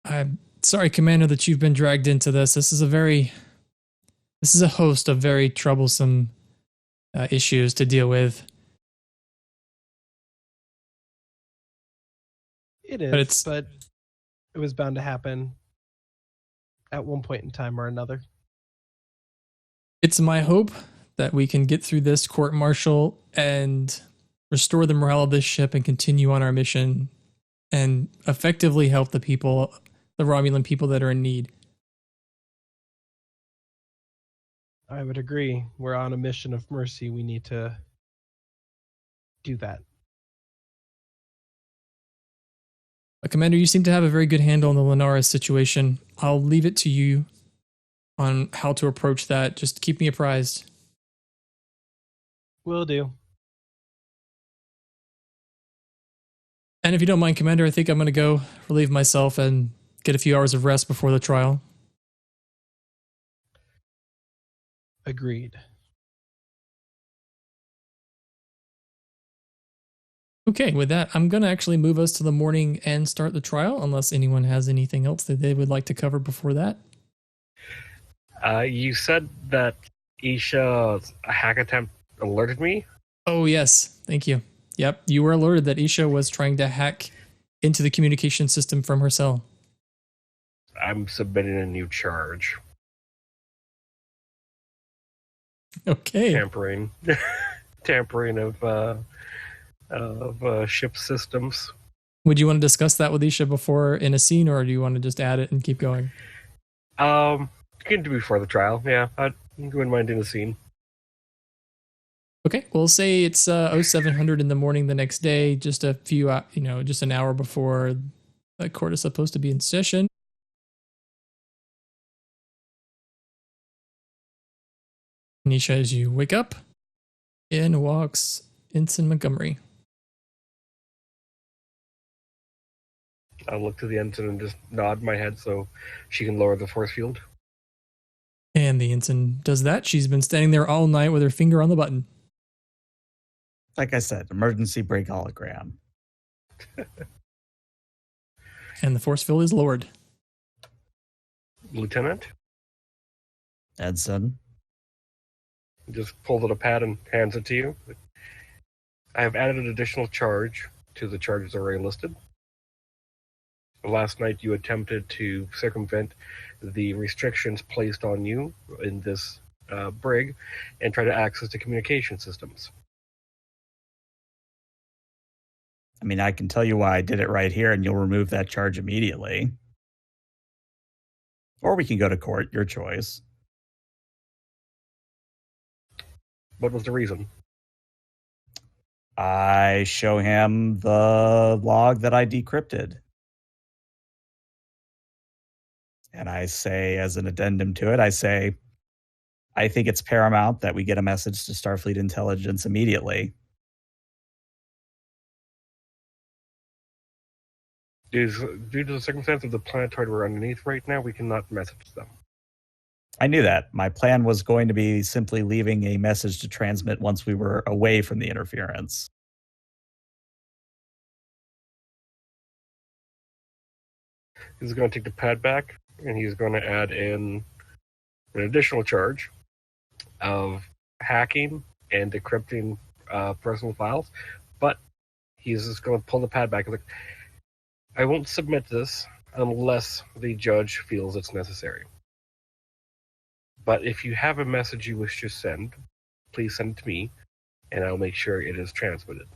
I'm sorry, Commander, that you've been dragged into this. This is a host of very troublesome issues to deal with. It is, but it was bound to happen at one point in time or another. It's my hope that we can get through this court-martial and restore the morale of this ship and continue on our mission and effectively help the people, the Romulan people that are in need. I would agree. We're on a mission of mercy. We need to do that. Commander, you seem to have a very good handle on the Linares situation. I'll leave it to you on how to approach that. Just keep me apprised. Will do. And if you don't mind, Commander, I think I'm going to go relieve myself and get a few hours of rest before the trial. Agreed. Okay, with that, I'm going to actually move us to the morning and start the trial, unless anyone has anything else that they would like to cover before that. You said that Isha's hack attempt alerted me? Oh, yes. Thank you. Yep, you were alerted that Isha was trying to hack into the communication system from her cell. I'm submitting a new charge. Okay. Tampering. Tampering of ship systems. Would you want to discuss that with Isha before in a scene, or do you want to just add it and keep going? Can do before the trial. Yeah, I wouldn't mind doing a scene. Okay, we'll say it's 0700 in the morning the next day, just a few, just an hour before the court is supposed to be in session. Nisha, as you wake up, in walks Ensign Montgomery. I'll look to the ensign and just nod my head so she can lower the force field. And the ensign does that. She's been standing there all night with her finger on the button. Like I said, emergency brake hologram. And the force field is lowered. Lieutenant? Ensign. Just pulls out a pad and hands it to you. I have added an additional charge to the charges already listed. Last night you attempted to circumvent the restrictions placed on you in this brig and try to access the communication systems. I mean, I can tell you why I did it right here, and you'll remove that charge immediately. Or we can go to court, your choice. What was the reason? I show him the log that I decrypted. And I say, as an addendum to it, I say, I think it's paramount that we get a message to Starfleet intelligence immediately. Due to the circumstance of the planetoid we're underneath right now, we cannot message them. I knew that. My plan was going to be simply leaving a message to transmit once we were away from the interference. He's going to take the pad back, and he's going to add in an additional charge of hacking and decrypting personal files. But he's just going to pull the pad back. Like, I won't submit this unless the judge feels it's necessary. But if you have a message you wish to send, please send it to me, and I'll make sure it is transmitted.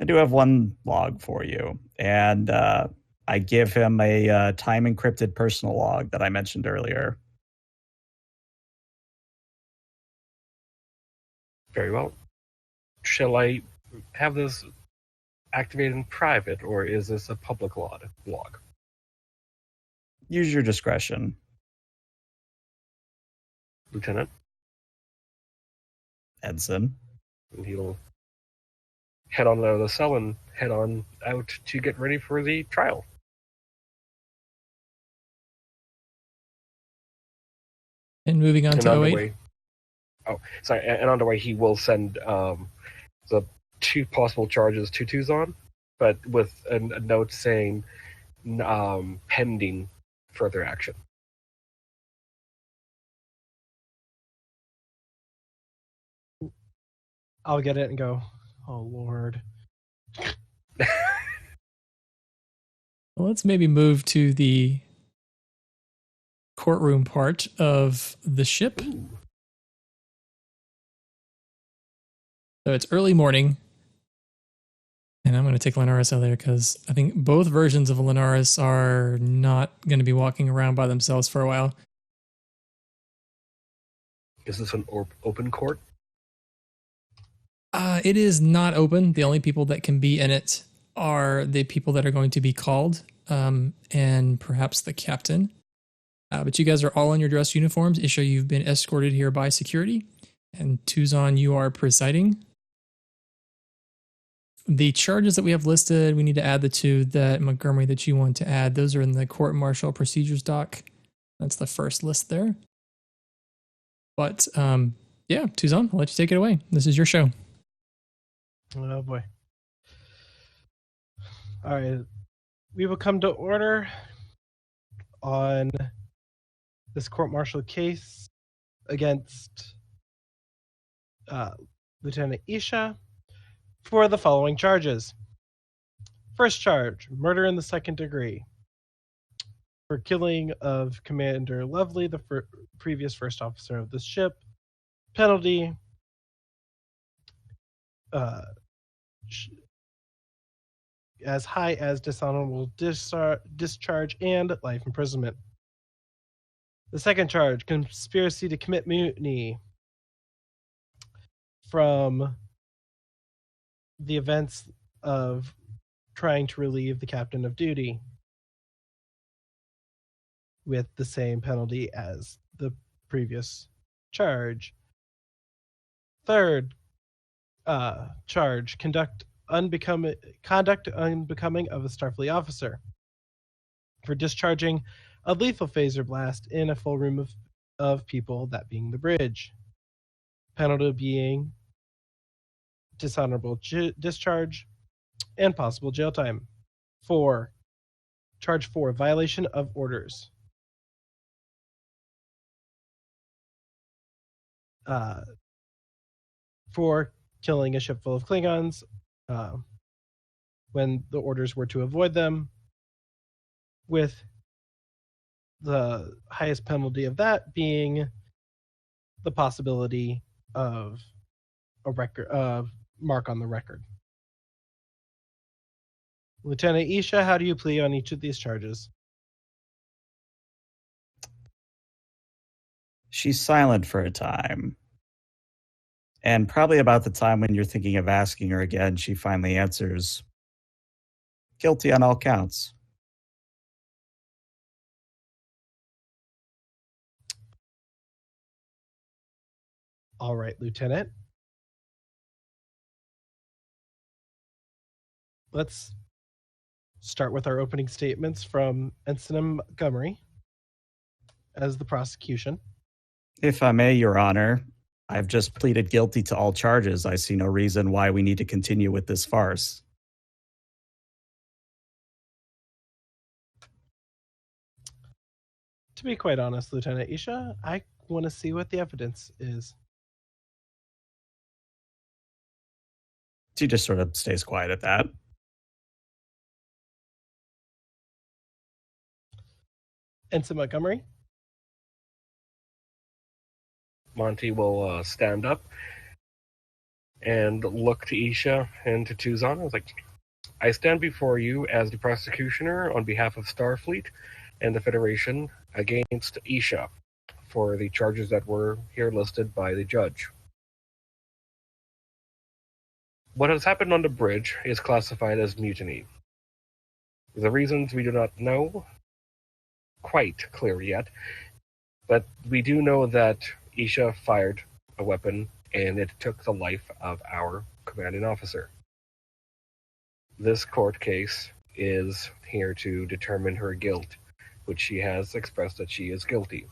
I do have one log for you, and I give him a time-encrypted personal log that I mentioned earlier. Very well. Shall I have this activated in private, or is this a public log? Use your discretion. Lieutenant? Edson. And he'll head on out of the cell and head on out to get ready for the trial. And moving on And to on the 08. way, and on the way he will send the 2 possible charges to Tuzon, but with a note saying pending further action. I'll get it and go, oh, Lord. Well, let's maybe move to the courtroom part of the ship. Ooh. So it's early morning. And I'm going to take Linaris out of there because I think both versions of Linaris are not going to be walking around by themselves for a while. Is this an open court? It is not open. The only people that can be in it are the people that are going to be called, and perhaps the captain. But you guys are all in your dress uniforms. Isha, you've been escorted here by security. And Tuzon, you are presiding. The charges that we have listed, we need to add the 2 that Montgomery that you want to add. Those are in the court martial procedures doc. That's the first list there. But yeah, Tuzon, I'll let you take it away. This is your show. Oh, boy. All right. We will come to order on this court-martial case against Lieutenant Isha for the following charges. First charge, murder in the 2nd degree. For killing of Commander Lovely, the previous first officer of this ship. Penalty, as high as dishonorable discharge and life imprisonment. The second charge, conspiracy to commit mutiny from the events of trying to relieve the captain of duty, with the same penalty as the previous charge. Third charge, conduct unbecoming of a Starfleet officer for discharging a lethal phaser blast in a full room of people, that being the bridge. Penalty being dishonorable discharge and possible jail time. Charge 4, violation of orders. For killing a ship full of Klingons when the orders were to avoid them, with the highest penalty of that being the possibility of a mark on the record. Lieutenant Isha, how do you plead on each of these charges? She's silent for a time. And probably about the time when you're thinking of asking her again, she finally answers, guilty on all counts. All right, Lieutenant. let's start with our opening statements from Ensign Montgomery as the prosecution. If I may, Your Honor, I've just pleaded guilty to all charges. I see no reason why we need to continue with this farce. To be quite honest, Lieutenant Isha, I want to see what the evidence is. She just sort of stays quiet at that. Ensign Montgomery? Monty will stand up and look to Isha and to Tuzon. I was like, I stand before you as the prosecutioner on behalf of Starfleet and the Federation against Isha for the charges that were here listed by the judge. What has happened on the bridge is classified as mutiny. The reasons we do not know quite clear yet, but we do know that Isha fired a weapon and it took the life of our commanding officer. This court case is here to determine her guilt, which she has expressed that she is guilty.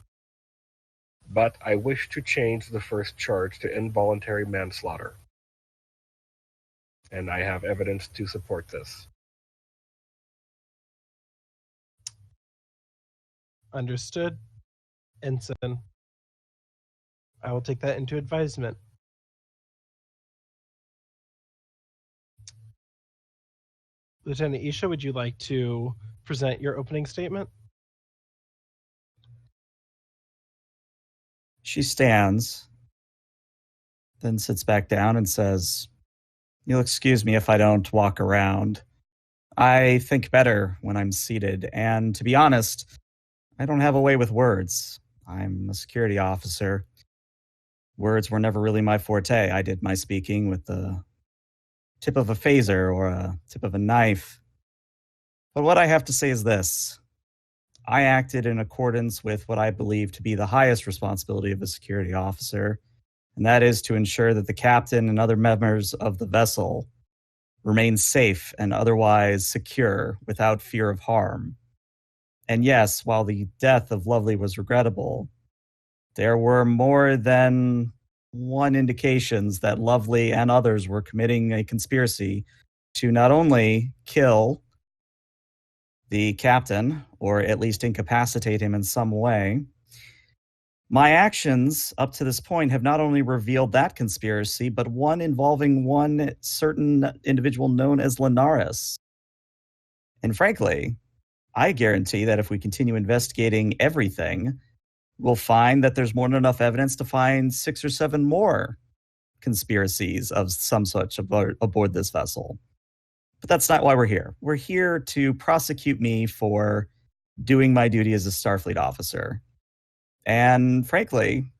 But I wish to change the first charge to involuntary manslaughter. And I have evidence to support this. Understood. Ensign, I will take that into advisement. Lieutenant Isha, would you like to present your opening statement? She stands, then sits back down and says, "You'll excuse me if I don't walk around. I think better when I'm seated, and to be honest, I don't have a way with words. I'm a security officer. Words were never really my forte. I did my speaking with the tip of a phaser or a tip of a knife. But what I have to say is this. I acted in accordance with what I believe to be the highest responsibility of a security officer, and that is to ensure that the captain and other members of the vessel remain safe and otherwise secure without fear of harm. And yes, while the death of Lovely was regrettable, there were more than one indications that Lovely and others were committing a conspiracy to not only kill the captain, or at least incapacitate him in some way. My actions up to this point have not only revealed that conspiracy, but one involving one certain individual known as Linares. And frankly, I guarantee that if we continue investigating everything, we'll find that there's more than enough evidence to find 6 or 7 more conspiracies of some such aboard this vessel. But that's not why we're here. We're here to prosecute me for doing my duty as a Starfleet officer. And frankly,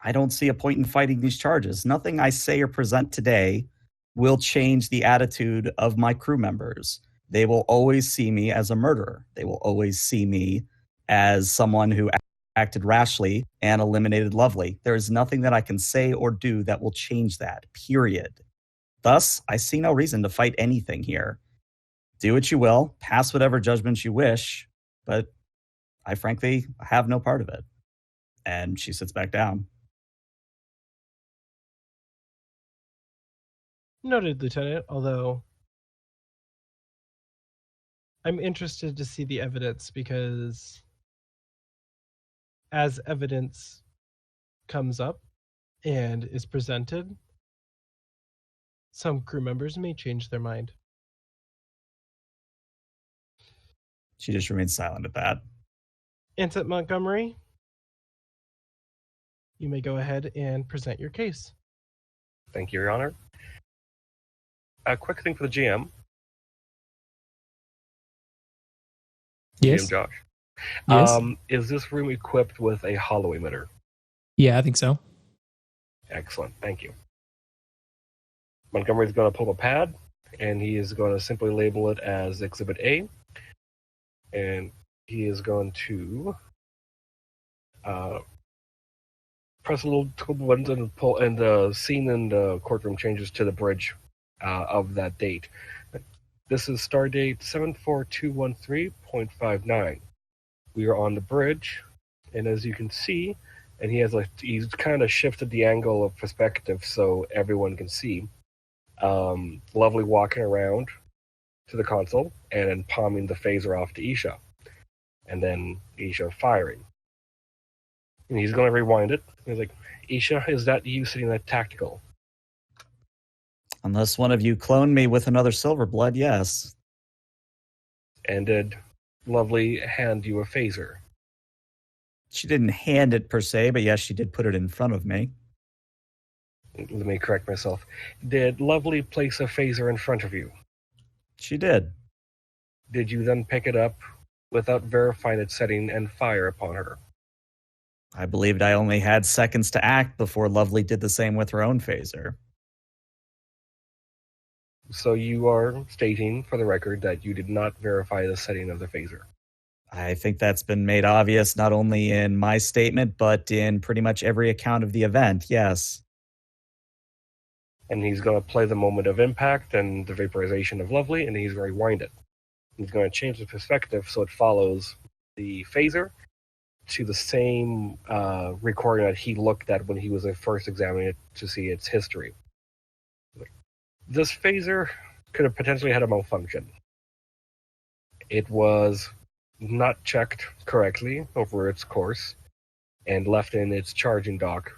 I don't see a point in fighting these charges. Nothing I say or present today will change the attitude of my crew members. They will always see me as a murderer. They will always see me as someone who acted rashly and eliminated Lovely. There is nothing that I can say or do that will change that, period. Thus, I see no reason to fight anything here. Do what you will, pass whatever judgments you wish, but I frankly have no part of it. And she sits back down. Noted, Lieutenant, although I'm interested to see the evidence because as evidence comes up and is presented, some crew members may change their mind. She just remains silent at that. Ensign Montgomery, you may go ahead and present your case. Thank you, Your Honor. A quick thing for the GM. Yes. GM Josh. Yes. Is this room equipped with a hollow emitter? Yeah, I think so. Excellent. Thank you. Montgomery's going to pull a pad, and he is going to simply label it as Exhibit A. And he is going to press a little button and pull, and the scene in the courtroom changes to the bridge of that date. This is stardate 74213.59. We are on the bridge, and as you can see, and he's kind of shifted the angle of perspective so everyone can see. Lovely walking around to the console and then palming the phaser off to Isha, and then Isha firing. And he's going to rewind it. He's like, Isha, is that you sitting at tactical? Unless one of you cloned me with another Silverblood, yes. And did Lovely hand you a phaser? She didn't hand it per se, but yes, she did put it in front of me. Let me correct myself. Did Lovely place a phaser in front of you? She did. Did you then pick it up without verifying its setting and fire upon her? I believed I only had seconds to act before Lovely did the same with her own phaser. So you are stating, for the record, that you did not verify the setting of the phaser. I think that's been made obvious not only in my statement, but in pretty much every account of the event, yes. And he's going to play the moment of impact and the vaporization of Lovely, and he's going to rewind it. He's going to change the perspective so it follows the phaser to the same recording that he looked at when he was first examining it to see its history. This phaser could have potentially had a malfunction. It was not checked correctly over its course and left in its charging dock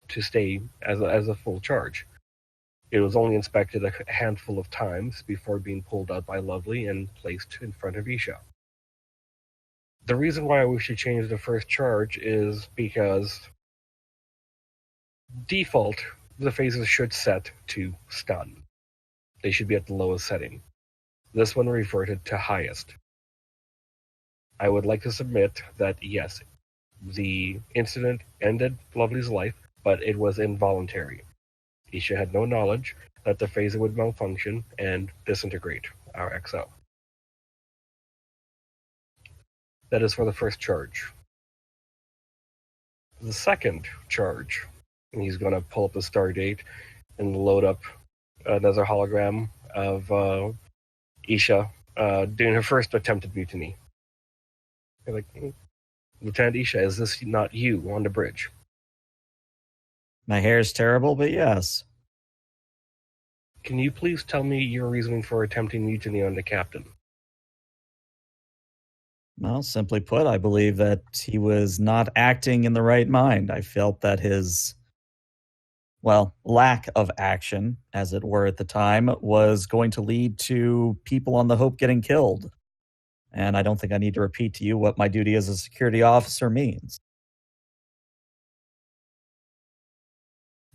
to stay as a full charge. It was only inspected a handful of times before being pulled out by Lovely and placed in front of Isha. The reason why we should change the first charge is because default, the phasers should set to stun. They should be at the lowest setting. This one reverted to highest. I would like to submit that yes, the incident ended Lovely's life, but it was involuntary. Isha had no knowledge that the phaser would malfunction and disintegrate our XO. That is for the first charge. The second charge, and he's going to pull up the stardate and load up another hologram of Isha doing her first attempted mutiny. They're like, Lieutenant Isha, is this not you on the bridge? My hair is terrible, but yes. Can you please tell me your reasoning for attempting mutiny on the captain? Well, simply put, I believe that he was not acting in the right mind. I felt that his, lack of action, as it were at the time, was going to lead to people on the Hope getting killed. And I don't think I need to repeat to you what my duty as a security officer means.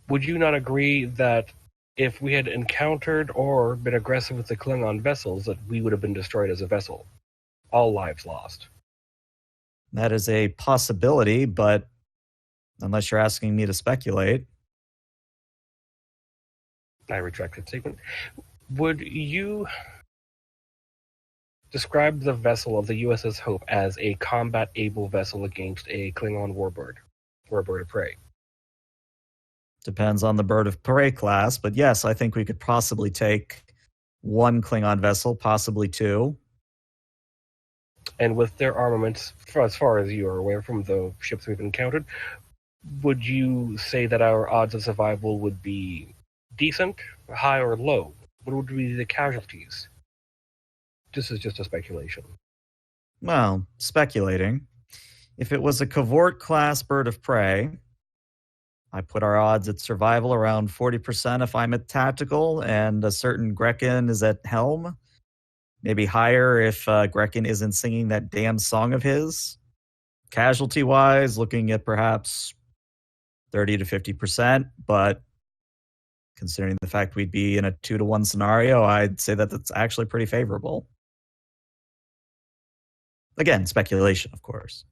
Would you not agree that if we had encountered or been aggressive with the Klingon vessels, that we would have been destroyed as a vessel? All lives lost. That is a possibility, but unless you're asking me to speculate. I retract that statement. Would you describe the vessel of the USS Hope as a combat-able vessel against a Klingon warbird, or a bird of prey? Depends on the bird of prey class, but yes, I think we could possibly take one Klingon vessel, possibly two. And with their armaments, as far as you are aware from the ships we've encountered, would you say that our odds of survival would be decent, high, or low? What would be the casualties? This is just a speculation. Well, speculating. If it was a Cavort class bird of prey, I put our odds at survival around 40% if I'm at tactical, and a certain Grekin is at helm. Maybe higher if Grekin isn't singing that damn song of his. Casualty-wise, looking at perhaps 30 to 50%, but considering the fact we'd be in a 2-to-1 scenario, I'd say that that's actually pretty favorable. Again, speculation, of course.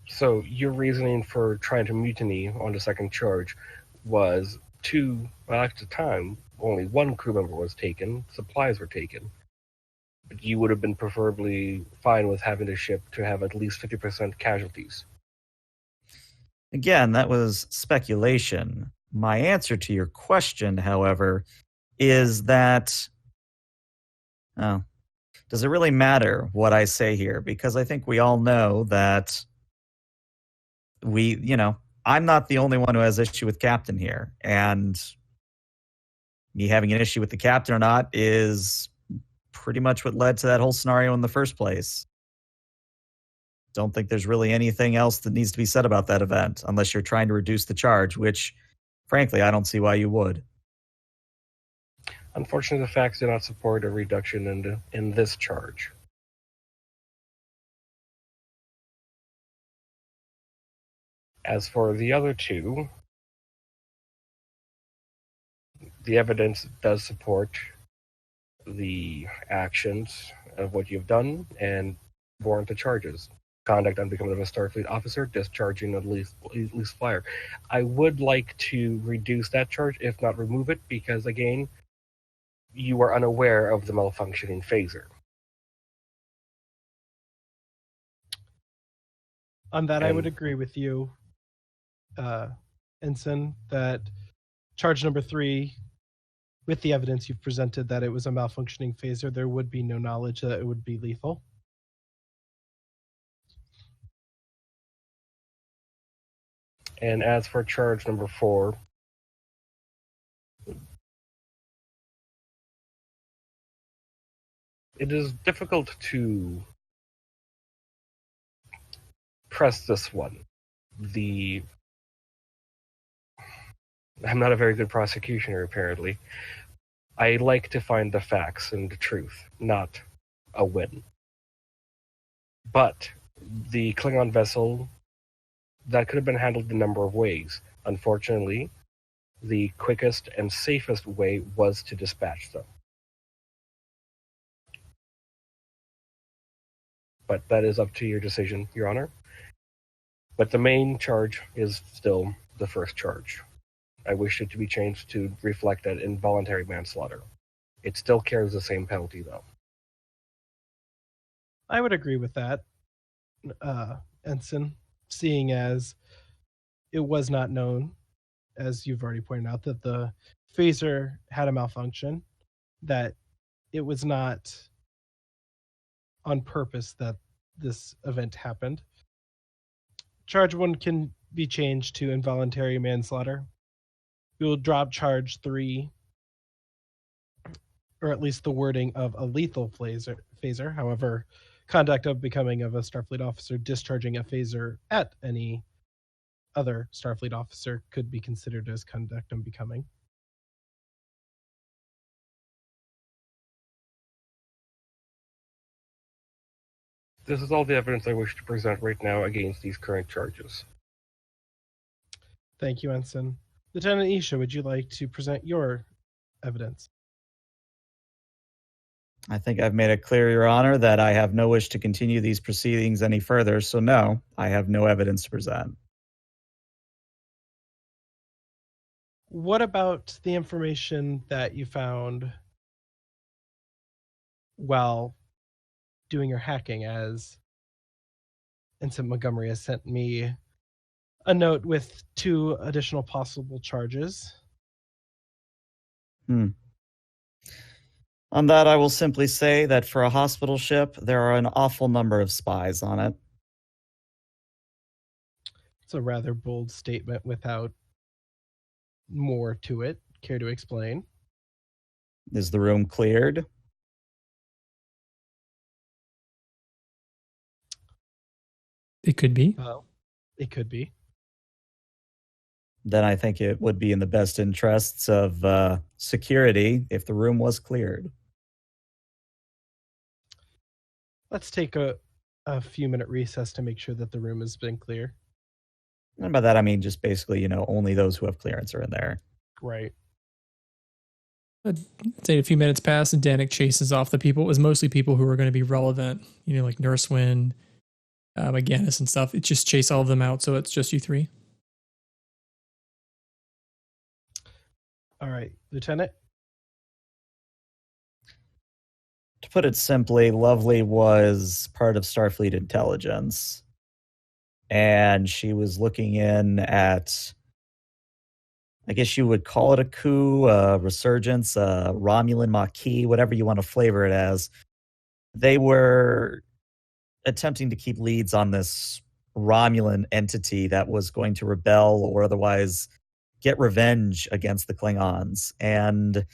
So your reasoning for trying to mutiny on the second charge was at the time, only one crew member was taken, supplies were taken, but you would have been preferably fine with having the ship to have at least 50% casualties. Again, that was speculation. My answer to your question, however, is that, does it really matter what I say here? Because I think we all know that I'm not the only one who has issue with Captain here. And me having an issue with the Captain or not is pretty much what led to that whole scenario in the first place. Don't think there's really anything else that needs to be said about that event, unless you're trying to reduce the charge, which, frankly, I don't see why you would. Unfortunately, the facts do not support a reduction in this charge. As for the other two, the evidence does support the actions of what you've done and warrant the charges. Conduct unbecoming of a Starfleet officer, discharging a least flyer. I would like to reduce that charge, if not remove it, because, again, you are unaware of the malfunctioning phaser. On that, I would agree with you, Ensign, that charge number 3, with the evidence you've presented that it was a malfunctioning phaser, there would be no knowledge that it would be lethal. And as for charge number 4, it is difficult to press this one. I'm not a very good prosecutioner, apparently. I like to find the facts and the truth, not a win. But the Klingon vessel, that could have been handled a number of ways. Unfortunately, the quickest and safest way was to dispatch them. But that is up to your decision, Your Honor. But the main charge is still the first charge. I wish it to be changed to reflect that involuntary manslaughter. It still carries the same penalty, though. I would agree with that, Ensign, seeing as it was not known, as you've already pointed out, that the phaser had a malfunction, that it was not on purpose that this event happened. Charge 1 can be changed to involuntary manslaughter. We will drop charge 3, or at least the wording of a lethal phaser. However, conduct of becoming of a Starfleet officer discharging a phaser at any other Starfleet officer could be considered as conduct unbecoming. This is all the evidence I wish to present right now against these current charges. Thank you, Ensign. Lieutenant Isha, would you like to present your evidence? I think I've made it clear, Your Honor, that I have no wish to continue these proceedings any further, so no, I have no evidence to present. What about the information that you found while doing your hacking, as Ensign Montgomery has sent me a note with 2 additional possible charges? On that, I will simply say that for a hospital ship, there are an awful number of spies on it. It's a rather bold statement without more to it. Care to explain? Is the room cleared? It could be. Well, it could be. Then I think it would be in the best interests of security if the room was cleared. Let's take a few-minute recess to make sure that the room has been clear. And by that, I mean just basically, only those who have clearance are in there. Right. I'd say a few minutes pass and Danik chases off the people. It was mostly people who were going to be relevant, like Nurse Wynn, McGinnis and stuff. It just chase all of them out, so it's just you 3. All right, Lieutenant. To put it simply, Lovely was part of Starfleet intelligence. And she was looking in at I guess you would call it a coup, a resurgence, a Romulan Maquis, whatever you want to flavor it as. They were attempting to keep leads on this Romulan entity that was going to rebel or otherwise get revenge against the Klingons. And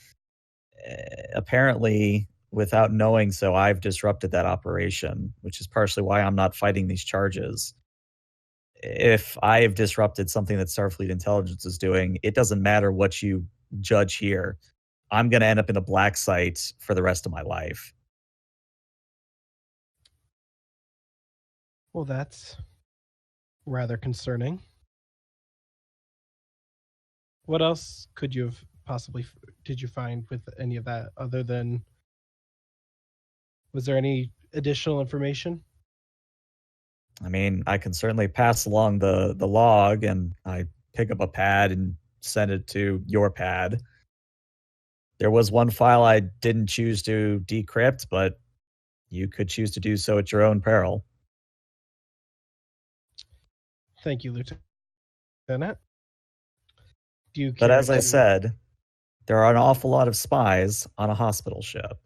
apparently, without knowing so, I've disrupted that operation, which is partially why I'm not fighting these charges. If I have disrupted something that Starfleet intelligence is doing, it doesn't matter what you judge here. I'm going to end up in a black site for the rest of my life. Well, that's rather concerning. What else could you have did you find with any of that other than, was there any additional information? I mean, I can certainly pass along the log, and I pick up a pad and send it to your pad. There was one file I didn't choose to decrypt, but you could choose to do so at your own peril. Thank you, Lieutenant. Do you But care as I to- said, there are an awful lot of spies on a hospital ship.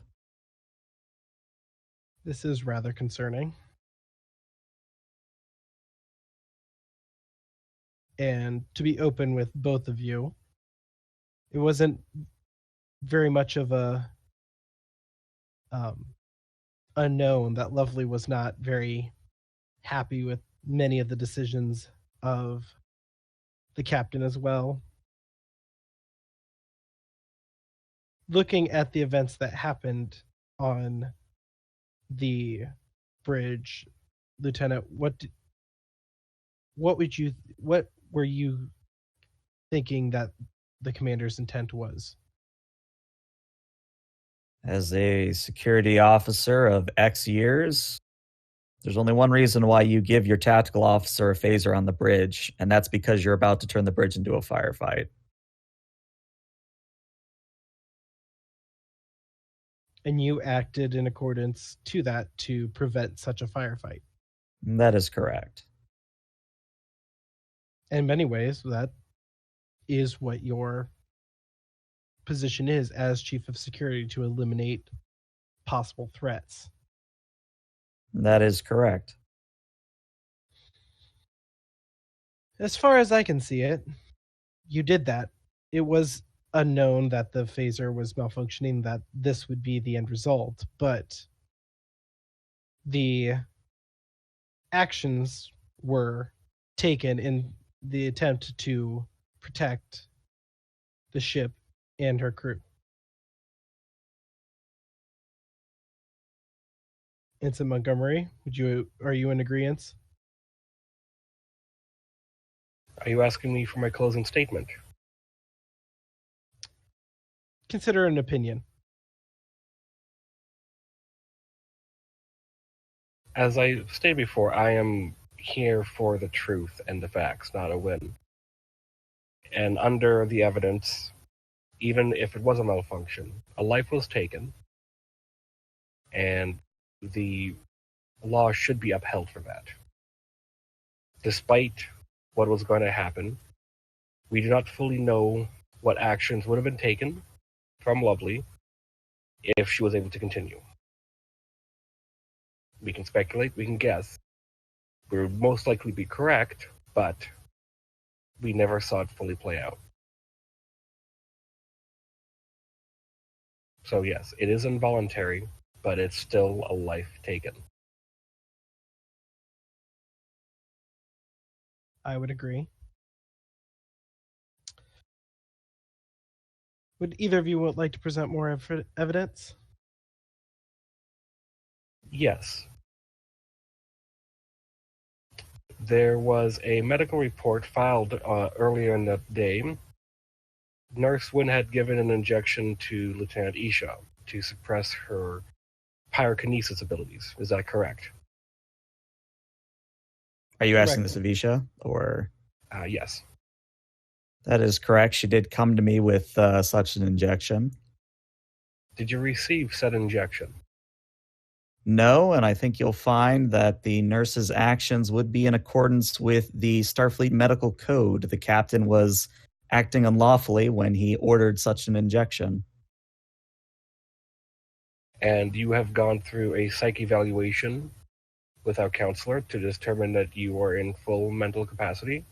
This is rather concerning. And to be open with both of you, it wasn't very much of a unknown that Lovely was not very happy with many of the decisions of the captain as well. Looking at the events that happened on the bridge, Lieutenant, what were you thinking that the commander's intent was? As a security officer of X years, there's only one reason why you give your tactical officer a phaser on the bridge, and that's because you're about to turn the bridge into a firefight. And you acted in accordance to that to prevent such a firefight. That is correct. In many ways, that is what your position is as chief of security, to eliminate possible threats. That is correct. As far as I can see it, you did that. It was unknown that the phaser was malfunctioning, that this would be the end result, but the actions were taken in the attempt to protect the ship and her crew. Ensign Montgomery, are you in agreement? Are you asking me for my closing statement? Consider an opinion. As I stated before, I am here for the truth and the facts, not a win. And under the evidence, even if it was a malfunction, a life was taken, and the law should be upheld for that. Despite what was going to happen, we do not fully know what actions would have been taken from Lovely if she was able to continue. We can speculate, we can guess. We would most likely be correct, but we never saw it fully play out. So yes, it is involuntary, but it's still a life taken. I would agree. Would either of you like to present more evidence? Yes. There was a medical report filed earlier in the day. Nurse Wynn had given an injection to Lieutenant Isha to suppress her pyrokinesis abilities. Is that correct? Are you asking Correct. this of Isha, or? Yes. That is correct. She did come to me with such an injection. Did you receive said injection? No, and I think you'll find that the nurse's actions would be in accordance with the Starfleet Medical Code. The captain was acting unlawfully when he ordered such an injection. And you have gone through a psych evaluation with our counselor to determine that you are in full mental capacity.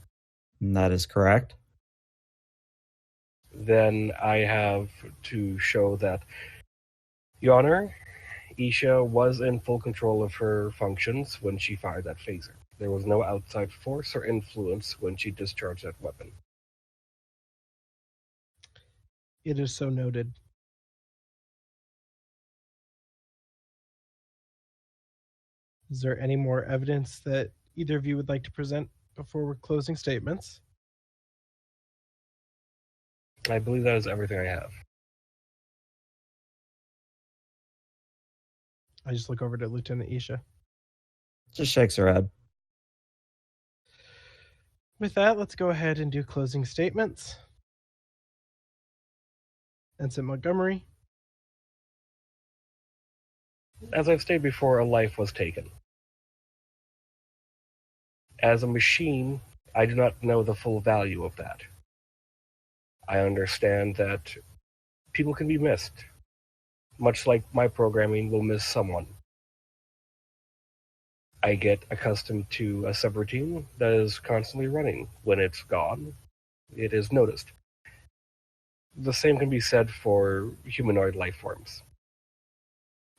And that is correct. Then I have to show that, Your Honor, Isha was in full control of her functions when she fired that phaser. There was no outside force or influence when she discharged that weapon. It is so noted. Is there any more evidence that either of you would like to present before we're closing statements? I believe that is everything I have. I just look over to Lieutenant Isha. Just shakes her head. With that, let's go ahead and do closing statements. Ensign Montgomery. As I've stated before, a life was taken. As a machine, I do not know the full value of that. I understand that people can be missed, much like my programming will miss someone. I get accustomed to a subroutine that is constantly running. When it's gone, it is noticed. The same can be said for humanoid life forms.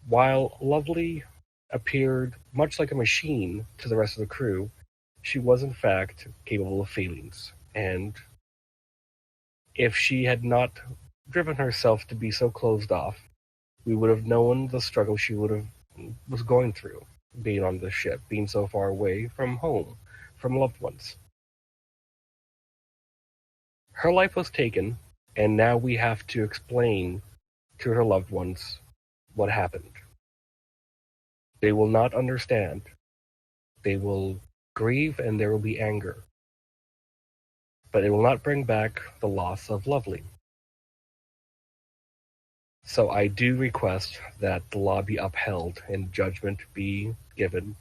While Lovely appeared much like a machine to the rest of the crew, she was in fact capable of feelings, and if she had not driven herself to be so closed off, we would have known the struggle she was going through, being on the ship, being so far away from home, from loved ones. Her life was taken, and now we have to explain to her loved ones what happened. They will not understand. They will grieve, and there will be anger. But it will not bring back the loss of Lovely. So I do request that the law be upheld and judgment be given,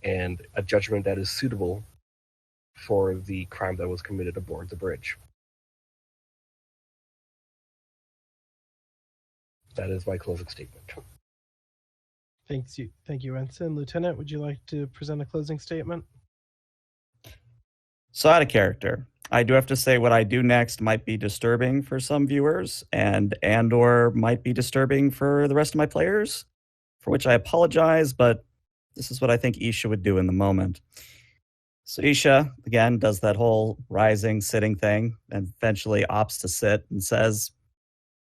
and a judgment that is suitable for the crime that was committed aboard the bridge. That is my closing statement. Thank you, Ensign. Lieutenant, would you like to present a closing statement? So out of character, I do have to say what I do next might be disturbing for some viewers and/or might be disturbing for the rest of my players, for which I apologize, but this is what I think Isha would do in the moment. So Isha, again, does that whole rising, sitting thing, and eventually opts to sit and says,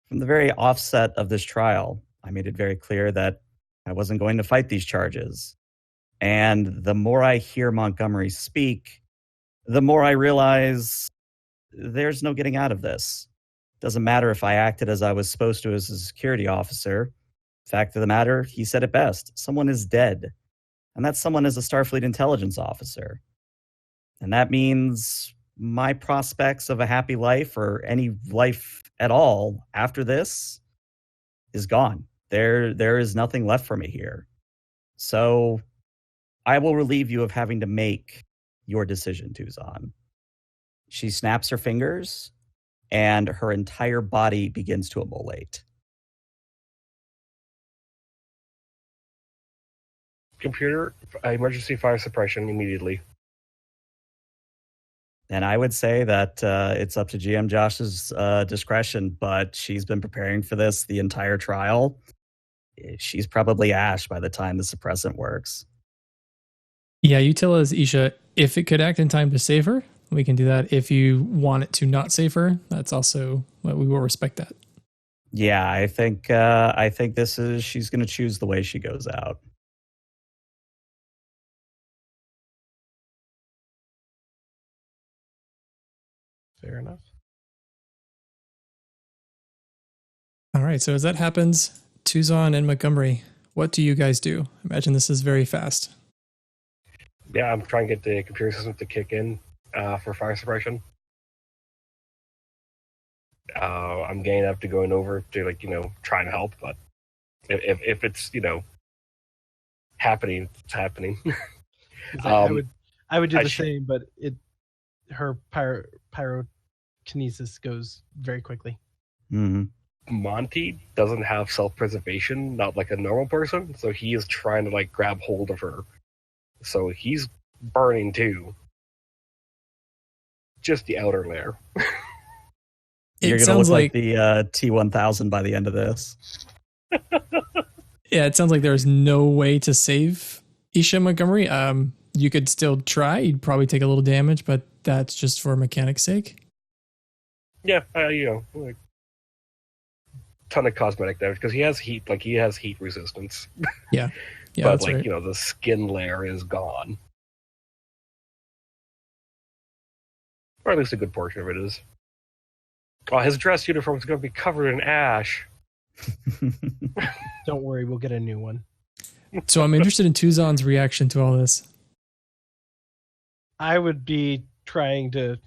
from the very offset of this trial, I made it very clear that I wasn't going to fight these charges. And the more I hear Montgomery speak, the more I realize there's no getting out of this. Doesn't matter if I acted as I was supposed to as a security officer. Fact of the matter, he said it best. Someone is dead. And that someone is a Starfleet intelligence officer. And that means my prospects of a happy life or any life at all after this is gone. There is nothing left for me here. So I will relieve you of having to make your decision, Tuzan. She snaps her fingers, and her entire body begins to immolate. Computer, emergency fire suppression immediately. And I would say that it's up to GM Josh's discretion, but she's been preparing for this the entire trial. She's probably ash by the time the suppressant works. Yeah, you tell us, Isha, if it could act in time to save her, we can do that. If you want it to not save her, that's also what we will respect that. Yeah, I think this is, she's going to choose the way she goes out. Fair enough. All right, so as that happens, Tuzan and Montgomery, what do you guys do? Imagine this is very fast. Yeah, I'm trying to get the computer system to kick in for fire suppression. I'm getting up to going over to try and help, but if it's happening, it's happening. I would do the same, but her pyrotechnics kinesis goes very quickly. Hmm. Monty doesn't have self-preservation, not like a normal person, so he is trying to like grab hold of her. So he's burning too. Just the outer layer. You're It going to look sounds like the T-1000 by the end of this. Yeah, it sounds like there's no way to save Isha Montgomery. You could still try. You'd probably take a little damage, but that's just for mechanic's sake. Yeah, like ton of cosmetic damage because he has heat. Like he has heat resistance. Yeah, but that's like right. the skin layer is gone, or at least a good portion of it is. Oh, his dress uniform is going to be covered in ash. Don't worry, we'll get a new one. So I'm interested in Tuzon's reaction to all this. I would be trying to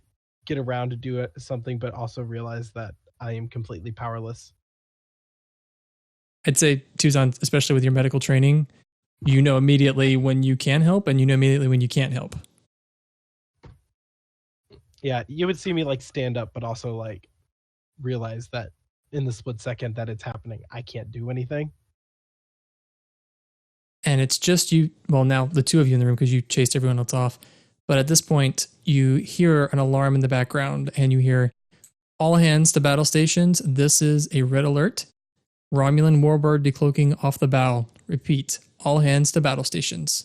get around to do something, but also realize that I am completely powerless. I'd say Tuzon, especially with your medical training, you know immediately when you can help and you know immediately when you can't help. Yeah, you would see me like stand up, but also like realize that in the split second that it's happening, I can't do anything. And it's just you, well, now the two of you in the room because you chased everyone else off. But at this point, you hear an alarm in the background and you hear, all hands to battle stations. This is a red alert. Romulan warbird decloaking off the bow. Repeat, all hands to battle stations.